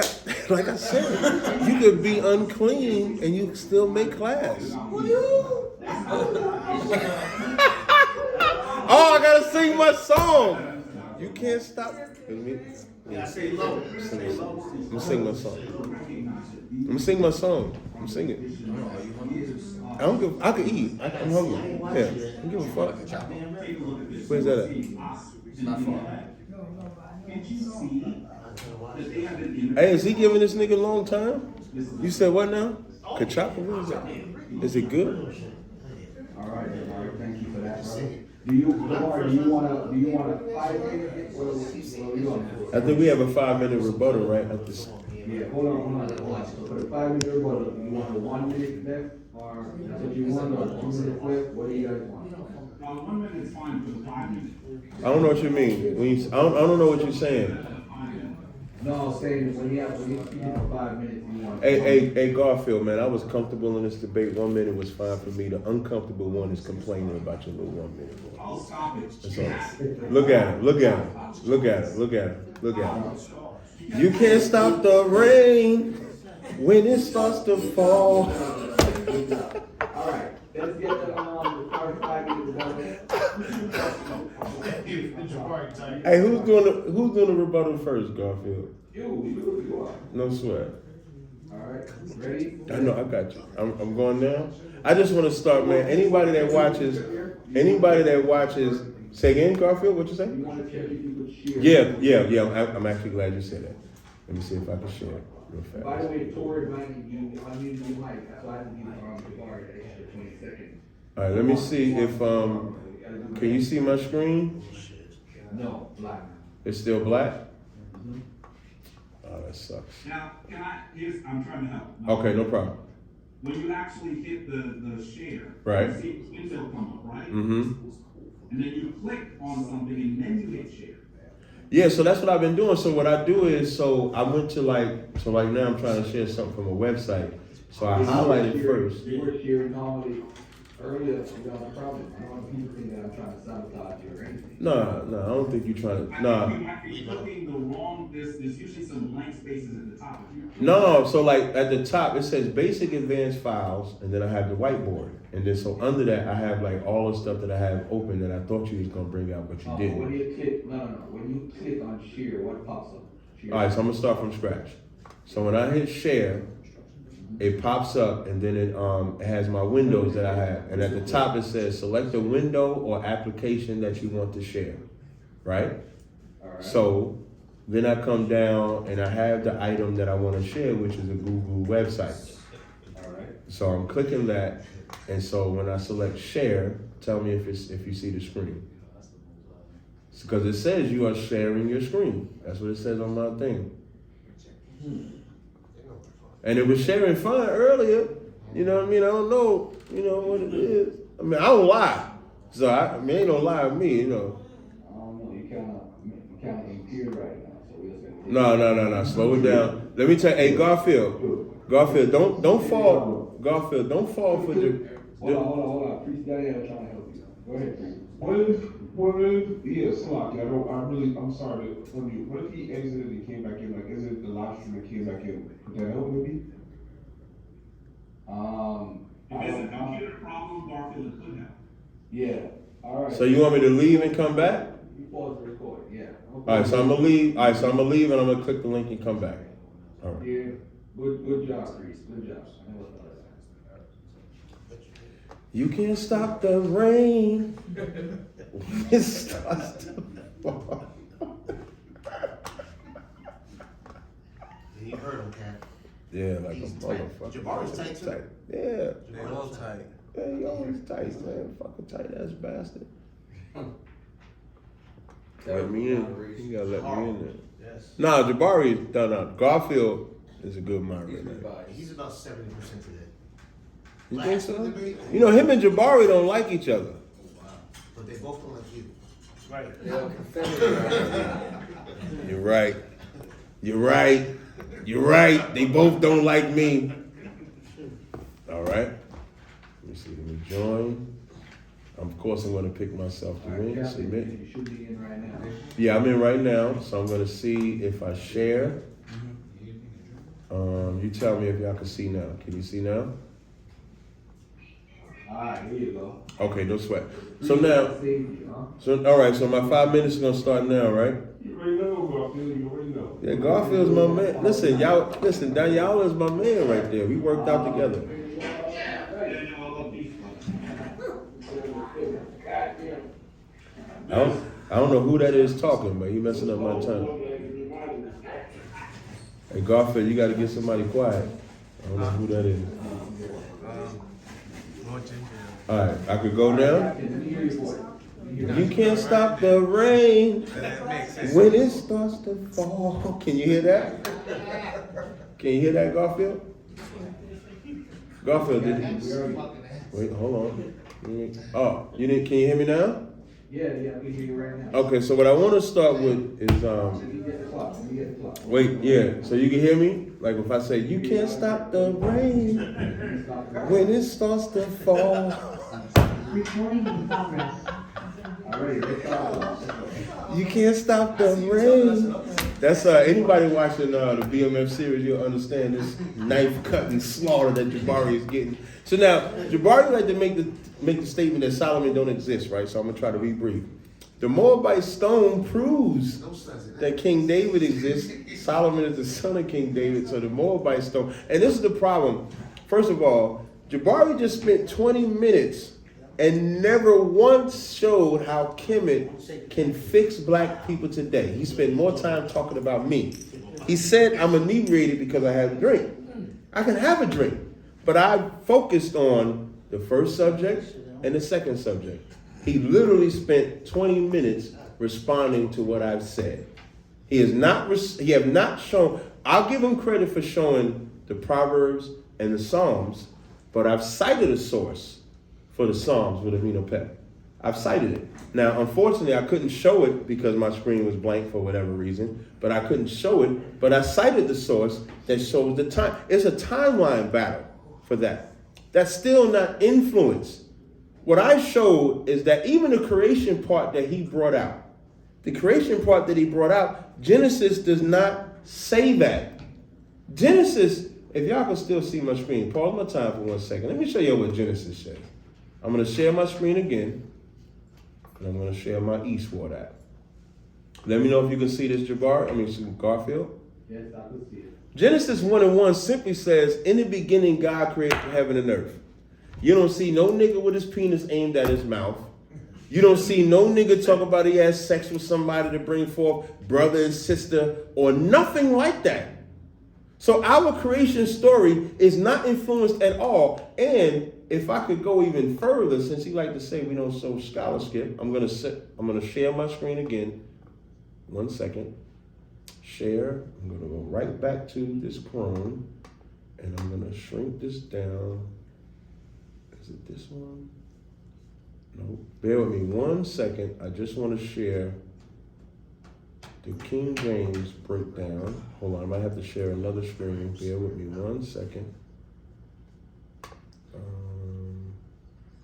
I said, you could be unclean and you still make class. Oh, I gotta sing my song. You can't stop. Let me sing my song. I'm gonna sing my song. I'm singing. I don't give. I can eat. I'm hungry. Yeah. I don't give a fuck. Where's that at? It's not far. Hey, is he giving this nigga a long time? You said what now? Kachapa? What is that? Is it good? All right, thank you for that, brother. Do you want a 5 minute or what are you on? I think we have a 5-minute rebuttal, right? At this. Yeah, hold on. For the 5 minute rebuttal, you want a 1 minute clip or that's what you want, or a 2 minute clip? What do you guys want? 1 minute is fine for the 5 minutes. I don't know what you mean. I don't know what you're saying. No, I'm saying when you speaking for 5 minutes, you want. Hey, Garfield, man, I was comfortable in this debate. 1 minute was fine for me. The uncomfortable one is complaining about your little 1 minute. I'll stop it. That's all. Look at him. You can't stop the rain when it starts to fall. All right, let's get the first 5 minutes done. Hey, who's doing the rebuttal first, Garfield? You are. No sweat. All right, ready? I know, I got you. I'm going now. I just want to start, man. Anybody that watches, say again, Garfield, what you say? You want to check if you could share. Yeah. I'm actually glad you said that. Let me see if I can share it real fast. By the way, Tori invited you, if I'm using your mic, that's why I can give Jabari the extra 20 seconds. All right, let me see if, can you see my screen? No, black. It's still black? Oh, that sucks. Now, I'm trying to help. Okay, no problem. When you actually hit the share, Right. you see the window come up, right? Mm-hmm. And then you click on something and then you hit share. Yeah, so that's what I've been doing. So what I do is, so I went to like now I'm trying to share something from a website. So I highlight it first. You were sharing normally earlier, you know, the problem. I don't want people think that I'm trying to sabotage you or anything. No, I don't think you're trying to. I Nah. think you might be clicking the wrong, there's usually some blank spaces at the top. No, so like at the top it says basic advanced files, and then I have the whiteboard, and then so under that I have like all the stuff that I have open that I thought you was gonna bring out, but you When didn't. you click, when you click on share, what pops up? Share. All right, so I'm gonna start from scratch. So when I hit share, it pops up, and then it has my windows that I have, and at the top it says select a window or application that you want to share, right? All right. So then I come down and I have the item that I want to share, which is a Google website. All right. So I'm clicking that, and so when I select share, tell me if you see the screen. Because it says you are sharing your screen. That's what it says on my thing. And it was sharing fine earlier. You know what I mean? I don't know, what it is. I mean, I don't lie. So ain't no lie with me, I don't know. You kind of impaired right now. So we're just gonna. No. Slow it down. Let me tell you, hey, Garfield, don't fall. Garfield, don't fall for the. Hold on. Priest got here trying to help you. Go ahead, Priest. I'm sorry to tell you, what if he exited and came back in? Like, is it the live stream and came back in? Would that help maybe? If it's a computer problem, Garfield could have. Yeah. All right. So you want me to leave and come back? You pause the record. Yeah. All right, so I'm gonna leave. All right, so I'm gonna leave and I'm gonna click the link and come back. All right. Yeah. Good job, Priest. Good job. You can't stop the rain. It starts to fall. You heard him, Capt. Yeah, like He's a tight. motherfucker. Jabari's tight too. Yeah. They all tight. Yeah, you always tight, man. Fucking tight ass bastard. Let me in. You gotta let me in there. Yes. Nah, Jabari, no. Garfield is a good moderator, man. He's about 70% today. You think so? You know, him and Jabari don't like each other. Wow. But they both don't like you. Right. You're right. They both don't like me. All right. Let me see. Let me join. Of course, I'm going to pick myself to win. Submit. You should be in right now. Yeah, I'm in right now. So I'm going to see if I share. You tell me if y'all can see now. Can you see now? All right, here you go. Okay, no sweat. So now, all right. So my 5 minutes is going to start now, right? You already know, Garfield. You already know. Yeah, Garfield's my man. Listen, Danielle is my man right there. We worked out together. I don't know who that is talking, but he messing up my tongue. Hey, Garfield, you got to get somebody quiet. I don't know who that is. More ginger. All right, I could go now. You can't stop the rain when it starts to fall. Can you hear that? Can you hear that, Garfield? Garfield, did you? Wait, hold on. Oh, you didn't? Can you hear me now? Yeah, I can hear you right now. Okay, so what I want to start with is Let me get the clock. wait, yeah. So you can hear me? Like if I say you can't stop the rain when it starts to fall. Recording in progress. All right, let's start. You can't stop the rain. That's anybody watching the BMF series, you'll understand this knife cutting slaughter that Jabari is getting. So now Jabari like to make the statement that Solomon don't exist, right? So I'm gonna try to be brief. The Moabite stone proves that King David exists. Solomon is the son of King David, so the Moabite stone. And this is the problem. First of all, Jabari just spent 20 minutes and never once showed how Kemet can fix black people today. He spent more time talking about me. He said I'm inebriated because I had a drink. I can have a drink, but I focused on the first subject and the second subject. He literally spent 20 minutes responding to what I've said. He have not shown. I'll give him credit for showing the Proverbs and the Psalms, but I've cited a source for the Psalms with Amino Pep. I've cited it. Now, unfortunately, I couldn't show it because my screen was blank for whatever reason, but I couldn't show it, but I cited the source that shows the time. It's a timeline battle for that. That's still not influence. What I showed is that even the creation part that he brought out, Genesis does not say that. Genesis, if y'all can still see my screen, pause my time for 1 second. Let me show you what Genesis says. I'm going to share my screen again, and I'm going to share my Eastward app. Let me know if you can see this, Garfield. Yes, I can see it. Genesis 1:1 simply says, in the beginning, God created heaven and earth. You don't see no nigga with his penis aimed at his mouth. You don't see no nigga talk about he has sex with somebody to bring forth brother and sister or nothing like that. So our creation story is not influenced at all. And if I could go even further, since he like to say we don't show scholarship, I'm gonna share my screen again. 1 second. Share. I'm gonna go right back to this Chrome, and I'm gonna shrink this down. Is it this one? No. Bear with me 1 second. I just want to share the King James breakdown. Hold on, I might have to share another screen. Bear with me 1 second.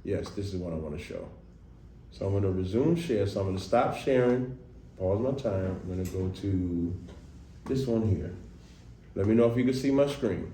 Yes, this is what I want to show. So I'm going to resume share. So I'm going to stop sharing, pause my time. I'm going to go to this one here. Let me know if you can see my screen.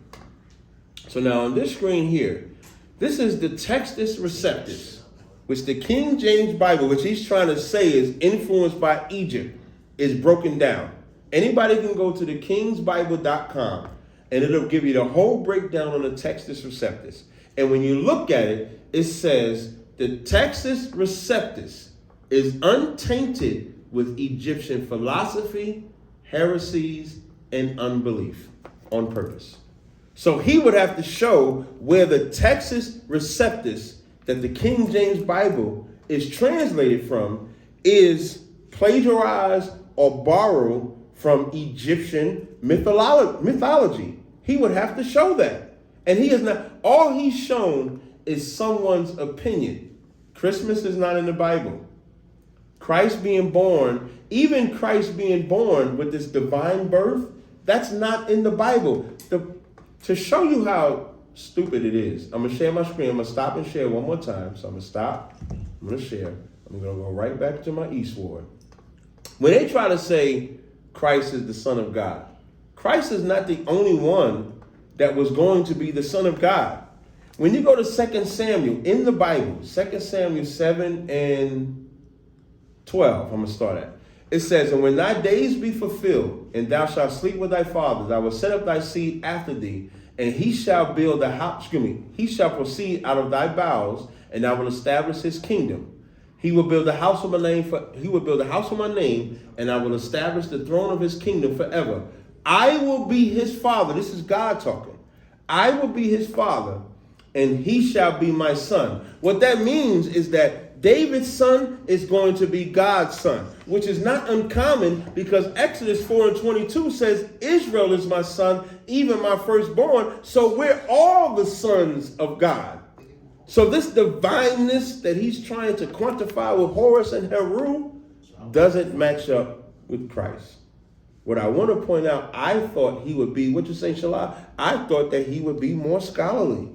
So now on this screen here, this is the Textus Receptus, which the King James Bible, which he's trying to say is influenced by Egypt, is broken down. Anybody can go to the kingsbible.com and it'll give you the whole breakdown on the Textus Receptus. And when you look at it, it says the Textus Receptus is untainted with Egyptian philosophy, heresies, and unbelief on purpose. So he would have to show where the Textus Receptus that the King James Bible is translated from is plagiarized or borrowed from Egyptian mythology. He would have to show that. And he is not, all he's shown is someone's opinion. Christmas is not in the Bible. Christ being born, even Christ being born with this divine birth, that's not in the Bible. To show you how stupid it is, I'm going to share my screen. I'm going to stop and share one more time. So I'm going to stop. I'm going to share. I'm going to go right back to my Eastward. When they try to say Christ is the Son of God, Christ is not the only one that was going to be the Son of God. When you go to 2 Samuel in the Bible, 2 Samuel 7 and 12, I'm going to start at. It says, and when thy days be fulfilled, and thou shalt sleep with thy fathers, I will set up thy seed after thee, and he shall build a house, he shall proceed out of thy bowels, and I will establish his kingdom. He will build a house of my name, and I will establish the throne of his kingdom forever. I will be his father. This is God talking. I will be his father, and he shall be my son. What that means is that David's son is going to be God's son, which is not uncommon because Exodus 4:22 says, Israel is my son, even my firstborn. So we're all the sons of God. So this divineness that he's trying to quantify with Horus and Heru doesn't match up with Christ. What I want to point out, I thought he would be, what you say, Shalai? I thought that he would be more scholarly.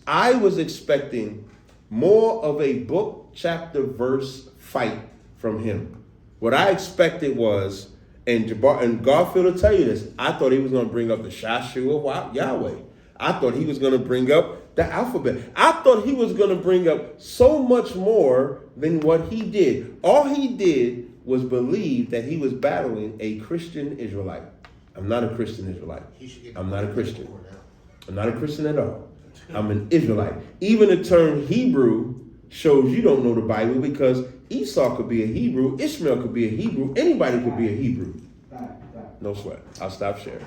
I was expecting more of a book, chapter, verse fight from him. What I expected was, and Garfield will tell you this, I thought he was going to bring up the Shashu of Yahweh. I thought he was going to bring up the alphabet. I thought he was going to bring up so much more than what he did. All he did was believe that he was battling a Christian Israelite. I'm not a Christian Israelite. I'm not a Christian. I'm not a Christian at all. I'm an Israelite. Even the term Hebrew shows you don't know the Bible because Esau could be a Hebrew, Ishmael could be a Hebrew, anybody could be a Hebrew. No sweat. I'll stop sharing.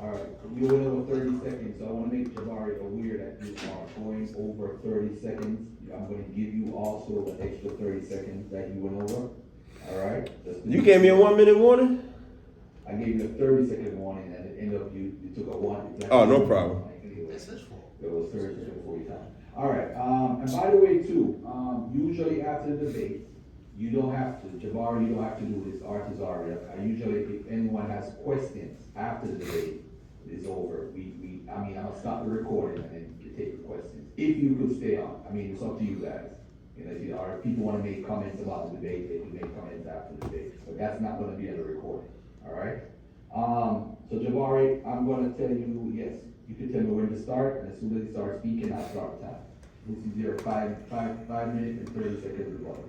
All right, we went over 30 seconds, so I want to make Jabari aware that you are going over 30 seconds. I'm going to give you also an extra 30 seconds that you went over. All right? You gave me a 1 minute warning? I gave you a 30-second warning, and it ended up you took a one. Oh, no problem. That's his fault. It was 30 seconds before your time. All right, and by the way, too, usually after the debate, you don't have to, Jabari, you don't have to do this, TAZARYACH. I usually, if anyone has questions after the debate is over, I mean, I'll stop the recording and then you take the questions. If you could stay on, I mean, it's up to you guys. You know, if people want to make comments about the debate, they can make comments after the debate, but that's not going to be on the recording, all right? So Jabari, I'm going to tell you, yes, you can tell me when to start, and as soon as you start speaking, I'll start the time. This is your 5 minutes and 30 seconds rebuttal.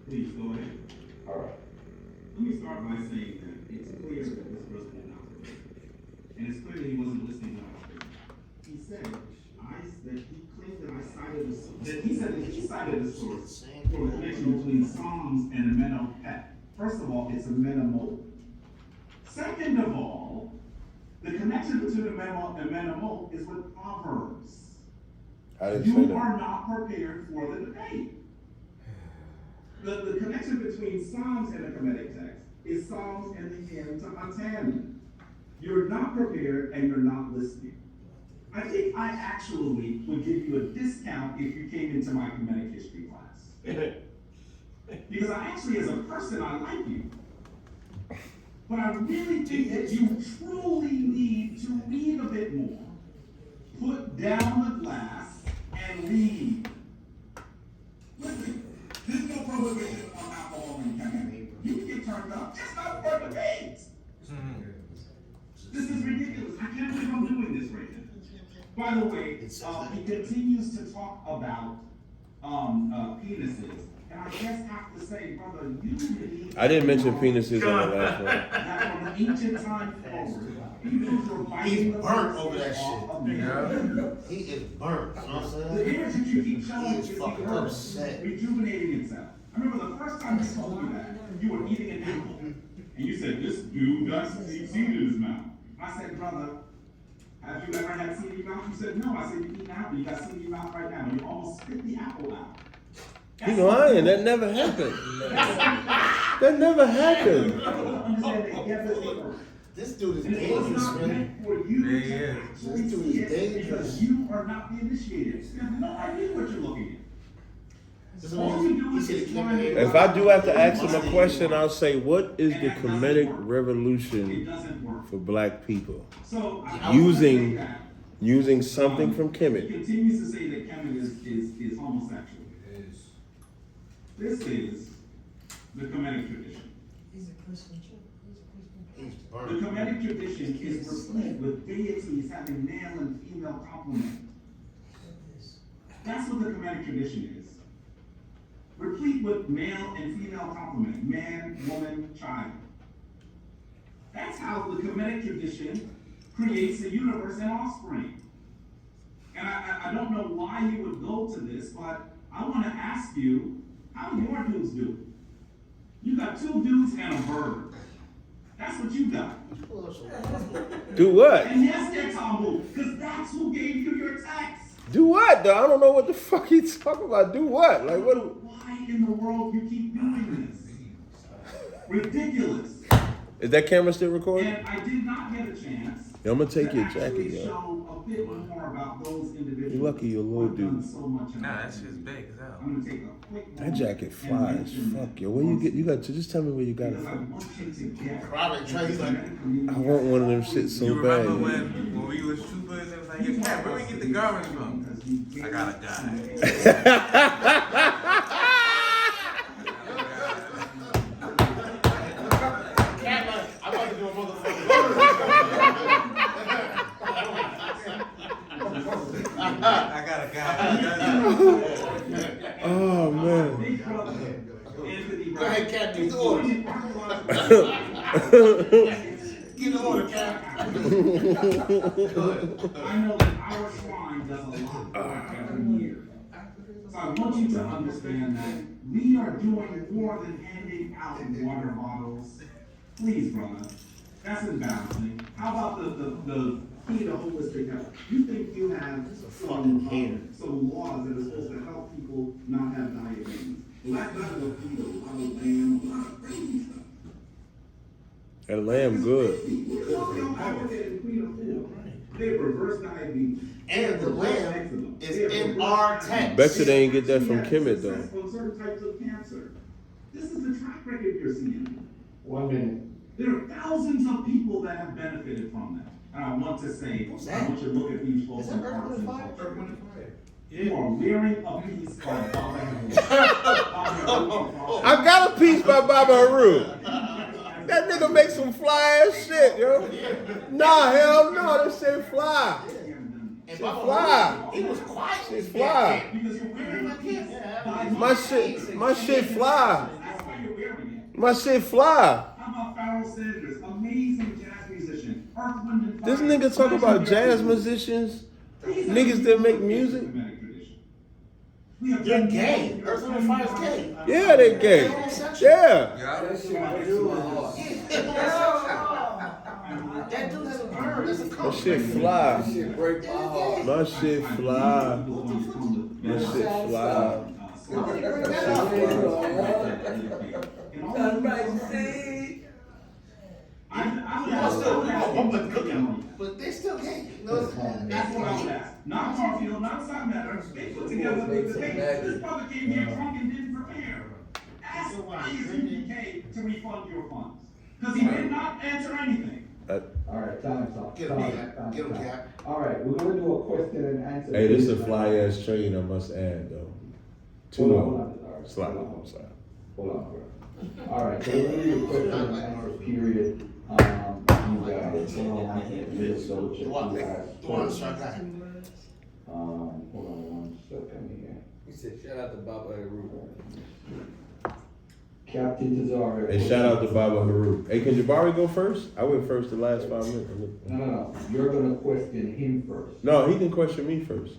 Please go ahead. All right. Let me start by saying that it's clear that this person did not debate. And it's clear that he wasn't listening to our statement. He said that he cited a source for the connection between Psalms and the Meno Pet. First of all, it's a Menamo. Second of all, the connection between the Meno and Menamo is with Proverbs. I didn't say You that. are not prepared for the debate. The connection between Psalms and the Kemetic text is Psalms and the hymn to Matan. You're not prepared and you're not listening. I think I actually would give you a discount if you came into my Kemetic history class. Because I actually, as a person, I like you. But I really think that you truly need to read a bit more. Put down the glass and read. Listen, there's no prohibition on alcohol in Canada. You can get turned up. Just not for debates. This is ridiculous. I can't believe I'm doing this right now. By the way, he continues to talk about penises. And I just have to say, brother, you need I didn't mention penises on the last one. that from ancient time forward, He's burnt over that shit. He is burnt, you know what I'm The saying? image that you keep showing He is is the fucking earth upset. rejuvenating itself. I remember the first time I told you that, you were eating an apple. And you said, this dude got seed in his mouth. I said, brother, have you ever had seed in your mouth? You said, no. I said, you eat an apple, you got seed in your mouth right now. And you almost spit the apple out. You lying, that never happened. That never happened. This dude is And it was dangerous, not man. meant for you Yeah, to he is. actually This dude see is it dangerous. because you are not the initiated. You have no idea what you're looking at. This All you do he is said just he try came to- in- If I do have to ask him a question, I'll say, what is the Kemetic It revolution doesn't work. for black people? So I Using- wanna say that. Using something from He Kemet. continues to say that Kemet is homosexual. This is the Kemetic tradition. He's The burnt. Kemetic tradition is replete with deities having male and female complement. That's what the Kemetic tradition is. Replete with male and female complement, man, woman, child. That's how the Kemetic tradition creates the universe and offspring. And I don't know why you would go to this, but I want to ask you, how your dudes do? You got 2 dudes and a bird. That's what you got. Do what? And yes, that's humble, because that's who gave you your text. Do what, though? I don't know what the fuck he's talking about. Do what? Like, what? Why in the world you keep doing this? Ridiculous. Is that camera still recording? And I did not get a chance. Yeah, I'm gonna take to your actually jacket, yo. show a bit more about those individuals. You're lucky you're a little who have done dude. so much in Nah, our that shit's community. big as hell. I'm gonna take a quick That moment jacket and fly as mention fuck, that yo. Where you get? You got to just tell me where you got it because I from. want you to get Robert Trey, he's like, I want one of them shit so You bad. remember yo. when we was troopers and it was like, yeah, Capt, where we get the garments from? I got a guy. I'm about to do a motherfucking I got a guy. Oh man. Go ahead, Capt, get the order. Get the order, Capt. I know that our shrine does a lot of work every year. So I want you to understand that we are doing more than handing out water bottles. Please, brother, that's embarrassing. How about the key to holistic health? You think you have some laws that are supposed to help people not have diabetes? Well, that's not a key to a lot of lamb, a lot of crazy stuff. That lamb good. They have reverse diabetes. And the lamb is in our text. Bet you they ain't get that from Kemet though. On certain types of cancer. This is the track record you're seeing. 1 minute. There are thousands of people that have benefited from that. And I want to say, I want you to look at these folks in parts and culture. You are wearing a piece of Baba Haru. I got a piece by Baba Haru. That nigga make some fly ass shit, yo. Nah, hell no, that shit fly. And Shit fly. he was quiet. Shit fly. My shit fly. My shit fly. How about Pharoah Sanders, amazing jazz musician, Earth, Wind, and Fire. This nigga talk about jazz musicians, niggas that make music. They're gay. Earth, Wind, and Fire is gay. Yeah, they gay. Yeah. That dude has a perm. That's a That color. shit fly. My shit fly. My shit fly. That shit fly. But they're still gay. No, That's what I would ask. Not Garfield, not Side Matter. They put together the debate. This brother came here drunk and didn't prepare. Ask ISUPK to refund your funds. Because he did not answer anything. All right, time. Get him, Cap. Get him, Cap. All right, we're gonna do a question and answer. Hey, this is a fly ass train I must add though. Hold on. Slide. I'm sorry. Hold on, bro. All right, so we're gonna do a question and answer period. You guys, hold on, I can't just double check you guys. Hold on 1 second here. He said, shout out to Baba Haru. Captain Tazara. Hey, shout out to Baba Haru. Hey, can Jabari go first? I went first the last 5 minutes. No. You're gonna question him first. No, he can question me first.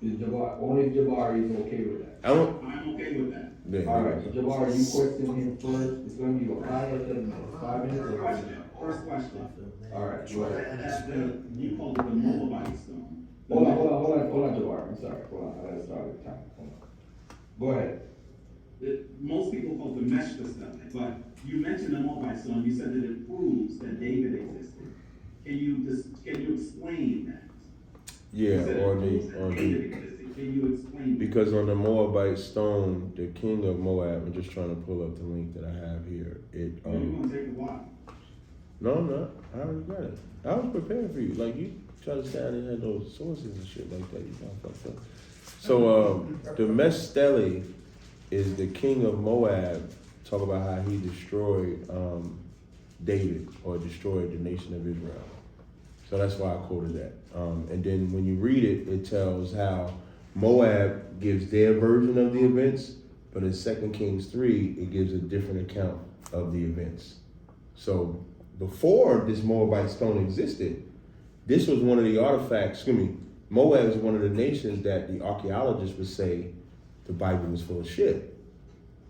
Only Jabari is okay with that. I'm okay with that. Yeah. All right, Jabari, you question him first. It's gonna be 5 or 7 minutes. 5 minutes. First question. All right, go ahead. You called it the Moabite stone. Hold on, Jabari. I'm sorry. Hold on. I gotta start the time. Hold on. Go ahead. Most people call it the Meshta stone, but you mentioned the Moabite stone. You said that it proves that David existed. Can you explain that? Yeah, or the Can you explain? because on the Moabite stone, the king of Moab. I'm just trying to pull up the link that I have here. It You're gonna take a while. No, I'm not. I already got it. I was prepared for you. Like you try to say I didn't have those sources and shit like that. You got fucked up. So the Mestele is the king of Moab. Talk about how he destroyed David or destroyed the nation of Israel. So that's why I quoted that. And then when you read it, it tells how Moab gives their version of the events, but in 2 Kings 3, it gives a different account of the events. So before this Moabite stone existed, this was one of the artifacts, Moab is one of the nations that the archaeologists would say the Bible was full of shit.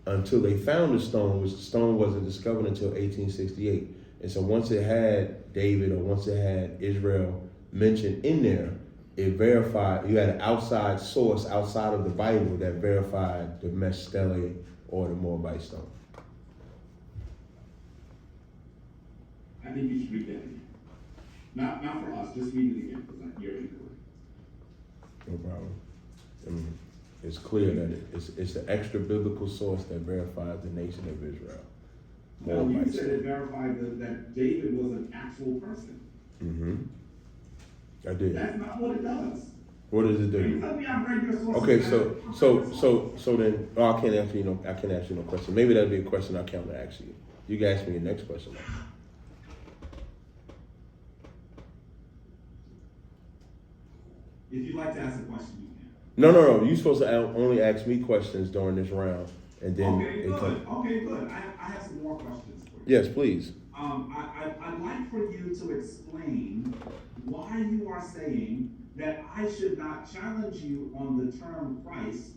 Until they found the stone, which the stone wasn't discovered until 1868. And so once it had David or once it had Israel mentioned in there, it verified, you had an outside source outside of the Bible that verified the Mestele or the Moabite stone. I think you should read that again. Not for us, just read it again, because you're incorrect. No problem. I mean, it's clear that it's an extra biblical source that verifies the nation of Israel. No, you said it verified that David was an actual person. Mm-hmm. I did. That's not what it does. What does it do? You tell me I've read your sources. Okay, so then I can't ask you no question. Maybe that'll be a question I can't ask you. You can ask me the next question. If you'd like to ask a question, you can. No. You're supposed to only ask me questions during this round, and then Okay, good. I have some more questions for you. Yes, please. I'd like for you to explain why you are saying that I should not challenge you on the term Christ,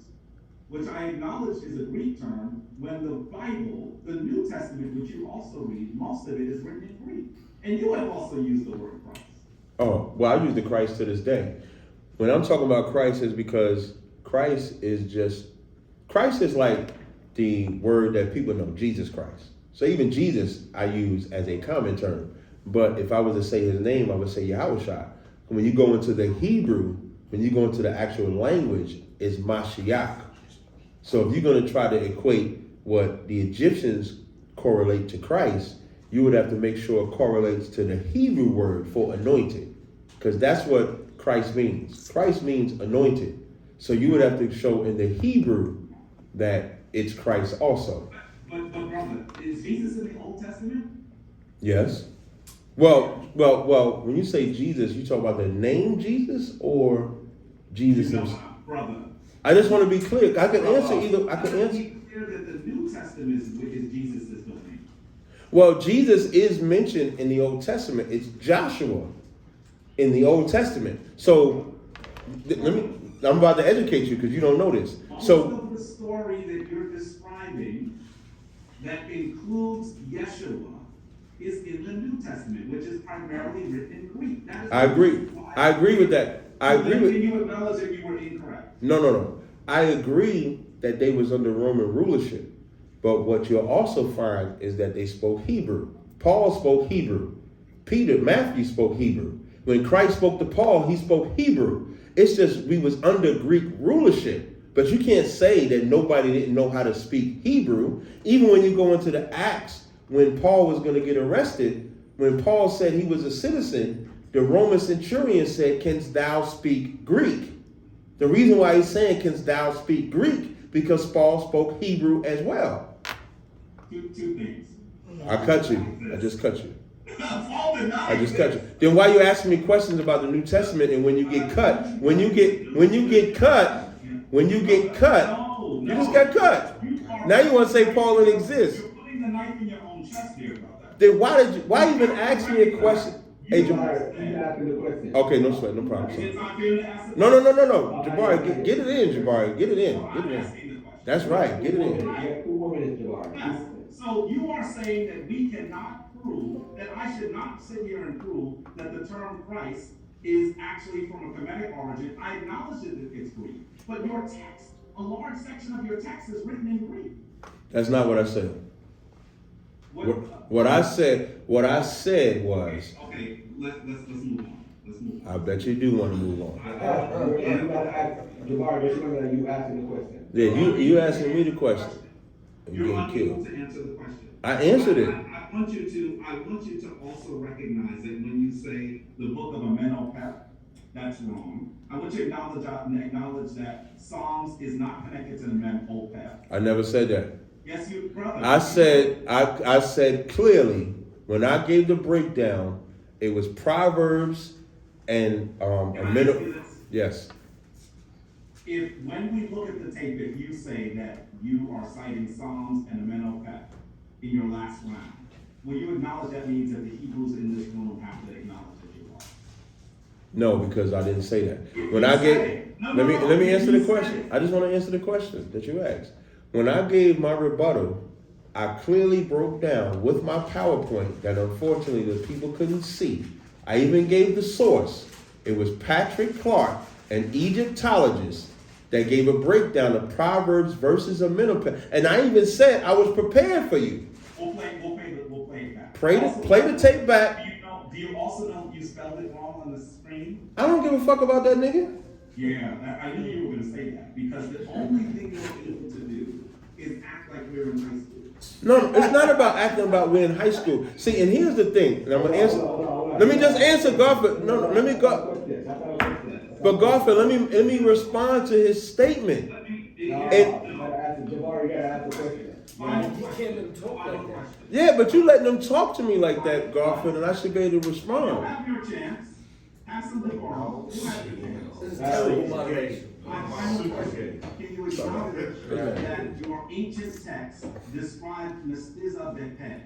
which I acknowledge is a Greek term, when the Bible, the New Testament, which you also read, most of it is written in Greek. And you have also used the word Christ. Oh, well, I use the Christ to this day. When I'm talking about Christ, is because Christ is like the word that people know, Jesus Christ. So even Jesus I use as a common term. But if I was to say his name, I would say Yahushua. When you go into the Hebrew, when you go into the actual language, it's Mashiach. So if you're going to try to equate what the Egyptians correlate to Christ, you would have to make sure it correlates to the Hebrew word for anointed. Because that's what Christ means. Christ means anointed. So you would have to show in the Hebrew that it's Christ also. But brother, is Jesus in the Old Testament? Yes. Well, when you say Jesus, you talk about the name Jesus or Jesus himself? Brother. I just want to be clear. I can answer either. I can answer. It's clear that the New Testament is Jesus' name. Well, Jesus is mentioned in the Old Testament. It's Joshua in the Old Testament. So I'm about to educate you because you don't know this. So the story that you're describing that includes Yeshua is in the New Testament, which is primarily written in Greek. I agree. I agree with that. I agree with. Can you acknowledge that you were incorrect? No. I agree that they was under Roman rulership. But what you'll also find is that they spoke Hebrew. Paul spoke Hebrew. Matthew spoke Hebrew. When Christ spoke to Paul, he spoke Hebrew. It's just we was under Greek rulership. But you can't say that nobody didn't know how to speak Hebrew. Even when you go into the Acts, when Paul was going to get arrested, when Paul said he was a citizen, the Roman centurion said, "Canst thou speak Greek?" The reason why he's saying, "Canst thou speak Greek?" because Paul spoke Hebrew as well. Two things. I cut you. I just cut you. I just cut you. Then why you asking me questions about the New Testament and when you get cut? When you get cut, you just got cut. Now you want to say Paul didn't exist. You're putting the knife in your own chest here, brother. Then why even ask me a question? Hey, Jabari. You asking the question. Okay, no sweat, no problem. It's not fair to ask the No. Jabari, get it in, Jabari. Get it in. That's right. Get it in. Yeah, 2 more minutes, Jabari. Yes. So you are saying that we cannot prove, that I should not sit here and prove that the term Christ is actually from a Kemetic origin. I acknowledge that it's Greek, but your text, a large section of your text is written in Greek. That's not what I said. What I said was. Okay, let's move on. I bet you do want to move on. You gotta ask, Jabari, just remember that you asking the question. Yeah, you asking me the question. And You're getting unable killed. to answer the question. I answered it. I want you to also recognize that when you say the book of Amenhotep, that's wrong. I want you to acknowledge that Psalms is not connected to Amenhotep. I never said that. Yes, you, brother. I said clearly when I gave the breakdown, it was Proverbs and Yes. If when we look at the tape, if you say that you are citing Psalms and Amenhotep in your last round, will you acknowledge that means that the Hebrews in this room have to acknowledge that you are? No, because I didn't say that. When I gave, let me answer the question. I just want to answer the question that you asked. When I gave my rebuttal, I clearly broke down with my PowerPoint that unfortunately the people couldn't see. I even gave the source. It was Patrick Clark, an Egyptologist, that gave a breakdown of Proverbs versus Amenhotep. And I even said I was prepared for you. We'll play it back. Play the tape back. Do you also know you spelled it wrong on the screen? I don't give a fuck about that nigga. Yeah, I knew you were going to say that because the only thing you're able to do is act like we're in high school. No, it's not about acting about we're in high school. See, and here's the thing, and I'm gonna answer. Let me just answer Garfield. No, let me go. But Garfield, let me respond to his statement. Yeah, but you letting them talk to me like that, Garfield, and I should be able to respond. Have your chance. Have some decorum. This is terrible moderation. My final question, can you acknowledge that your ancient text described Mestiza Bepet,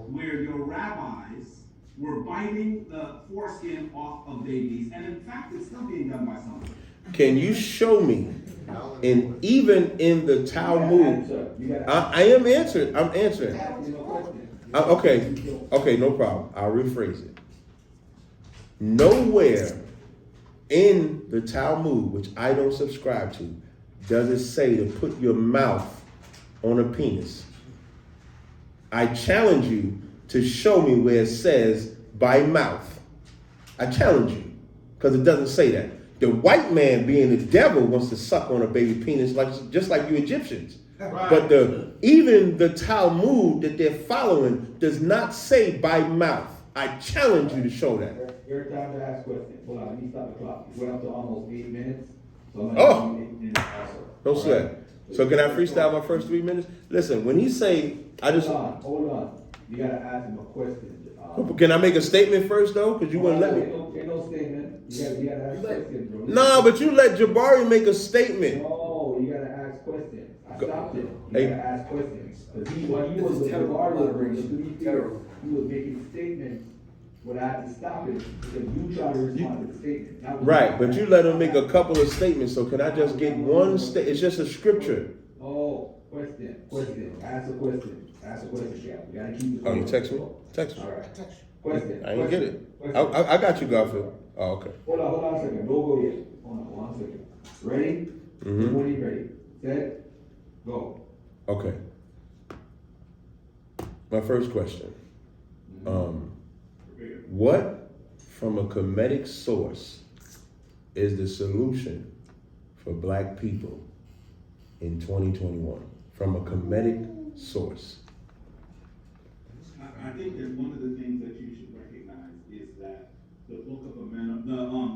where your rabbis were biting the foreskin off of babies, and in fact, it's still being done by some. Can you show me, and even in the Talmud, I am answering. I'm answering. Okay, no problem. I'll rephrase it. Nowhere in the Talmud, which I don't subscribe to, does it say to put your mouth on a penis. I challenge you to show me where it says by mouth. I challenge you, because it doesn't say that. The white man, being the devil, wants to suck on a baby penis just like you Egyptians. Right. But even the Talmud that they're following does not say by mouth. I challenge you to show that. Your time to ask questions. Hold on, let me stop the clock. It went up to almost 8 minutes. So I'm Oh. gonna give you 8 minutes also. Don't sweat. So can I freestyle my first 3 minutes? Listen, when he say, Hold on. You gotta ask him a question. Can I make a statement first though? Because you wouldn't let me. Ain't no statement. You gotta ask questions, bro. No, but you let Jabari make a statement. No, you gotta ask questions. I stopped it. You Hey. gotta ask questions. Because when he was with Jabari, to be fair, he was making statements when I had to stop it because you tried to respond to the statement. That was Right, but you let him make a couple of statements. So can I just get one It's just a scripture. Oh, question. Ask a question. Cap. You gotta keep it. Oh, you text me? Text me. All right. Question. I ain't get it. Question. I got you, Garfield. Oh, okay. Hold on a second. Don't go yet. Hold on 1 second. Ready? Mhm. When you ready. Set. Go. Okay. My first question. What from a Kemetic source is the solution for black people in 2021? From a Kemetic source. I think that one of the things that you should recognize is that the book of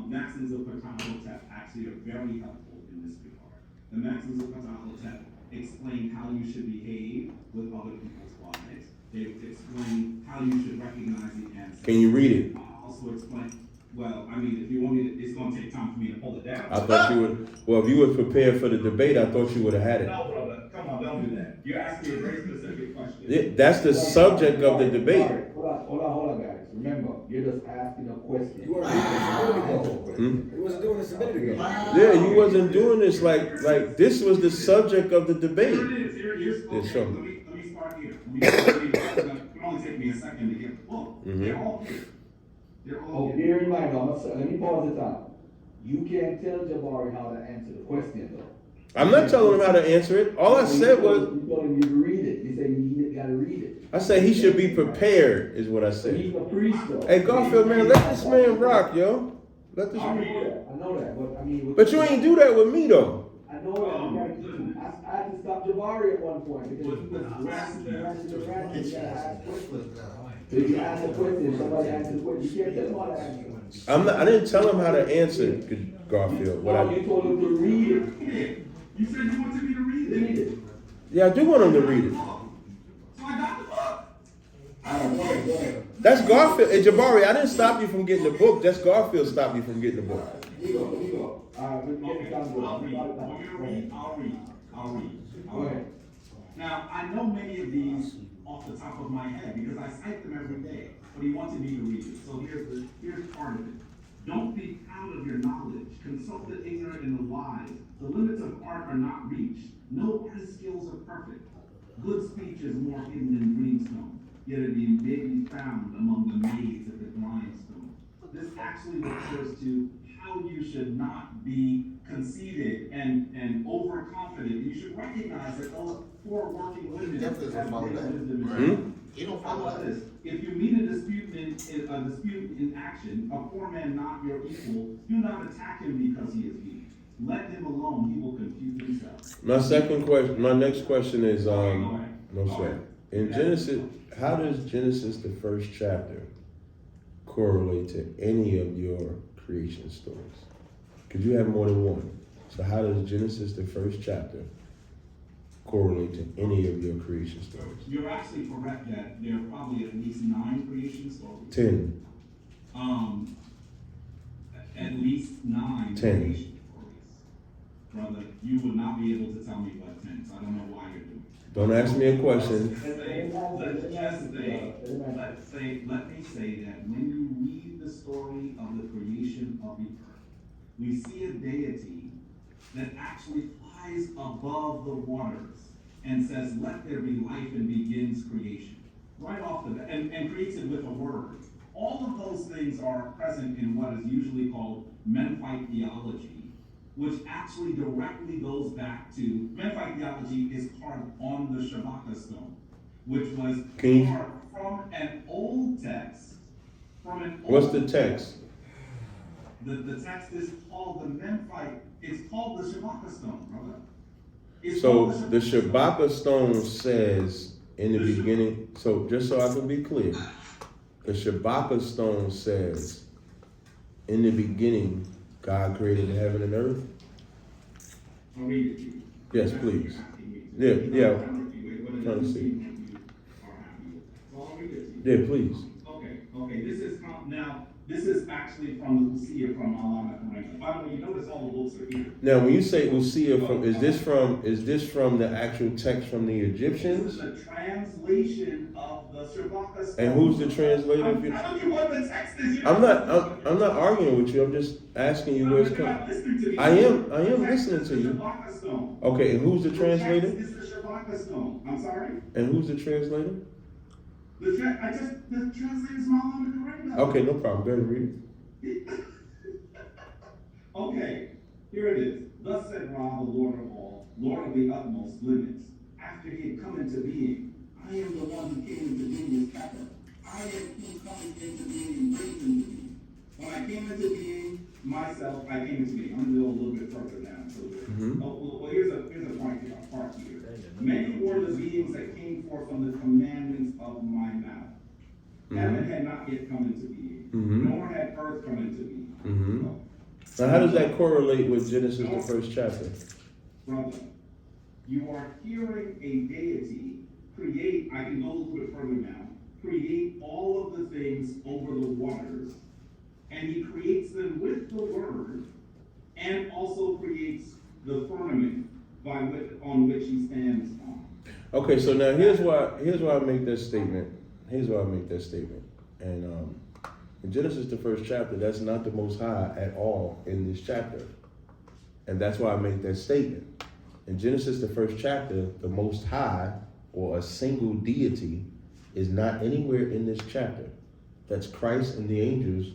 Maxims of Ptah actually are very helpful in this regard. The Maxims of Ptah explain how you should behave with other people's wives. They explain how you should recognize the ancestors. Can you read it? Also explain, well, I mean, if you want me to, it's gonna take time for me to pull it down. I thought you would, well, if you were prepared for the debate, I thought you would have had it. No, brother, come on, don't do that. You're asking me a very specific question. Yeah, that's the subject of the debate. Hold on, guys. Remember, you're just asking a question. You wasn't doing this a minute ago. Yeah, you wasn't doing this like this was the subject of the debate. Here it is. Here's Yeah, okay. sure. Let me start here. It can only take me a second to get the book. They're all here. They're all Oh, here. bear in mind, let me pause the time. You can't tell Jabari how to answer the question, though. I'm not telling him how to answer it. All I said was, You told him you read it. You said you gotta read it. I said he should be prepared, is what I He's said. a priest, though. Hey, Garfield, man, let this man rock, yo. Let this I man. know that, but I mean. But you ain't do that with me, though. I know that. I had to stop Jabari at one point because he was ranting. You gotta ask questions. So if you ask a question, somebody answers the question. You can't tell him how to answer. I didn't tell him how to answer, Garfield. You told him to read it. You said you wanted me to read it. Read it. Yeah, I do want him to read it. So I got the book. Go ahead. That's Garfield. Hey, Jabari, I didn't stop you from getting the book. That's Garfield stopped you from getting the book. Here we go. All right, we're getting down to I'll it. read. Want me to read? I'll read. Go ahead. Now, I know many of these off the top of my head because I cite them every day, but he wanted me to read it. So here's part of it. Don't be proud of your knowledge. Consult the ignorant and the wise. The limits of art are not reached. No artist's skills are perfect. Good speech is more hidden than greenstone, yet it may be found among the maids at the grindstone. This actually refers to how you should not be conceited and overconfident. You should recognize that those four working women have great wisdom. You don't How follow about that. this? If you meet a dispute in action, a poor man not your equal, do not attack him because he is weak. Let him alone; he will confuse himself. My next question is no sweat. In Genesis, how does Genesis the first chapter correlate to any of your creation stories? Because you have more than one. So how does Genesis the first chapter correlate to any of your creation stories? You're actually correct that there are probably at least 9 creation stories. 10. At least 9 10. creation stories. Brother, you would not be able to tell me what 10, so I don't know why you're doing it. Don't ask me a question. Let me say that when you read the story of the creation of the earth, we see a deity that actually flies above the waters and says, let there be life, and begins creation. Right off the bat, and creates it with a word. All of those things are present in what is usually called Menphite theology, which actually directly goes back to, Menphite theology is carved on the Shabbat stone. which was Can you- from an old text. What's the text? The text is called the Memphite. It's called the Shabaka stone, brother. It's So called the Shabaka stone says in the beginning, so just so I can be clear, the Shabaka stone says in the beginning, God created the heaven and earth. I'll read it to you. Yes, please. Yeah. Trying to see. So I'll read it to you. Yeah, please. Okay. This is actually from the Usia from Alama Karenga. By the way, you notice all the books are here. Now, when you say Usia, is this from the actual text from the Egyptians? This is a translation of the Shabaka stone. And who's the translator? I'm telling you what the text is. I'm not arguing with you. I'm just asking you where it's coming. I am listening to you. Okay, and who's the translator? The text is the Shabaka stone. I'm sorry? And who's the translator? The translator is Maulana Karenga. Okay, no problem. Go ahead and read it. Okay, here it is. Thus said Ra, the Lord of all, Lord of the utmost limits, after he had come into being, I am the one who came into being as Capt. I am who comes into being and brings into being. When I came into being, myself, I came into being. I'm going to go a little bit further now. Well, here's a point here, a part here. Many were the beings that came forth from the commandments of my mouth. Heaven had not yet come into being, nor had earth come into being. Now, how does that correlate with Genesis, the first chapter? Brother, you are hearing a deity create, I can go a little bit further now, create all of the things over the waters, and he creates them with the word, and also creates the firmament on which he stands on. Okay, so now here's why I make that statement. And in Genesis, the first chapter, that's not the Most High at all in this chapter. And that's why I make that statement. In Genesis, the first chapter, the Most High, or a single deity, is not anywhere in this chapter. That's Christ and the angels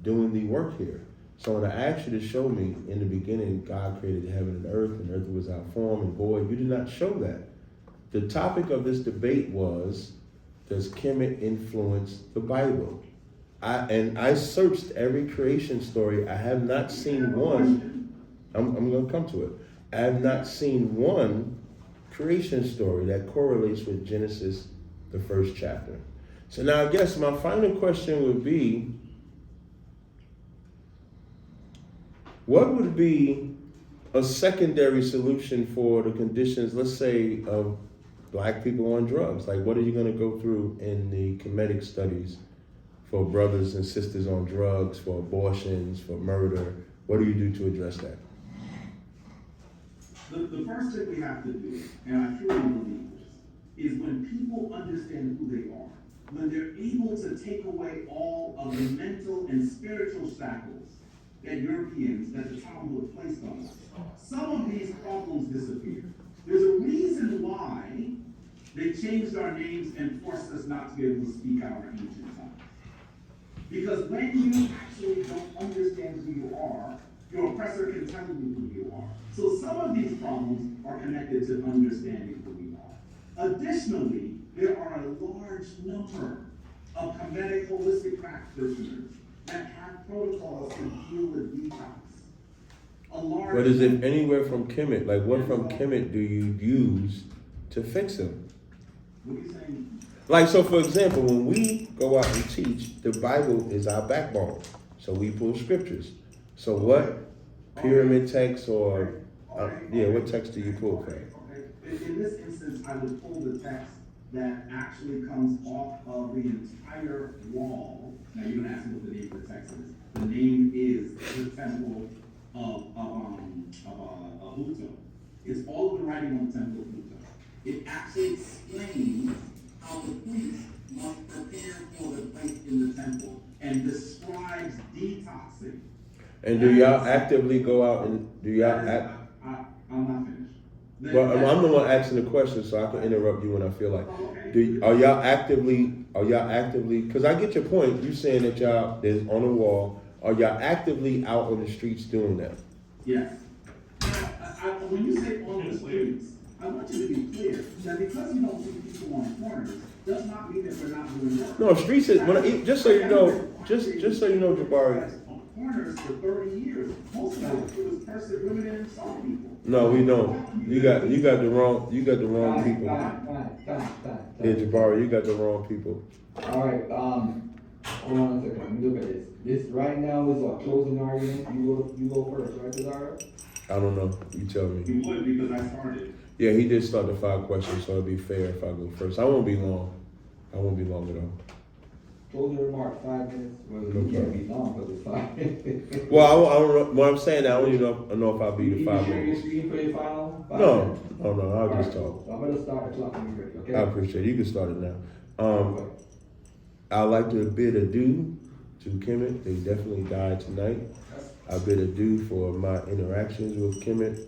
doing the work here. So when I asked you to show me in the beginning, God created heaven and earth was without form and void, you did not show that. The topic of this debate was, does Kemet influence the Bible? I searched every creation story. I have not seen one. I'm going to come to it. I have not seen one creation story that correlates with Genesis, the first chapter. So now I guess my final question would be, what would be a secondary solution for the conditions, let's say, of Black people on drugs? Like, what are you going to go through in the Kemetic studies for brothers and sisters on drugs, for abortions, for murder? What do you do to address that? The first thing we have to do, and I truly believe this, is when people understand who they are, when they're able to take away all of the mental and spiritual shackles that Europeans, that the Talmud would place on us, some of these problems disappear. There's a reason why they changed our names and forced us not to be able to speak our ancient tongues. Because when you actually don't understand who you are, your oppressor can tell you who you are. So some of these problems are connected to understanding who we are. Additionally, there are a large number of Kemetic holistic practitioners that have protocols to deal with detox. But is it anywhere from Kemet? Like, what from Kemet do you use to fix them? What are you saying? Like, so for example, when we go out and teach, the Bible is our backbone. So we pull scriptures. So what pyramid text or, what text do you pull from? In this instance, I would pull the text that actually comes off of the entire wall. Now you're gonna ask me what the name of the text is. The name is the Temple of Huto. It's all of the writing on the Temple of Huto. It actually explains how the priest must prepare for the place in the temple and describes detoxing. And do y'all actively go out and I'm not finished. Well, I'm the one asking the question, so I can interrupt you when I feel like. Are y'all actively, because I get your point, you saying that y'all, there's on the wall, are y'all actively out on the streets doing that? Yes. When you say on the streets, I want you to be clear that because you don't see people on corners, does not mean that we're not doing work. No, streets is, just so you know, just so you know, Jabari. On corners for 30 years, most of it was person, women, and some people. No, we don't. You got the wrong people. Yeah, Jabari, you got the wrong people. All right, hold on a second, let me look at this. This right now is a closing argument, you go first, right, Tazara? I don't know. You tell me. You would because I started. Yeah, he did start the 5 questions, so it'd be fair if I go first. I won't be long. I won't be long at all. Closing remarks, 5 minutes, well, you can't be long, because it's 5 minutes. Well, I don't know. What I'm saying, I don't even know if I'll be the 5 You minutes. sure you're for your final? 5 No, minutes? I'll just talk. So I'm gonna start the clock when you're ready, okay? I appreciate it. You can start it now. I'd like to bid adieu to Kemet. They definitely died tonight. I bid adieu for my interactions with Kemet.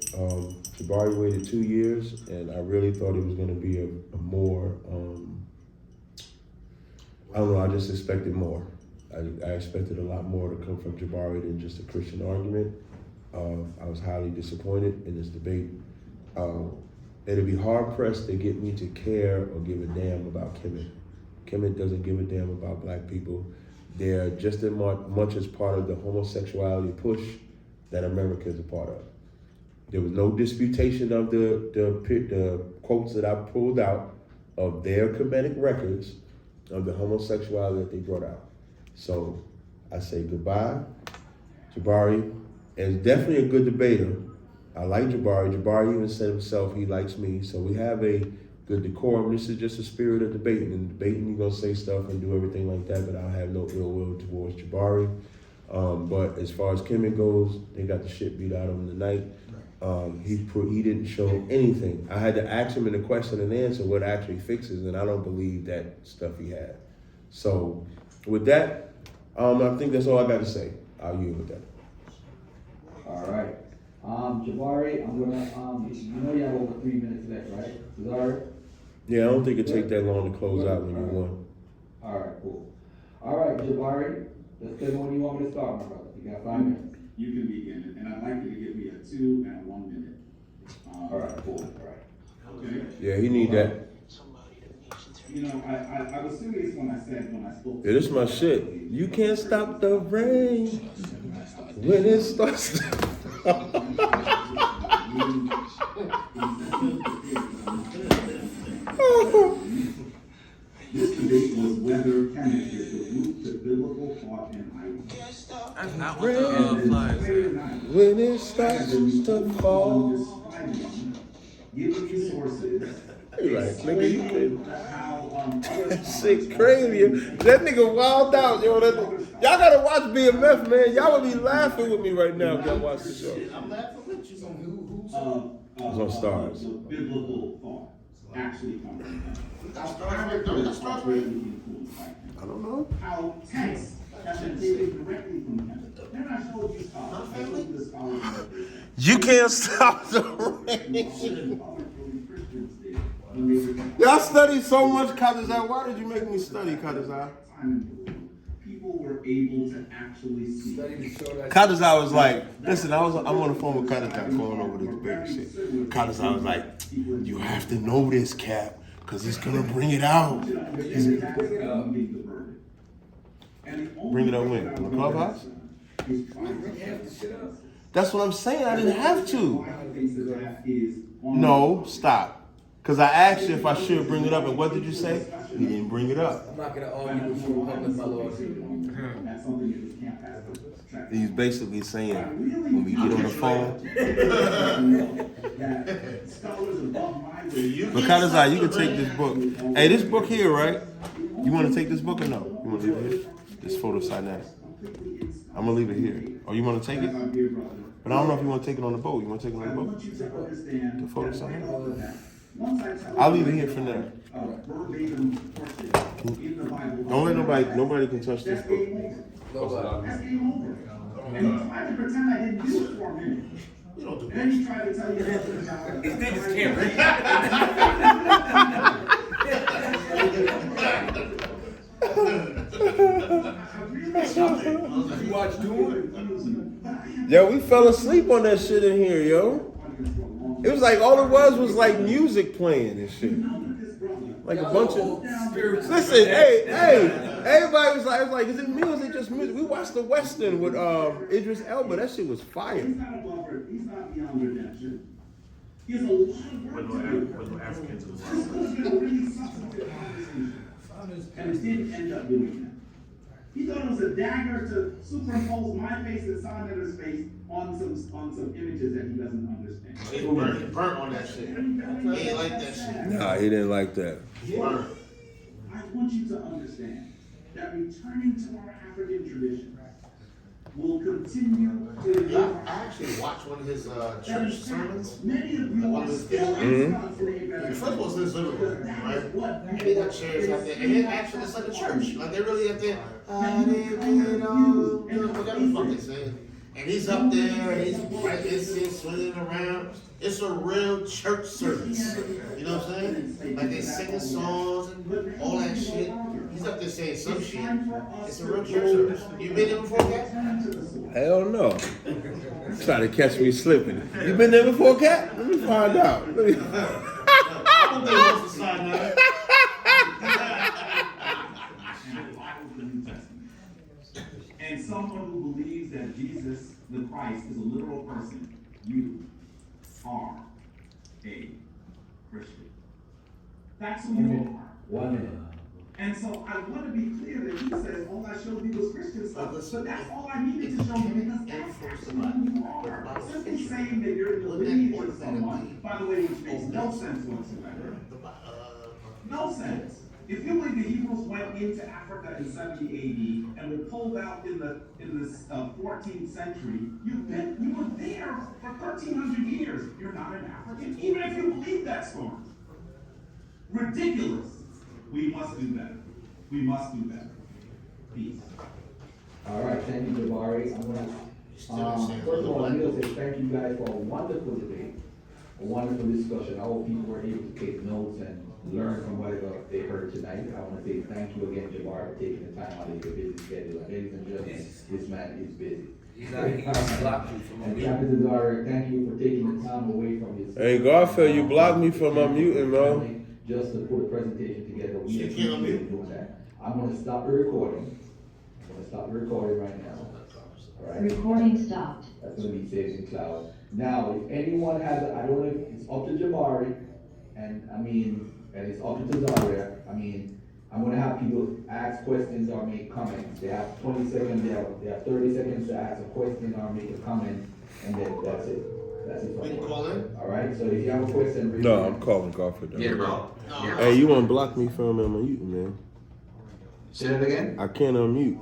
Jabari waited 2 years, and I really thought it was going to be a more, I don't know, I just expected more. I expected a lot more to come from Jabari than just a Christian argument. I was highly disappointed in this debate. It'd be hard pressed to get me to care or give a damn about Kemet. Kemet doesn't give a damn about black people. They're just as much as part of the homosexuality push that America is a part of. There was no disputation of the quotes that I pulled out of their Kemetic records of the homosexuality that they brought out. So I say goodbye. Jabari is definitely a good debater. I like Jabari. Jabari even said himself he likes me. So we have a good decorum. This is just a spirit of debating. And debating, you're going to say stuff and do everything like that, but I have no ill will towards Jabari. But as far as Kemet goes, they got the shit beat out of him tonight. He didn't show anything. I had to ask him in the question and answer what actually fixes, and I don't believe that stuff he had. So with that, I think that's all I got to say. I'll yield with that. All right. Jabari, I'm gonna, you know you have over 3 minutes left, right? Tazara? Yeah, I don't think it'd take that long to close out when you won. All right, cool. All right, Jabari, let's tell me when you want me to start, my brother. You got 5 minutes. You can begin it, and I'd like you to give me a 2 and a 1 minute. All right, cool. All right. Okay? Yeah, he need that. You know, I was serious when I spoke. Yeah, this is my shit. You can't stop the rain when it starts. This debate was whether Kemet is the root to biblical thought and ideas. That's not what the flyers said. When it starts to fall. Given these sources. You like, nigga, you crazy. That shit crazy. That nigga wild out, yo. Y'all gotta watch BMF, man. Y'all would be laughing with me right now if y'all watch the show. I'm laughing with you. It's on Stars. The biblical thought actually comes from that. I don't know. How texts have been taken directly from him. Then I showed you scholars. I showed you the scholars. You can't stop the rain. Y'all study so much, Kadazai. Why did you make me study, Kadazai? People were able to actually see. Kadazai was like, listen, I'm on the phone with Kadazai going over this debate shit. Kadazai was like, you have to know this, Cap, because he's going to bring it out. Bring it up when? On the clubhouse? That's what I'm saying. I didn't have to. No, stop. Because I asked you if I should bring it up, and what did you say? You didn't bring it up. I'm not going to argue with you in public, my lord. He's basically saying, when we get on the phone. But Kadazai, you can take this book. Hey, this book here, right? You want to take this book or no? You want to leave it here? This photo cynatic. I'm going to leave it here. Or you want to take it? But I don't know if you want to take it on the boat. You want to take it on the boat? The photo cynatic? I'll leave it here for now. Don't let nobody can touch this book. And he tried to pretend I didn't do it for a minute. Then he tried to tell you about His name is Capt. You watch Doom? Yo, we fell asleep on that shit in here, yo. It was like all it was like music playing and shit. Like a bunch of listen, hey, everybody was like, is it me or is it just music? We watched the Western with Idris Elba. That shit was fire. He's not above her. He's not beyond redemption. He has a lot of work to do. With no Africans in the This could have been a really substantive conversation. And it didn't end up doing that. He thought it was a dagger to superimpose my face and Senator's face on some images that he doesn't understand. He burnt on that shit. He ain't like that shit. Nah, he didn't like that. He burnt. I want you to understand that returning to our African tradition will continue to. I actually watched one of his church sermons. Many of you One are of his still enslaved. First of all, it's his living room, right? And they got chairs out there, and then actually it's like a church. Like they're really up there, whatever the fuck they saying. And he's up there, and he's breaking, swinging around. It's a real church service. You know what I'm saying? Like they singing songs and all that shit. He's up there saying some shit. It's a real church service. You been there before, Capt? Hell no. Try to catch me slipping. You been there before, Capt? Let me find out. I don't think it was the side now. And someone who believes that Jesus the Christ is a literal person, you are a Christian. That's who you are. 1 minute. And so I want to be clear that he says all I showed you was Christian stuff, but that's all I needed to show you because that's actually who you are. Simply saying that you're in the lineage of someone, by the way, which makes no sense whatsoever. No sense. If you believe the Hebrews went into Africa in 70 AD and were pulled out in the 14th century, you were there for 1,300 years. You're not an African, even if you believe that story. Ridiculous. We must do better. We must do better. Peace. All right, thank you, Jabari. I'm gonna, first of all, I need to say thank you guys for a wonderful debate, a wonderful discussion. I hope people were able to take notes and learn from whatever they heard tonight. I want to say thank you again, Jabari, for taking the time out of your busy schedule. Ladies and gentlemen, this man is busy. He's blocked you from And Capt. TAZARYACH, thank you for taking the time away from your. Hey, Garfield, you blocked me from unmuting, bro. Just to put a presentation together. We You can't appreciate unmute. doing that. I'm gonna stop the recording. I'm gonna stop the recording right now. All right? Recording stopped. That's gonna be saved in cloud. Now, if anyone has, I don't know if it's up to Jabari, and it's up to TAZARYACH. I'm gonna have people ask questions or make comments. They have 20 seconds, they have 30 seconds to ask a question or make a comment, and then that's it. That's it. We can call in? All right, so if you have a question. raise No, your I'm hand. calling Garfield. Yeah, bro. Hey, you want to block me from unmuting, man? Say that again? I can't unmute.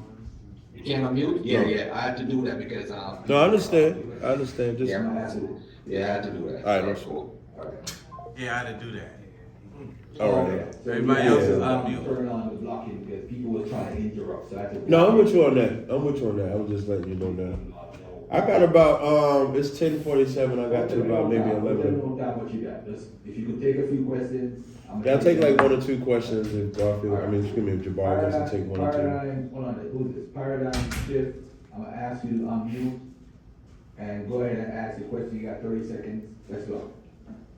You can't unmute? Yeah, I have to do that because, No, I understand. Just. yeah, I'm gonna have to, I have to do that. All right, no sure. All right. Yeah, I had to do that. All right. So Everybody we else have is to, unmute. Turn on the blocking because people were trying to interrupt, so I had to. No, I'm with you on that. I was just letting you know now. I got about it's 10:47. I got to about maybe 11. What you got? Just if you could take a few questions. Yeah, I'll take like 1 or 2 questions if Garfield. Excuse me, if Jabari wants to take 1 or 2. Hold on, who's this? Paradigm shift. I'm gonna ask you to unmute and go ahead and ask your question. You got 30 seconds. Let's go.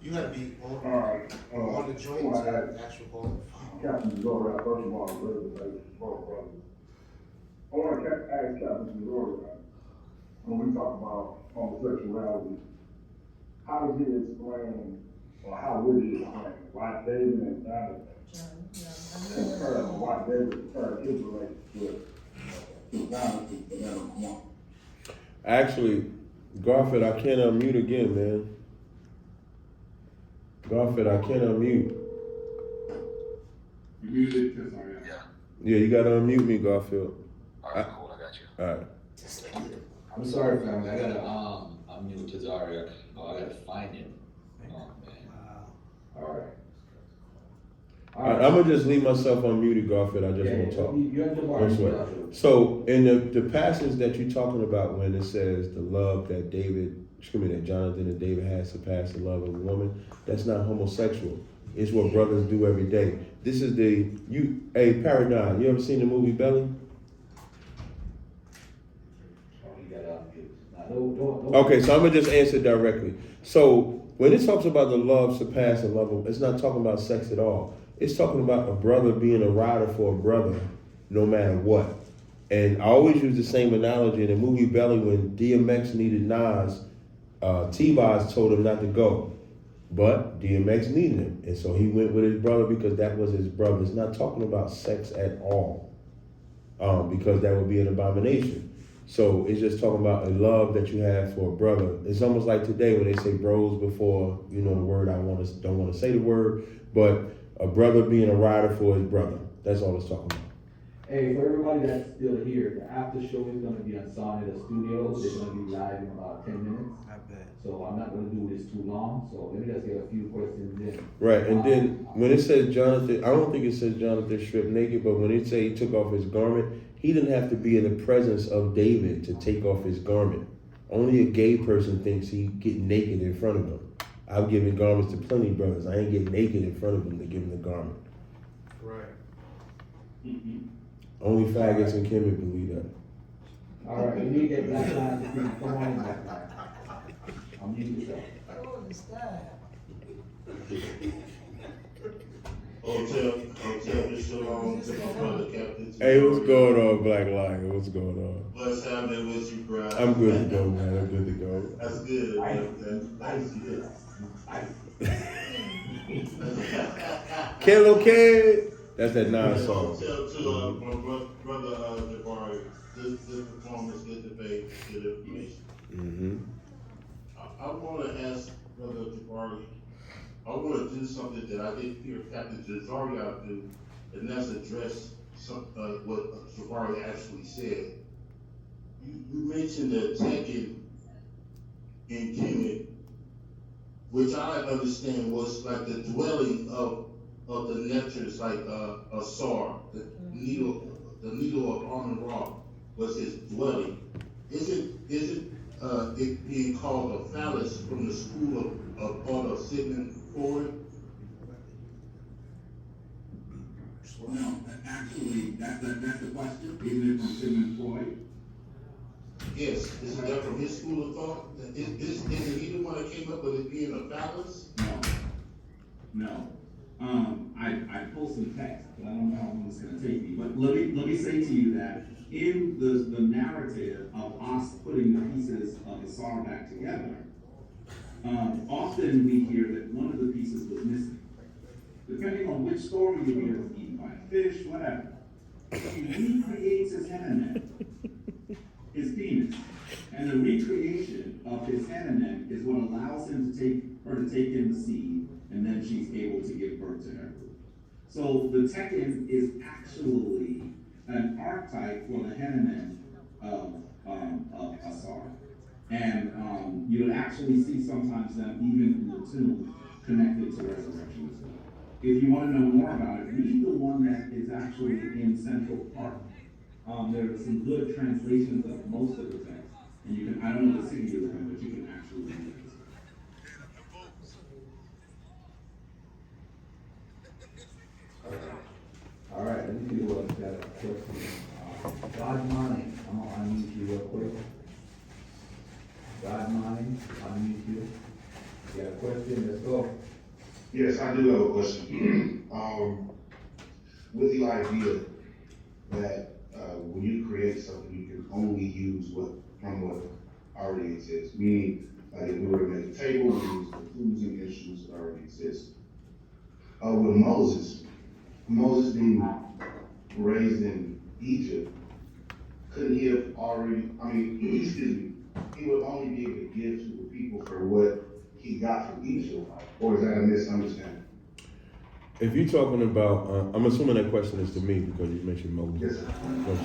You gotta be on the joint to actual call. Captain TAZARYACH, first of all, brothers, both brothers. I want to ask Captain TAZARYACH, when we talk about homosexuality, how does he explain, or how would he explain why David and Jonathan why David compared his relationship to Jonathan for number 1? Actually, Garfield, I can't unmute again, man. Garfield, I can't unmute. You muted TAZARYACH. Yeah, you gotta unmute me, Garfield. All right, cool. I got you. All right. I'm sorry, family. I gotta unmute TAZARYACH. Oh, I gotta find him. Oh man. All right. I'm gonna just leave myself unmuted, Garfield. I just won't talk. You have No Jabari. sweat. So in the passage that you're talking about when it says the love that that Jonathan and David had surpassed the love of a woman, that's not homosexual. It's what brothers do every day. This is Paradigm. You ever seen the movie Belly? Oh, you gotta unmute. Now, don't. Okay, so I'm gonna just answer directly. So when it talks about the love surpass the love, it's not talking about sex at all. It's talking about a brother being a rider for a brother, no matter what. And I always use the same analogy in the movie Belly when DMX needed Nas. T-Boz told him not to go, but DMX needed him, and so he went with his brother because that was his brother. It's not talking about sex at all, because that would be an abomination. So it's just talking about a love that you have for a brother. It's almost like today when they say bros before, you know, the word don't want to say the word, but a brother being a rider for his brother. That's all it's talking about. Hey, for everybody that's still here, the after show is gonna be on Sonnet Studios. It's gonna be live in about 10 minutes. So I'm not gonna do this too long, so let me just get a few questions in. Right, and then when it says Jonathan, I don't think it says Jonathan stripped naked, but when it say he took off his garment, he didn't have to be in the presence of David to take off his garment. Only a gay person thinks he get naked in front of him. I've given garments to plenty of brothers. I ain't getting naked in front of them to give them the garment. Right. Only faggots and Kemet believe that. All right, you need to get Black Line to be, come on in, Black Line. I'm used to that. Hotel, Mr. Long, to my brother, Captain. Hey, what's going on, Black Lion? What's going on? What's happening with you, bro? I'm good to go, man. I'm good to go. That's good, man. That's good. Kilo Kid. That's that song. Hotel to my brother Jabari. This performance, good debate, good information. Mm-hmm. I want to ask Brother Jabari, I want to do something that I didn't hear Captain TAZARYACH do, and that's address what Jabari actually said. You mentioned the Tekken in Kemet, which I understand was like the dwelling of the Neptures, like a Sar, the needle of Amun-Ra was his dwelling. Isn't it being called a phallus from the school of thought of Sigmund Freud? Well, actually, that's the question. Isn't it from Sigmund Freud? Yes, isn't that from his school of thought? Isn't he the one that came up with it being a phallus? No. I pulled some text, but I don't know how long it's going to take me. But let me say to you that in the narrative of us putting the pieces of the Sar back together, often we hear that one of the pieces was missing. Depending on which story you hear, it's eaten by a fish, whatever. He recreates his head his penis. And the recreation of his head is what allows him to take in the seed, and then she's able to give birth to her. So the Tekken is actually an archetype for the Hanuman of Asar. And you would actually see sometimes them even in the tomb connected to resurrection as well. If you want to know more about it, read the one that is actually in Central Park. There are some good translations of most of the text. And you can, I don't know the city you're in, but you can actually read it. All right, let me do that question. God Mind, I'm gonna unmute you real quick. God Mind, unmute you. You got a question? Let's go. Yes, I do have a question. With the idea that when you create something, you can only use what already exists. Meaning, like if we were to make a table, we use the tools and instruments that already exist. With Moses being raised in Egypt, couldn't he have already, he would only be able to give to the people for what he got from Egypt, or is that a misunderstanding? If you're talking about, I'm assuming that question is to me because you mentioned Moses. Yes.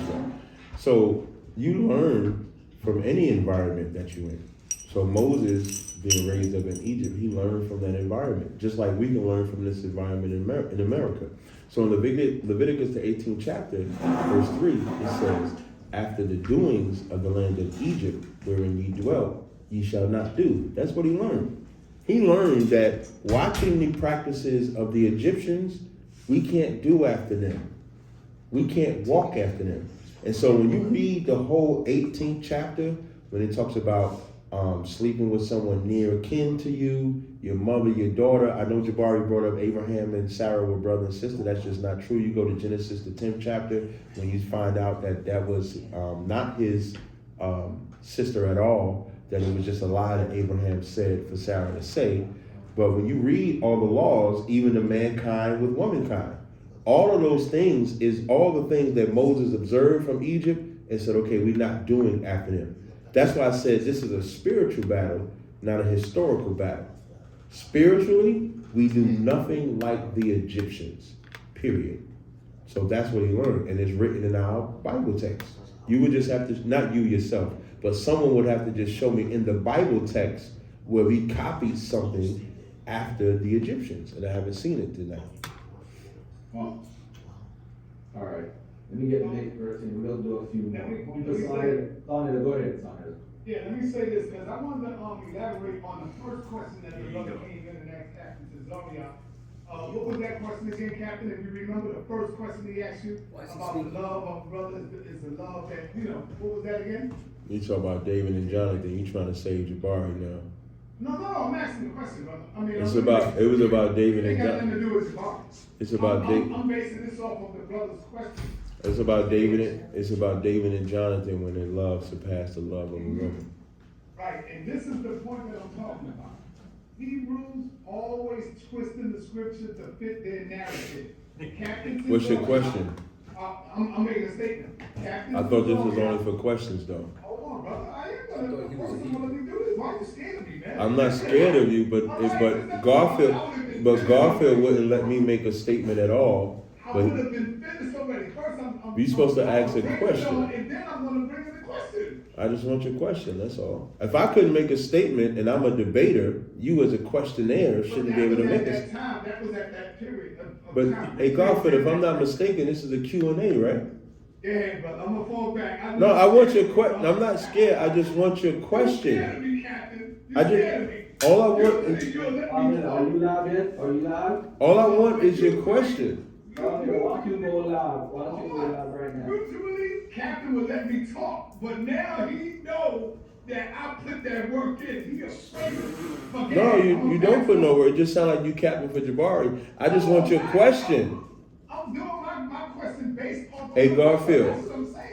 So you learn from any environment that you're in. So Moses, being raised up in Egypt, he learned from that environment, just like we can learn from this environment in America. So in Leviticus, the 18th chapter, verse 3, it says, after the doings of the land of Egypt, wherein ye dwelt, ye shall not do. That's what he learned. He learned that watching the practices of the Egyptians, we can't do after them. We can't walk after them. And so when you read the whole 18th chapter, when it talks about sleeping with someone near kin to you, your mother, your daughter. I know Jabari brought up Abraham and Sarah were brother and sister. That's just not true. You go to Genesis, the 10th chapter, when you find out that that was not his sister at all, that it was just a lie that Abraham said for Sarah to say. But when you read all the laws, even the mankind with womankind, all of those things is all the things that Moses observed from Egypt and said, okay, we're not doing after them. That's why I said this is a spiritual battle, not a historical battle. Spiritually, we do nothing like the Egyptians, period. So that's what he learned, and it's written in our Bible text. You would just have to, not you yourself, but someone would have to just show me in the Bible text where we copied something after the Egyptians, and I haven't seen it tonight. Well, all right. Let me get the next verse, and we'll do a few more. Sonny, go ahead, Sonny. Yeah, let me say this, because I wanted to elaborate on the first question that the brother came in and asked Captain TAZARYACH. What was that question again, Captain? If you remember the first question he asked you about the love of brothers is the love that, what was that again? You talk about David and Jonathan. You trying to save Jabari now? No, I'm asking the question, brother. I mean, it was about David and Jonathan. It got nothing to do with Jabari. It's about David. I'm basing this off of the brother's question. It's about David. It's about David and Jonathan when their love surpassed the love of a woman. Right, and this is the point that I'm talking about. Hebrews always twisting the scripture to fit their narrative. What's your question? I'm making a statement. I thought this was only for questions, though. Hold on, brother. I am gonna let me do this. Why are you scared of me, man? I'm not scared of you, but Garfield wouldn't let me make a statement at all. I would have been finished already. First, You're supposed to ask a question. And then I'm gonna bring in the question. I just want your question, that's all. If I couldn't make a statement and I'm a debater, you as a questionnaire shouldn't be able to make a statement. That was at that period of But time. hey, Garfield, if I'm not mistaken, this is a Q&A, right? Yeah, but I'm gonna fall back. No, I want your question. I'm not scared. I just want your question. You're scared of me, Captain. I just all I want is Are you live yet? Are you live? all I want is your question. Okay, why don't you go live? Why don't you go live right now? Usually, Captain would let me talk, but now he knows that I put that work in. He afraid of me. No, you don't put no word. It just sound like you captain for Jabari. I just want your question. I'm doing my question based on. Hey Garfield.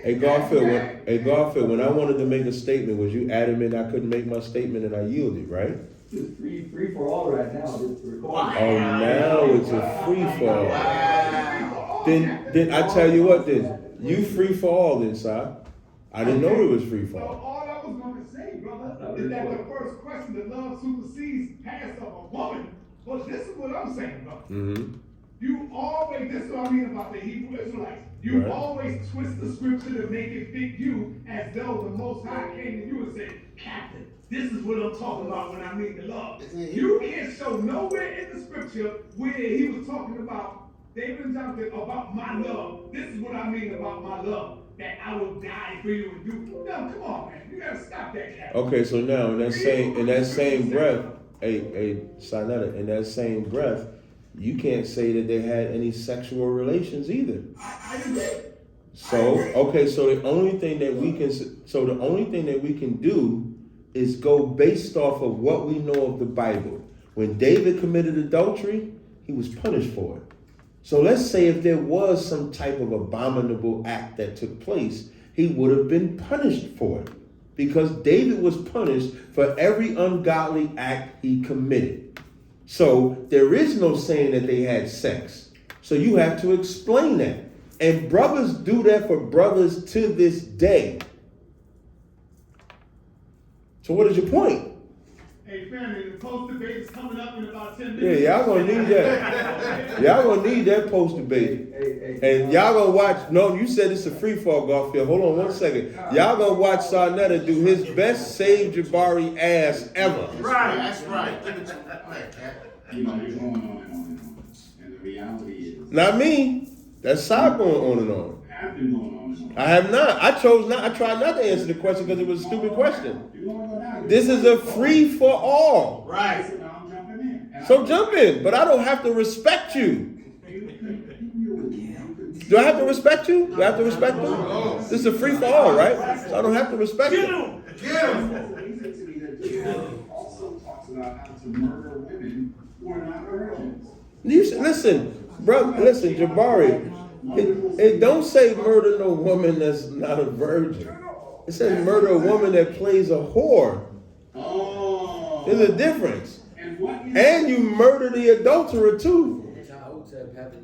Hey Garfield, when I wanted to make a statement, was you adamant I couldn't make my statement and I yielded, right? It's free for all right now. It's recording. Oh, now it's a free for all. Then I tell you what, then you free for all, then, sir. I didn't know it was free for So all. all I was going to say, brother, is that the first question, the love supersedes past of a woman. But this is what I'm saying, brother. Mm-hmm. You always, this is what I mean about the Hebrew Israelites. You Right. always twist the scripture to make it fit you as though the Most High came to you and said, Captain, this is what I'm talking about when I mean the love. You can't show nowhere in the scripture where he was talking about David and Jonathan about my love. This is what I mean about my love. That I will die for you and do. No, come on, man. You gotta stop that, Captain. Okay, so now in that same breath, Sinetta, in that same breath, you can't say that they had any sexual relations either. I agree. So the only thing that we can do is go based off of what we know of the Bible. When David committed adultery, he was punished for it. So let's say if there was some type of abominable act that took place, he would have been punished for it. Because David was punished for every ungodly act he committed. So there is no saying that they had sex. So you have to explain that. And brothers do that for brothers to this day. So what is your point? Hey, family, the post debate is coming up in about 10 minutes. Yeah, y'all gonna need that. Y'all gonna need that post debate. And y'all gonna watch, no, you said it's a free fall, Garfield. Hold on one second. Y'all gonna watch Sarnetta do his best Save Jabari ass ever. Right, that's right. You know, you're going on and on and on. And the reality is. Not me. That's Sai going on and on. I've been going on and on. I have not. I tried not to answer the question because it was a stupid question. This is a free for all. Right. So jump in, but I don't have to respect you. Do I have to respect you? Do I have to respect you? This is a free for all, right? So I don't have to respect you. Get him. listen, bro, listen, Jabari. It don't say murder no woman that's not a virgin. It says murder a woman that plays a whore. Oh. There's a difference. And you murder the adulterer too.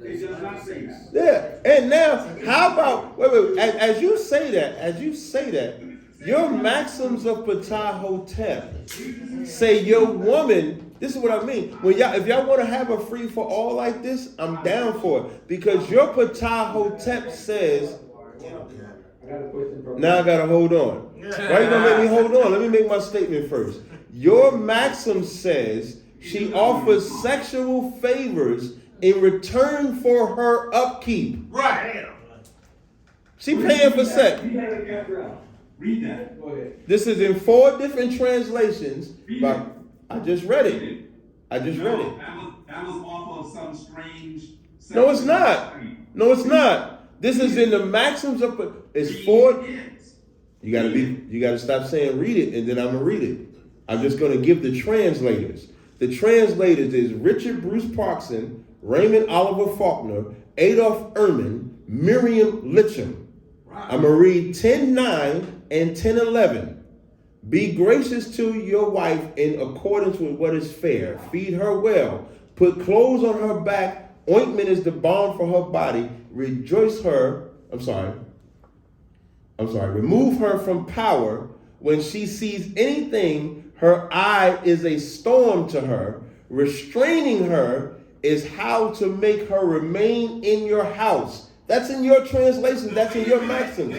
It does not say that. Yeah. And now, how about wait, as you say that, your maxims of Ptah-hotep say your woman. This is what I mean. If y'all want to have a free for all like this, I'm down for it. Because your Ptah-hotep says. Now I gotta hold on. Why you gonna make me hold on? Let me make my statement first. Your maxim says she offers sexual favors in return for her upkeep. Right. She paying for sex. Read that. Go ahead. This is in 4 different translations. But I just read it. That was off of some strange. No, it's not. No, it's not. This is in the maxims of. It's 4. You gotta stop saying read it, and then I'm gonna read it. I'm just gonna give the translators. The translators is Richard Bruce Parkson, Raymond Oliver Faulkner, Adolph Ehrman, Miriam Litcham. I'm gonna read 10:9 and 10:11. Be gracious to your wife in accordance with what is fair. Feed her well. Put clothes on her back. Ointment is the balm for her body. Rejoice her. Remove her from power. When she sees anything, her eye is a storm to her. Restraining her is how to make her remain in your house. That's in your translation. That's in your maxim.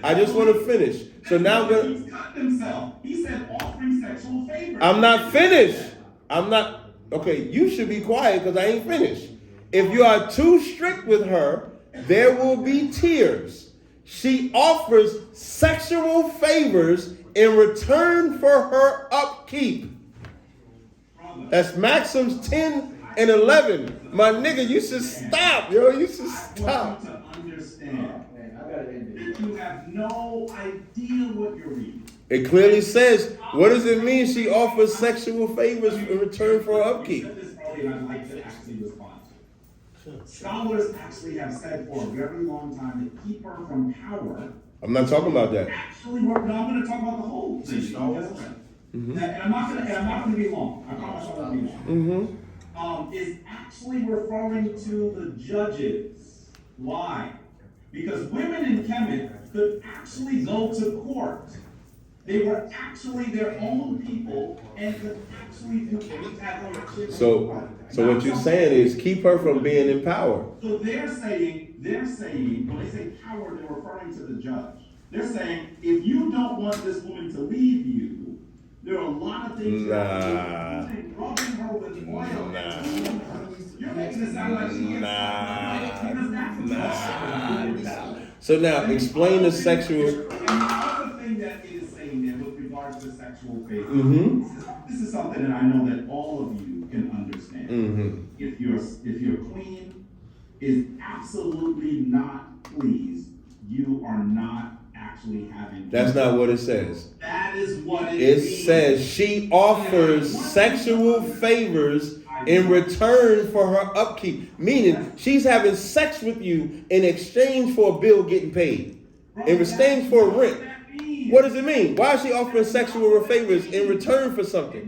I just want to finish. So now I'm gonna. He's cut himself. He said offering sexual favors. I'm not finished. I'm not. Okay, you should be quiet because I ain't finished. If you are too strict with her, there will be tears. She offers sexual favors in return for her upkeep. That's Maxims 10 and 11. My nigga, you should stop, yo. You should stop. I want you to understand. You have no idea what you're reading. It clearly says, what does it mean she offers sexual favors in return for her upkeep? I'd like to actually respond to. Scholars actually have said for a very long time to keep her from power. I'm not talking about that. Actually, I'm going to talk about the whole thing. And I'm not going to be long. I promise I won't be long. Is actually referring to the judges. Why? Because women in Kemet could actually go to court. They were actually their own people and could actually do that. So what you're saying is keep her from being in power. So they're saying, when they say power, they're referring to the judge. They're saying, if you don't want this woman to leave you, there are a lot of things rubbing her with oil. You're making it sound like she So now explain the sexual. And the other thing that it is saying there with regards to sexual favor, this is something that I know that all of you can understand. If your queen is absolutely not pleased, you are not actually having. That's not what it says. That is what it It means. says she offers sexual favors in return for her upkeep. Meaning she's having sex with you in exchange for a bill getting paid. In exchange for rent. What does it mean? Why is she offering sexual favors in return for something?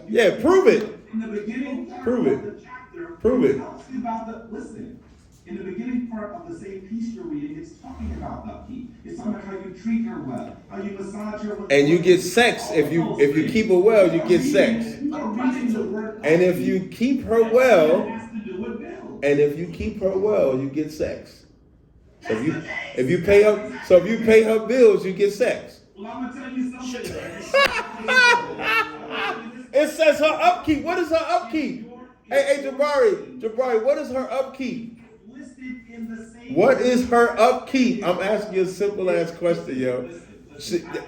Yeah, prove it. In the beginning part Prove it. of the chapter, Prove it. talks about listen. In the beginning part of the same piece you're reading, it's talking about upkeep. It's talking about how you treat her well, how you massage her with. And you get sex. If you keep her well, you get sex. And if you keep her well, you get sex. So if you pay her bills, you get sex. Well, I'm gonna tell you something. It says her upkeep. What is her upkeep? Hey, Jabari, what is her upkeep? What is her upkeep? I'm asking you a simple ass question, yo.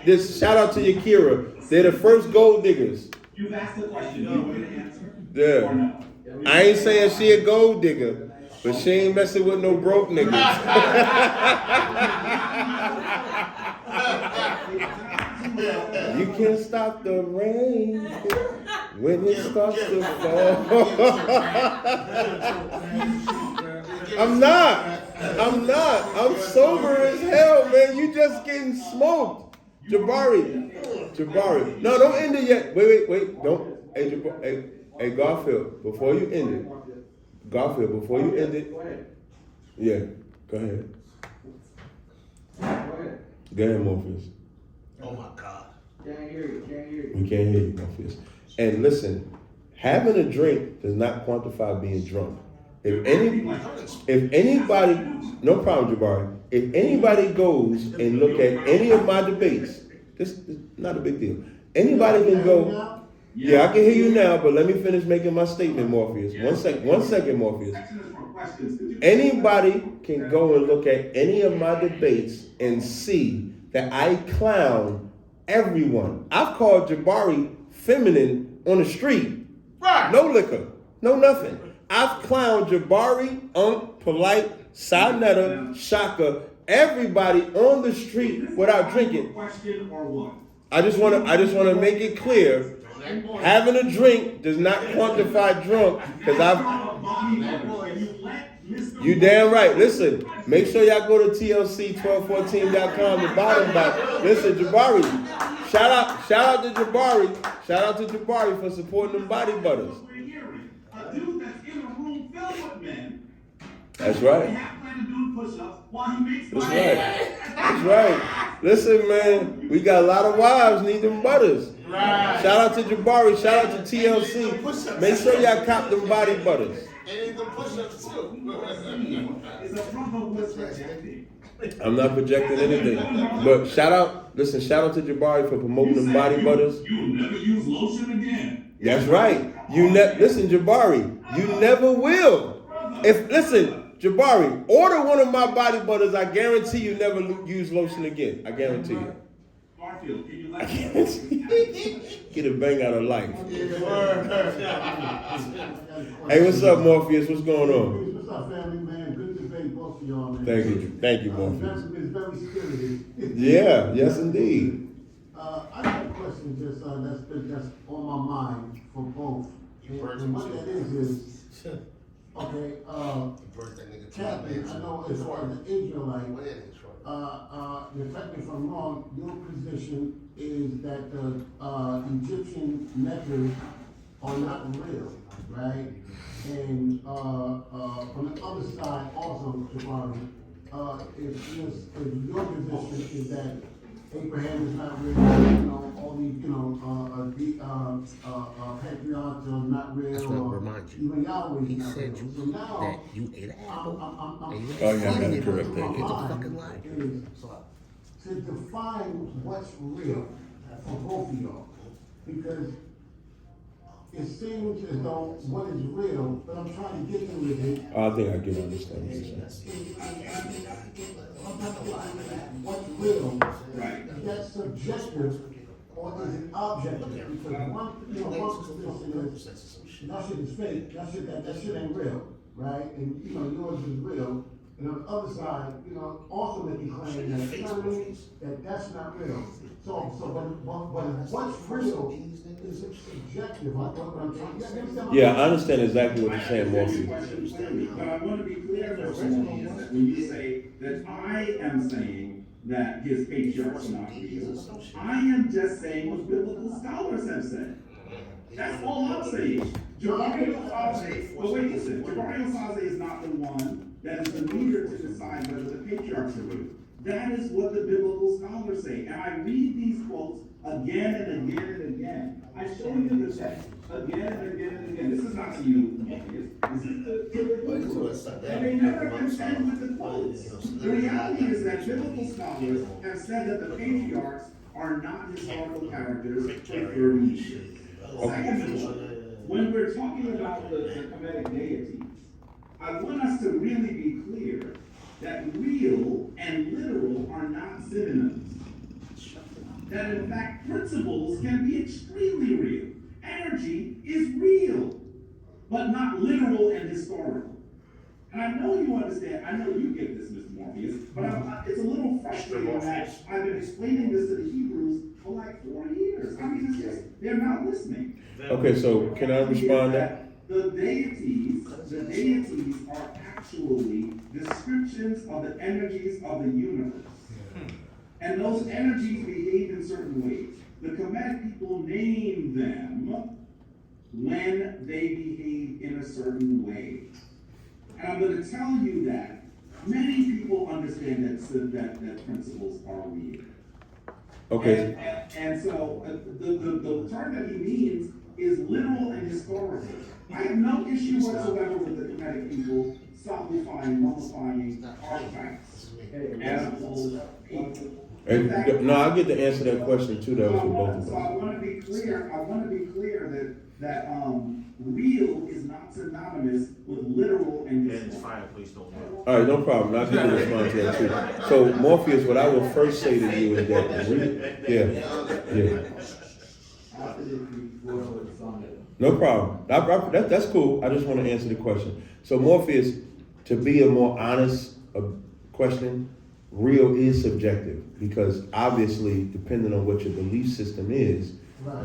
This shout out to Yakira. They're the first gold diggers. You've asked the question. You want to answer? Yeah. Or no? I ain't saying she a gold digger, but she ain't messing with no broke niggas. You can't stop the rain. When it starts to fall. I'm not. I'm sober as hell, man. You just getting smoked. Jabari. No, don't end it yet. Wait. Don't. Hey, Garfield, before you end it. Yeah, go ahead. Go ahead, Morpheus. Oh my God. Can't hear you. We can't hear you, Morpheus. And listen, having a drink does not quantify being drunk. If anybody, no problem, Jabari. If anybody goes and look at any of my debates, this is not a big deal. Anybody can go. Yeah, I can hear you now, but let me finish making my statement, Morpheus. One second, Morpheus. Anybody can go and look at any of my debates and see that I clown everyone. I've called Jabari feminine on the street. Right. No liquor, no nothing. I've clowned Jabari, Polite, Sinetta, Shaka, everybody on the street without drinking. Question or what? I just want to make it clear. Having a drink does not quantify drunk, because you damn right. Listen, make sure y'all go to TLC1214.com to buy them back. Listen, Jabari, shout out to Jabari. Shout out to Jabari for supporting them body butters. A dude that's in a room filled with men. That's right. That's right. Listen, man, we got a lot of wives need them butters. Right. Shout out to Jabari. Shout out to TLC. Make sure y'all cop them body butters. And the push-ups too. I'm not projecting anything, but shout out to Jabari for promoting them body butters. You'll never use lotion again. That's right. Listen, Jabari, you never will. Jabari, order one of my body butters. I guarantee you never use lotion again. I guarantee you. Garfield, can you let Get a bang out of life. Hey, what's up, Morpheus? What's going on? What's up, family, man? Good debate, both of y'all, man. Thank you, Morpheus. It's very spirited. Yeah, yes, indeed. I got a question that's on my mind for both. And what that is, okay, Captain, I know as far as the Israelite, correct me if I'm wrong, your position is that the Egyptian methods are not real, right? And from the other side also, Jabari, if your position is that Abraham is not real, all these, patriarchs are not real. That's what I remind you. Even Yahweh is He not said real. you So now, that you ate an apple. I'm Oh, yeah, I gotta correct that. It's a fucking lie. is to define what's real for both of y'all. Because it seems as though what is real, but I'm trying to get to it. I think I can understand what you're saying. What's real, is that subjective or is it objective? Because one position is, that shit is fake, that shit ain't real, right? And, yours is real. And on the other side, also making claim that, that's not real. So, but what's real is subjective. What I'm trying to get. Yeah, I understand exactly what you're saying, Morpheus. But I want to be clear, that when you say that I am saying that his patriarchs are not real, I am just saying what biblical scholars have said. That's all I'm saying. Jabari Osaze is not the one that is the leader to decide whether the patriarchs are real. That is what the biblical scholars say. And I read these quotes again and again and again. I show you the text again and again and again. This is not to you, Morpheus. This is the biblical. And they never contend with the quotes. The reality is that biblical scholars have said that the patriarchs are not historical characters with early leadership. Second of all, when we're talking about the Kemetic deity, I want us to really be clear that real and literal are not synonyms. That in fact, principles can be extremely real. Energy is real, but not literal and historical. And I know you understand, I know you get this, Mr. Morpheus, but it's a little frustrating that I've been explaining this to the Hebrews for like 4 years. characters. I mean, it's just, they're not listening. Okay, so can I respond to that? The deities are actually descriptions of the energies of the universe. And those energies behave in certain ways. The Kemetic people name them when they behave in a certain way. And I'm going to tell you that many people understand that principles are real. Okay. And so the term that he means is literal and historical. I have no issue whatsoever with the Kemetic people solidifying, nullifying artifacts, animals, people. No, I get to answer that question too. That was for both of us. So I want to be clear that real is not synonymous with literal and historical. All right, no problem. I can respond to that too. So Morpheus, what I will first say to you is that yeah. No problem. That's cool. I just want to answer the question. So Morpheus, to be a more honest question, real is subjective because obviously, depending on what your belief system is,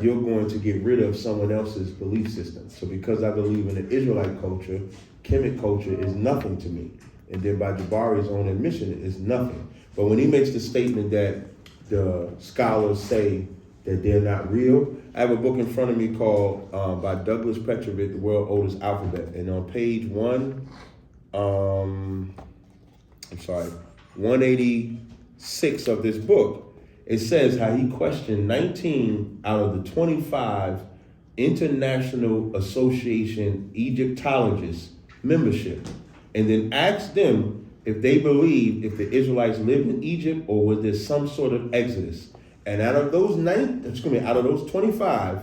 you're going to get rid of someone else's belief system. So because I believe in the Israelite culture, Kemet culture is nothing to me. And then by Jabari's own admission, it is nothing. But when he makes the statement that the scholars say that they're not real, I have a book in front of me called by Douglas Petrovic, The World's Oldest Alphabet. And on page 186 of this book, it says how he questioned 19 out of the 25 International Association Egyptologists membership, and then asked them if they believed if the Israelites lived in Egypt or was there some sort of exodus. And out of those 25,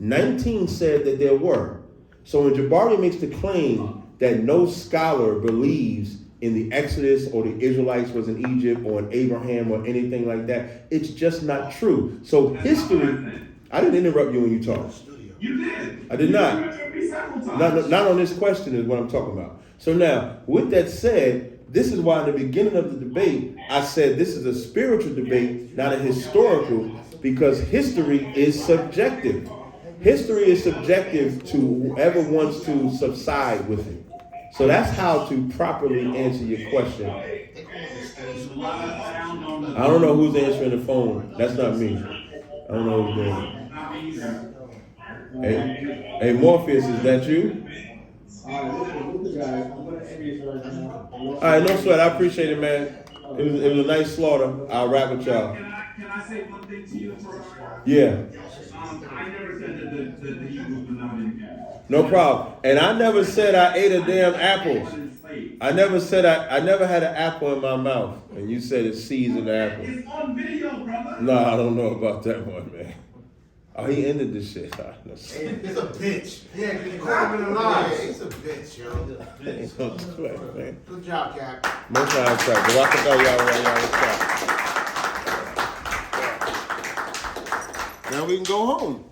19 said that there were. So when Jabari makes the claim that no scholar believes in the Exodus or the Israelites was in Egypt or in Abraham or anything like that, it's just not true. So history, I didn't interrupt you when you talked. You did. I did not. Not on this question is what I'm talking about. So now, with that said, this is why in the beginning of the debate, I said this is a spiritual debate, not a historical, because history is subjective. History is subjective to whoever wants to subside with it. So that's how to properly answer your question. I don't know who's answering the phone. That's not me. I don't know who's doing it. Hey, Morpheus, is that you? All right, no sweat. I appreciate it, man. It was a nice slaughter. I'll wrap with y'all. Can I say one thing to you? Yeah. I never said that the Hebrews were not in there. No problem. And I never said I ate a damn apple. I never said I never had an apple in my mouth. And you said it's seeds in the apple. It's on video, brother. No, I don't know about that one, man. Oh, he ended this shit. He's a bitch. Yeah, you call him in a lie. He's a bitch, yo. Man. Good job, Capt. No time, Capt. Now we can go home.